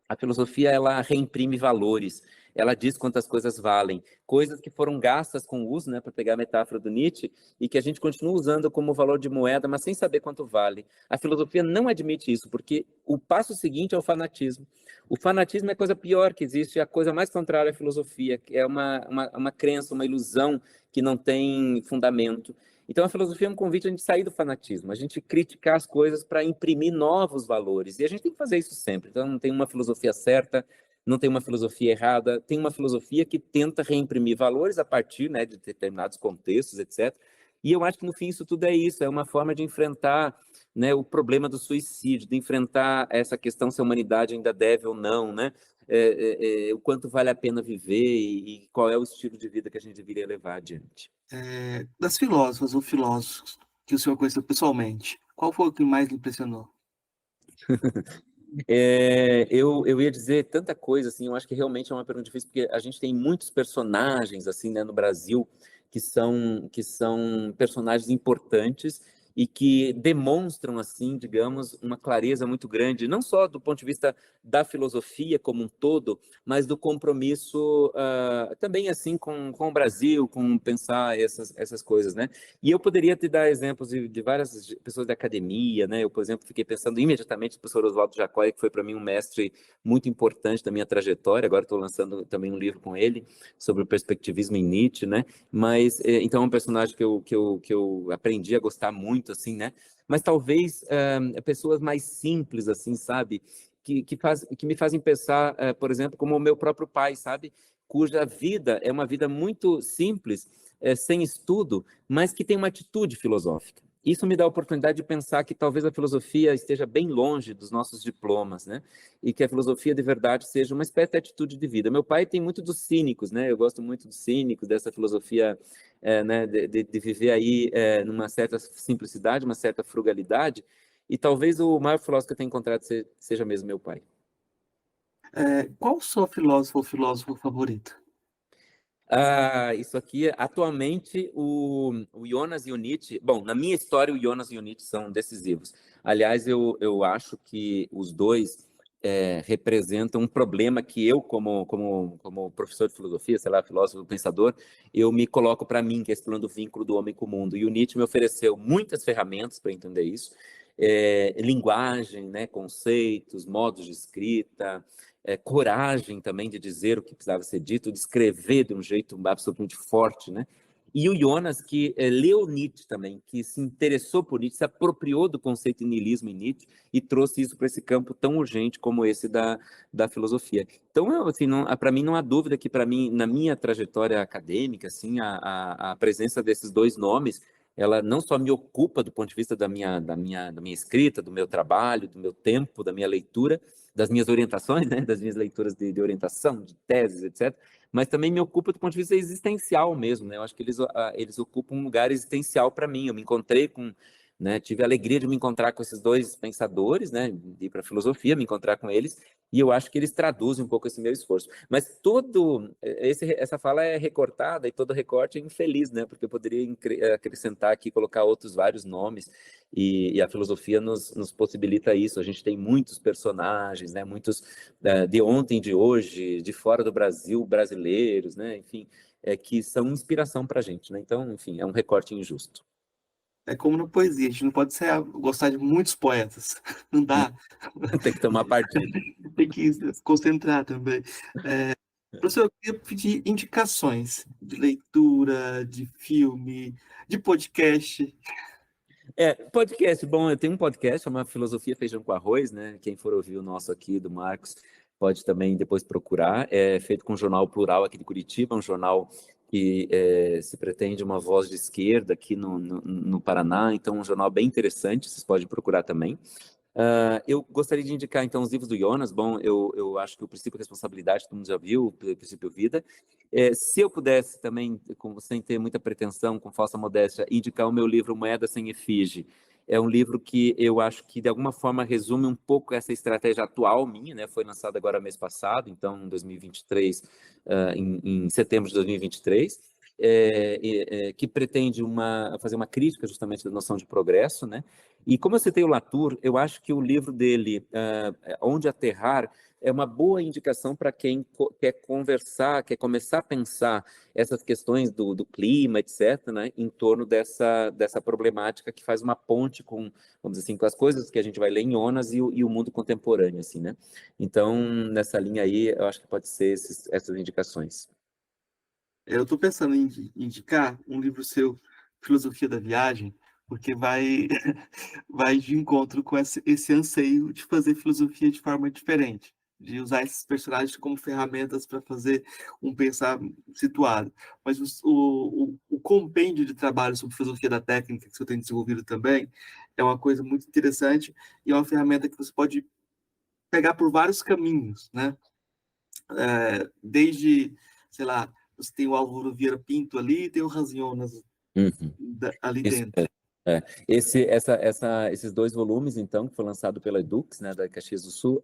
a filosofia, ela reimprime valores, ela diz quantas coisas valem, coisas que foram gastas com uso, né, para pegar a metáfora do Nietzsche, e que a gente continua usando como valor de moeda, mas sem saber quanto vale. A filosofia não admite isso, porque o passo seguinte é o fanatismo. O fanatismo é a coisa pior que existe, é a coisa mais contrária à filosofia, que é uma crença, uma ilusão que não tem fundamento. Então, a filosofia é um convite a gente sair do fanatismo, a gente criticar as coisas para imprimir novos valores. E a gente tem que fazer isso sempre. Então, não tem uma filosofia certa, não tem uma filosofia errada, tem uma filosofia que tenta reimprimir valores a partir, né, de determinados contextos, etc. E eu acho que, no fim, isso tudo é isso, é uma forma de enfrentar, né, o problema do suicídio, de enfrentar essa questão se a humanidade ainda deve ou não, né? O quanto vale a pena viver e qual é o estilo de vida que a gente deveria levar adiante. Das filósofas ou filósofos que o senhor conheceu pessoalmente, qual foi o que mais lhe impressionou? Eu ia dizer tanta coisa, assim, eu acho que realmente é uma pergunta difícil, porque a gente tem muitos personagens, assim, né, no Brasil, que são personagens importantes e que demonstram, assim, digamos, uma clareza muito grande, não só do ponto de vista da filosofia como um todo, mas do compromisso também, assim, com o Brasil, com pensar essas coisas, né? E eu poderia te dar exemplos de várias pessoas da academia, né? Eu, por exemplo, fiquei pensando imediatamente no professor Oswaldo Jacói, que foi para mim um mestre muito importante da minha trajetória. Agora estou lançando também um livro com ele sobre o perspectivismo em Nietzsche, né? Mas então é um personagem que eu aprendi a gostar muito, assim, né? Mas talvez pessoas mais simples, assim, sabe? Que me fazem pensar, por exemplo, como o meu próprio pai, sabe? Cuja vida é uma vida muito simples, sem estudo, mas que tem uma atitude filosófica. Isso me dá a oportunidade de pensar que talvez a filosofia esteja bem longe dos nossos diplomas, né? E que a filosofia de verdade seja uma espécie de atitude de vida. Meu pai tem muito dos cínicos, né? Eu gosto muito dos cínicos, dessa filosofia, né? De viver aí numa certa simplicidade, uma certa frugalidade. E talvez o maior filósofo que eu tenho encontrado seja mesmo meu pai. Qual o seu filósofo ou filósofo favorito? Isso aqui, atualmente, o Jonas e o Nietzsche... Bom, na minha história, o Jonas e o Nietzsche são decisivos. Aliás, eu acho que os dois representam um problema que eu, como professor de filosofia, sei lá, filósofo, pensador, eu me coloco para mim, que é esse plano do vínculo do homem com o mundo. E o Nietzsche me ofereceu muitas ferramentas para entender isso. Linguagem, né, conceitos, modos de escrita, coragem também de dizer o que precisava ser dito, de escrever de um jeito absolutamente forte, né? E o Jonas, que leu Nietzsche também, que se interessou por Nietzsche, se apropriou do conceito de niilismo em Nietzsche e trouxe isso para esse campo tão urgente como esse da filosofia. Então, assim, para mim não há dúvida que, para mim, na minha trajetória acadêmica, assim, a presença desses dois nomes ela não só me ocupa do ponto de vista da minha escrita, do meu trabalho, do meu tempo, da minha leitura, das minhas orientações, né, das minhas leituras de orientação, de teses, etc., mas também me ocupa do ponto de vista existencial mesmo, né? Eu acho que eles ocupam um lugar existencial para mim. Eu me encontrei com, né, tive a alegria de me encontrar com esses dois pensadores, né, de ir para a filosofia, me encontrar com eles, e eu acho que eles traduzem um pouco esse meu esforço. Mas essa fala é recortada e todo recorte é infeliz, né? Porque eu poderia acrescentar aqui, colocar outros vários nomes, e a filosofia nos possibilita isso. A gente tem muitos personagens, né? Muitos de ontem, de hoje, de fora do Brasil, brasileiros, né? Enfim, que são inspiração para a gente, né? Então, enfim, é um recorte injusto. É como na poesia, a gente não pode gostar de muitos poetas. Não dá. Tem que tomar partido. Tem que se concentrar também. Professor, eu queria pedir indicações de leitura, de filme, de podcast. Podcast, bom, eu tenho um podcast chamado Filosofia Feijão com Arroz, né? Quem for ouvir o nosso aqui, do Marcos, pode também depois procurar. É feito com o Jornal Plural aqui de Curitiba, um jornal que se pretende uma voz de esquerda aqui no Paraná, então um jornal bem interessante, vocês podem procurar também. Eu gostaria de indicar, então, os livros do Jonas. Bom, eu acho que o princípio de responsabilidade, todo mundo já viu, o princípio vida. Se eu pudesse também, sem ter muita pretensão, com falsa modéstia, indicar o meu livro Moeda Sem Efígie, é um livro que eu acho que, de alguma forma, resume um pouco essa estratégia atual minha, né? Foi lançado agora mês passado, então, em 2023, em setembro de 2023. Que pretende fazer uma crítica justamente da noção de progresso, né? E como eu citei o Latour, eu acho que o livro dele, Onde Aterrar, é uma boa indicação para quem quer conversar, quer começar a pensar essas questões do clima, etc., né, em torno dessa problemática que faz uma ponte com, vamos dizer assim, com as coisas que a gente vai ler em Jonas e o mundo contemporâneo, assim, né? Então, nessa linha aí, eu acho que pode ser essas indicações. Eu estou pensando em indicar um livro seu, Filosofia da Viagem, porque vai de encontro com esse anseio de fazer filosofia de forma diferente, de usar esses personagens como ferramentas para fazer um pensar situado. Mas o compêndio de trabalho sobre filosofia da técnica que você tem desenvolvido também é uma coisa muito interessante e é uma ferramenta que você pode pegar por vários caminhos, né? Desde, sei lá, você tem o Álvaro Vieira Pinto ali e tem o Hans Jonas Uhum. ali Isso, dentro. é. Esses dois volumes, então, que foi lançado pela Edux, né, da Caxias do Sul,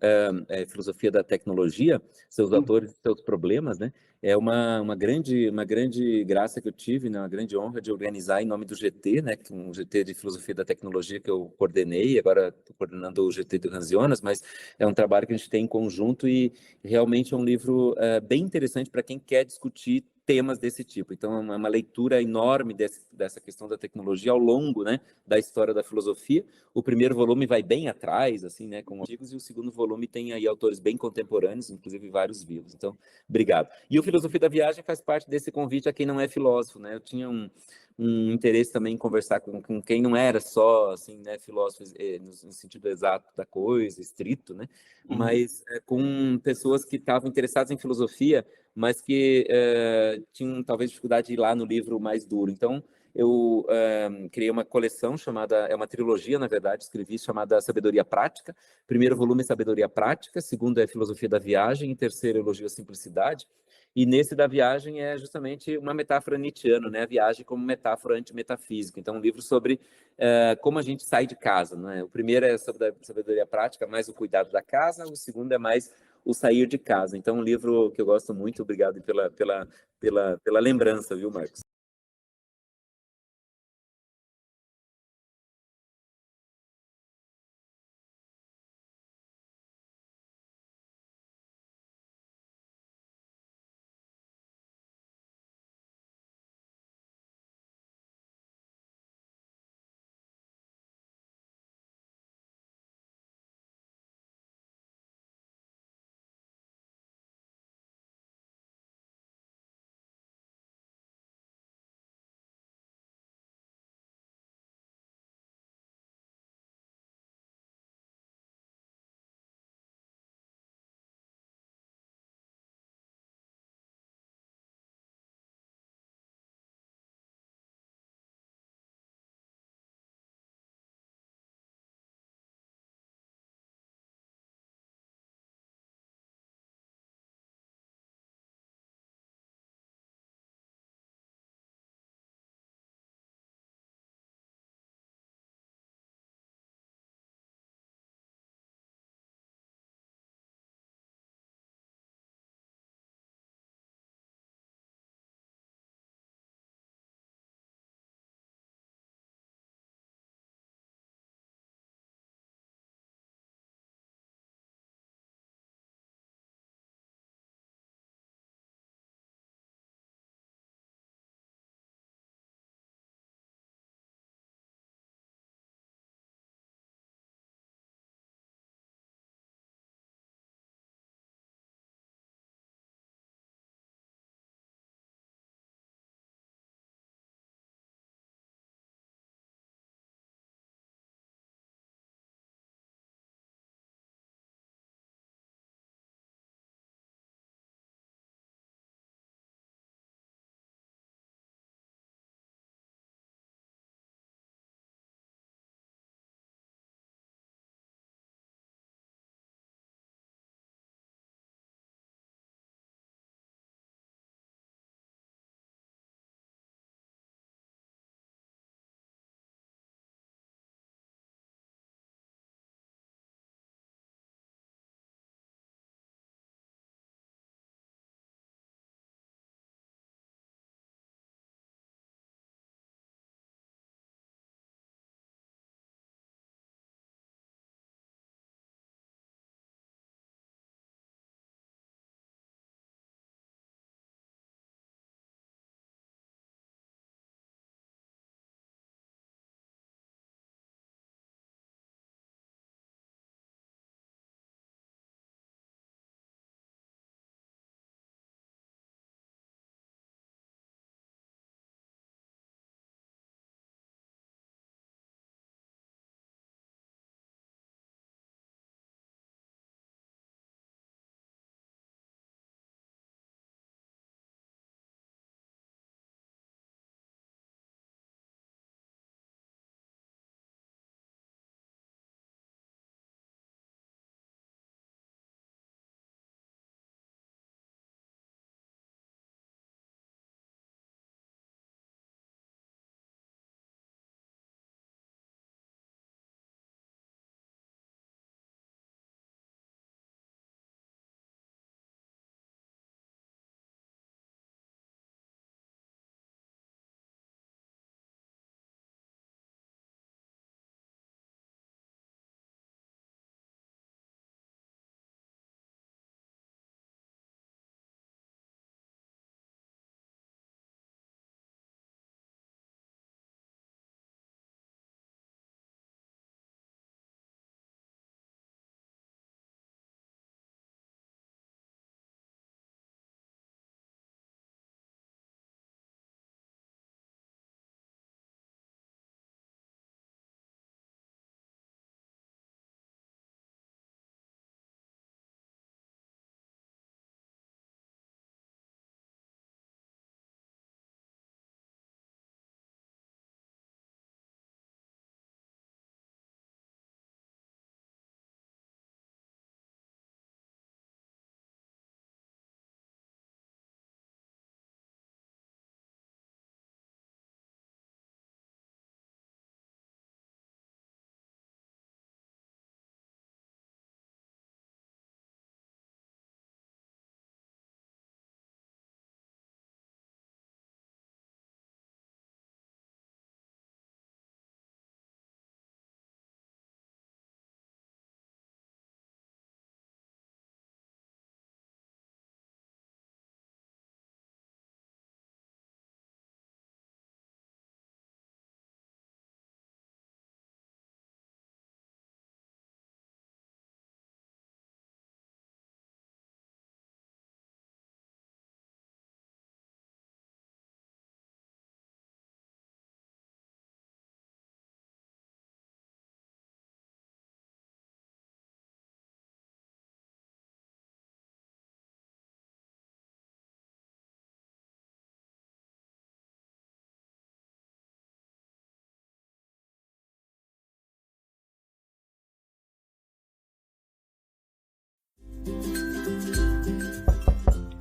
Filosofia da Tecnologia, seus atores e seus problemas, né, é uma grande graça que eu tive, né, uma grande honra de organizar em nome do GT, né, um GT de Filosofia da Tecnologia que eu coordenei, agora estou coordenando o GT do Hans Jonas, mas é um trabalho que a gente tem em conjunto e realmente é um livro bem interessante para quem quer discutir temas desse tipo. Então, é uma leitura enorme dessa questão da tecnologia ao longo, né, da história da filosofia. O primeiro volume vai bem atrás, assim, né, com artigos, e o segundo volume tem aí autores bem contemporâneos, inclusive vários vivos. Então, obrigado. E o Filosofia da Viagem faz parte desse convite a quem não é filósofo, né? Eu tinha um interesse também em conversar com quem não era só, assim, né, filósofo no sentido exato da coisa, estrito, né? Uhum. Mas com pessoas que estavam interessadas em filosofia, mas que tinham talvez dificuldade de ir lá no livro mais duro. Então, eu criei uma coleção chamada, é uma trilogia, na verdade, escrevi, chamada Sabedoria Prática. Primeiro volume é Sabedoria Prática, segundo é Filosofia da Viagem, e terceiro Elogio à Simplicidade. E nesse da viagem é justamente uma metáfora nietzschiana, né? A viagem como metáfora antimetafísica. Então, um livro sobre como a gente sai de casa, né? O primeiro é sobre a sabedoria prática, mais o cuidado da casa. O segundo é mais o sair de casa. Então, um livro que eu gosto muito. Obrigado pela lembrança, viu, Marcos?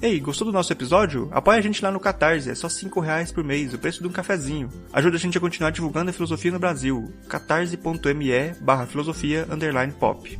Ei, gostou do nosso episódio? Apoia a gente lá no Catarse, é só R$5 por mês, o preço de um cafezinho. Ajuda a gente a continuar divulgando a filosofia no Brasil. catarse.me/filosofia_pop.